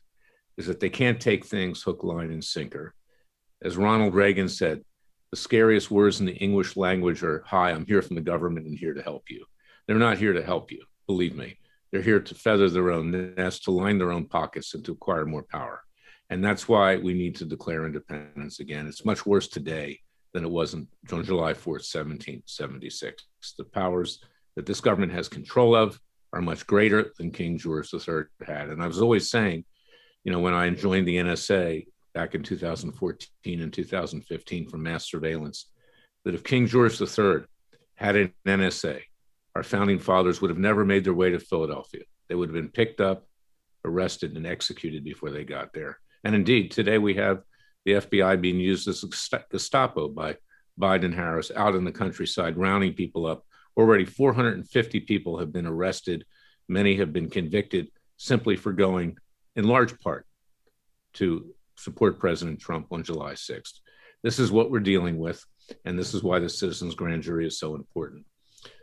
is that they can't take things hook, line, and sinker. As Ronald Reagan said, the scariest words in the English language are, "Hi, I'm here from the government and here to help you." They're not here to help you, believe me. They're here to feather their own nest, to line their own pockets, and to acquire more power. And that's why we need to declare independence again. It's much worse today than it was on July 4th, 1776. The powers that this government has control of are much greater than King George III had. And I was always saying, when I joined the NSA back in 2014 and 2015 for mass surveillance, that if King George III had an NSA, our founding fathers would have never made their way to Philadelphia. They would have been picked up, arrested, and executed before they got there. And indeed, today we have the FBI being used as Gestapo by Biden and Harris out in the countryside, rounding people up. Already 450 people have been arrested. Many have been convicted simply for going, in large part, to support President Trump on July 6th. This is what we're dealing with, and this is why the citizens' grand jury is so important.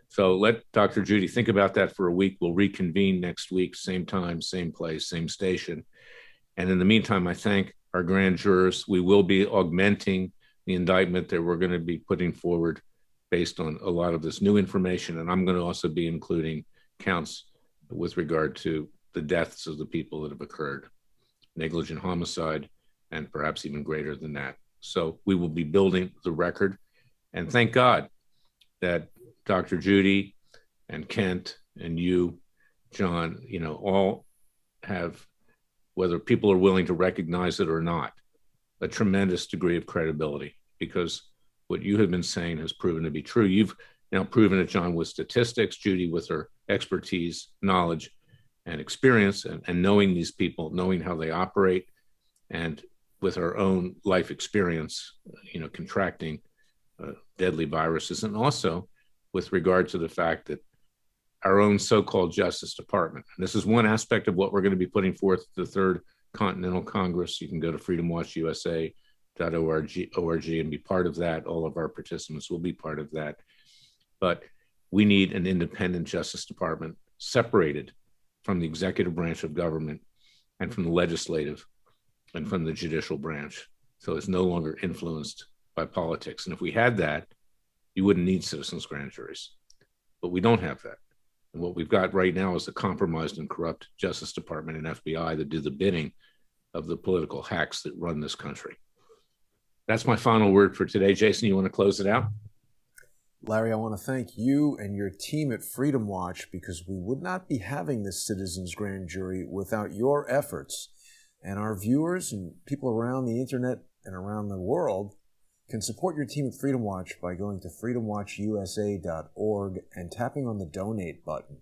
So let Dr. Judy think about that for a week. We'll reconvene next week, same time, same place, same station. And in the meantime, I thank our grand jurors. We will be augmenting the indictment that we're going to be putting forward based on a lot of this new information. And I'm going to also be including counts with regard to the deaths of the people that have occurred, negligent homicide, and perhaps even greater than that. So we will be building the record. And thank God that Dr. Judy and Kent and you, John, all have, whether people are willing to recognize it or not, a tremendous degree of credibility, because what you have been saying has proven to be true. You've now proven it, John, with statistics, Judy with her expertise, knowledge, and experience, and knowing these people, knowing how they operate, and with our own life experience, contracting deadly viruses, and also with regard to the fact that our own so-called Justice Department, and this is one aspect of what we're going to be putting forth at the Third Continental Congress. You can go to freedomwatchusa.org and be part of that. All of our participants will be part of that. But we need an independent Justice Department separated from the executive branch of government and from the legislative and from the judicial branch. So it's no longer influenced by politics. And if we had that, you wouldn't need citizens' grand juries. But we don't have that. And what we've got right now is a compromised and corrupt Justice Department and FBI that do the bidding of the political hacks that run this country. That's my final word for today. Jason, you want to close it out? Larry, I want to thank you and your team at Freedom Watch, because we would not be having this citizens' grand jury without your efforts. And our viewers and people around the internet and around the world can support your team at Freedom Watch by going to freedomwatchusa.org and tapping on the donate button.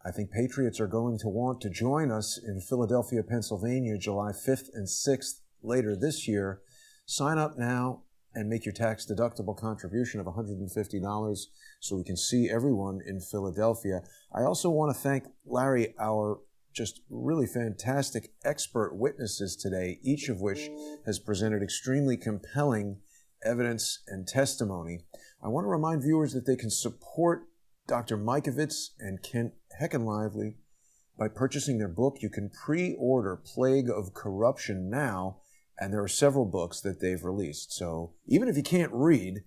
I think patriots are going to want to join us in Philadelphia, Pennsylvania, July 5th and 6th later this year. Sign up now and make your tax-deductible contribution of $150 so we can see everyone in Philadelphia. I also want to thank Larry, our just really fantastic expert witnesses today, each of which has presented extremely compelling evidence and testimony. I want to remind viewers that they can support Dr. Mikovits and Kent Heckenlively by purchasing their book. You can pre-order Plague of Corruption now, and there are several books that they've released. So even if you can't read,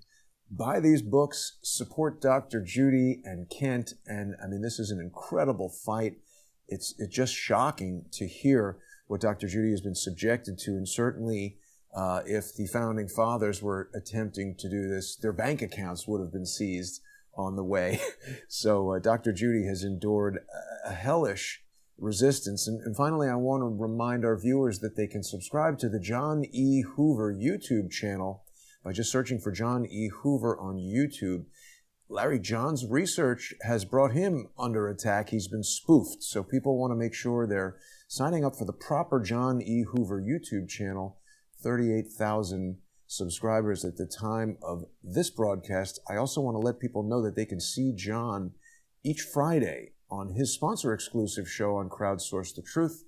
buy these books, support Dr. Judy and Kent, and I mean, this is an incredible fight. It's just shocking to hear what Dr. Judy has been subjected to, and certainly if the founding fathers were attempting to do this, their bank accounts would have been seized on the way. So Dr. Judy has endured a hellish resistance. And finally, I want to remind our viewers that they can subscribe to the John E. Hoover YouTube channel by just searching for John E. Hoover on YouTube. Larry, John's research has brought him under attack. He's been spoofed. So people want to make sure they're signing up for the proper John E. Hoover YouTube channel. 38,000 subscribers at the time of this broadcast. I also want to let people know that they can see John each Friday on his sponsor-exclusive show on Crowdsource the Truth.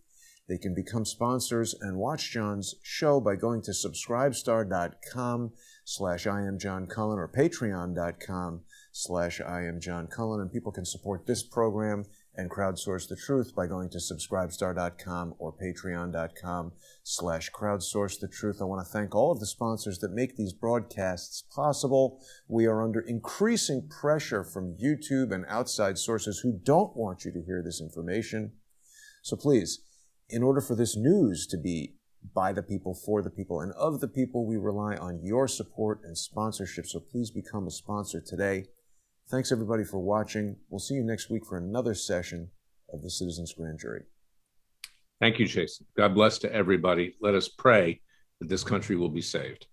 They can become sponsors and watch John's show by going to subscribestar.com/IamJohnCullen or patreon.com/IamJohnCullen. And people can support this program and Crowdsource the Truth by going to subscribestar.com or patreon.com/Crowdsource the Truth. I want to thank all of the sponsors that make these broadcasts possible. We are under increasing pressure from YouTube and outside sources who don't want you to hear this information. So please, in order for this news to be by the people, for the people, and of the people, we rely on your support and sponsorship. So please become a sponsor today. Thanks, everybody, for watching. We'll see you next week for another session of the Citizens Grand Jury. Thank you, Jason. God bless to everybody. Let us pray that this country will be saved.